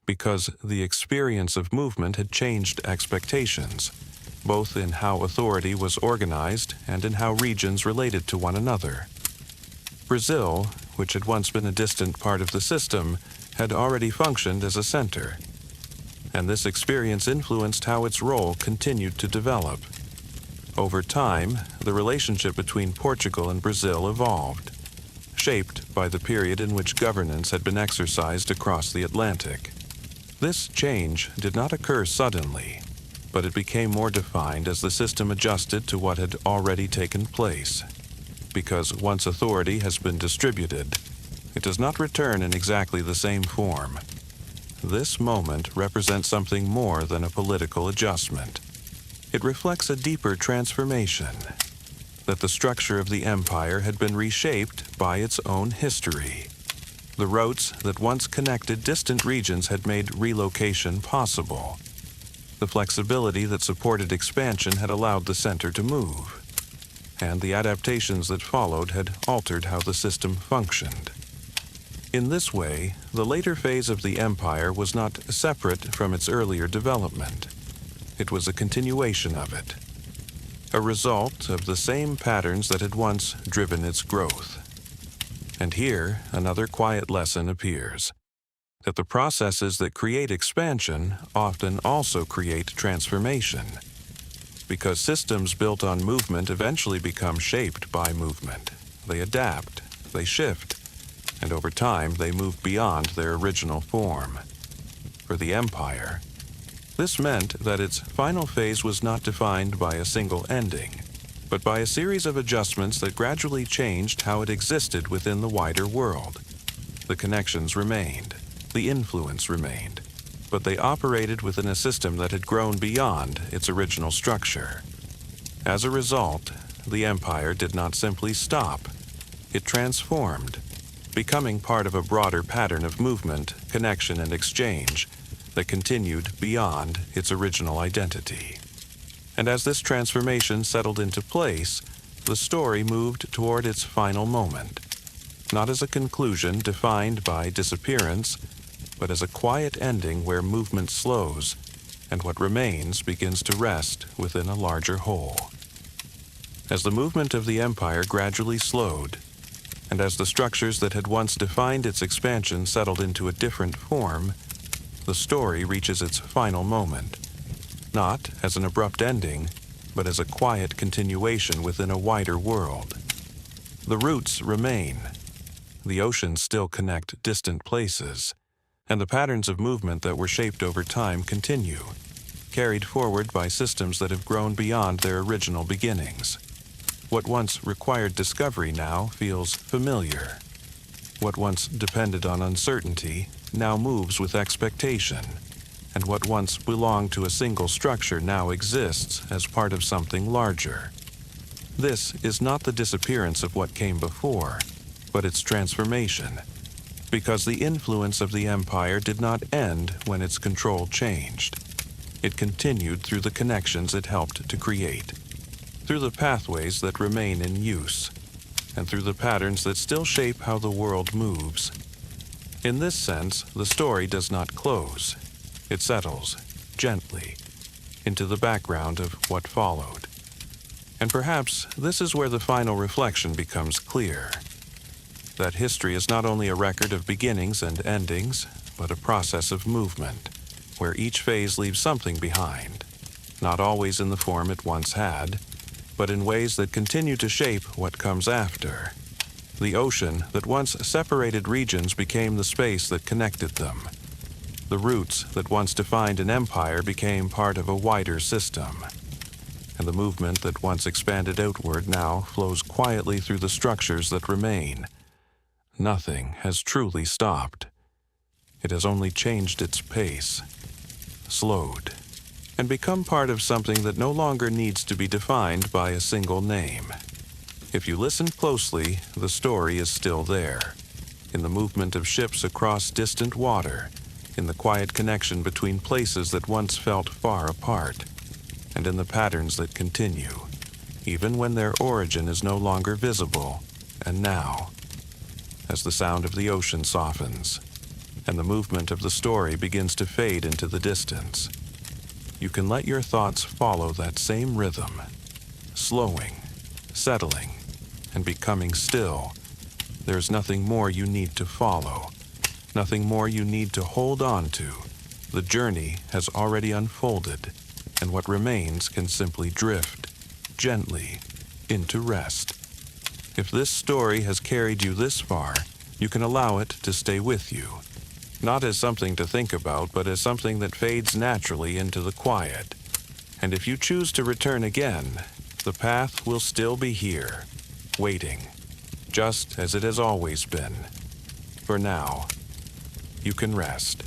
because the experience of movement had changed expectations, both in how authority was organized and in how regions related to one another. Brazil, which had once been a distant part of the system, had already functioned as a center, and this experience influenced how its role continued to develop. Over time, the relationship between Portugal and Brazil evolved, shaped by the period in which governance had been exercised across the Atlantic. This change did not occur suddenly, but it became more defined as the system adjusted to what had already taken place. Because once authority has been distributed, it does not return in exactly the same form. This moment represents something more than a political adjustment. It reflects a deeper transformation, that the structure of the empire had been reshaped by its own history. The routes that once connected distant regions had made relocation possible. The flexibility that supported expansion had allowed the center to move, and the adaptations that followed had altered how the system functioned. In this way, the later phase of the empire was not separate from its earlier development. It was a continuation of it, a result of the same patterns that had once driven its growth. And here, another quiet lesson appears, that the processes that create expansion often also create transformation, because systems built on movement eventually become shaped by movement. They adapt, they shift, and over time they move beyond their original form. For the empire, this meant that its final phase was not defined by a single ending, but by a series of adjustments that gradually changed how it existed within the wider world. The connections remained, the influence remained, but they operated within a system that had grown beyond its original structure. As a result, the empire did not simply stop, it transformed, becoming part of a broader pattern of movement, connection, and exchange that continued beyond its original identity. And as this transformation settled into place, the story moved toward its final moment, not as a conclusion defined by disappearance, but as a quiet ending where movement slows and what remains begins to rest within a larger whole. As the movement of the empire gradually slowed, and as the structures that had once defined its expansion settled into a different form, the story reaches its final moment, not as an abrupt ending, but as a quiet continuation within a wider world. The roots remain. The oceans still connect distant places, and the patterns of movement that were shaped over time continue, carried forward by systems that have grown beyond their original beginnings. What once required discovery now feels familiar. What once depended on uncertainty now moves with expectation, and what once belonged to a single structure now exists as part of something larger. This is not the disappearance of what came before, but its transformation, because the influence of the empire did not end when its control changed. It continued through the connections it helped to create, through the pathways that remain in use, and through the patterns that still shape how the world moves. In this sense, the story does not close. It settles, gently, into the background of what followed. And perhaps this is where the final reflection becomes clear, that history is not only a record of beginnings and endings, but a process of movement, where each phase leaves something behind, not always in the form it once had, but in ways that continue to shape what comes after. The ocean that once separated regions became the space that connected them. The roots that once defined an empire became part of a wider system. And the movement that once expanded outward now flows quietly through the structures that remain. Nothing has truly stopped. It has only changed its pace, slowed, and become part of something that no longer needs to be defined by a single name. If you listen closely, the story is still there, in the movement of ships across distant water, in the quiet connection between places that once felt far apart, and in the patterns that continue, even when their origin is no longer visible. And now, as the sound of the ocean softens, and the movement of the story begins to fade into the distance, you can let your thoughts follow that same rhythm, slowing, settling, and becoming still. There's nothing more you need to follow, nothing more you need to hold on to. The journey has already unfolded, and what remains can simply drift, gently, into rest. If this story has carried you this far, you can allow it to stay with you, not as something to think about, but as something that fades naturally into the quiet. And if you choose to return again, the path will still be here, waiting, just as it has always been. For now, you can rest.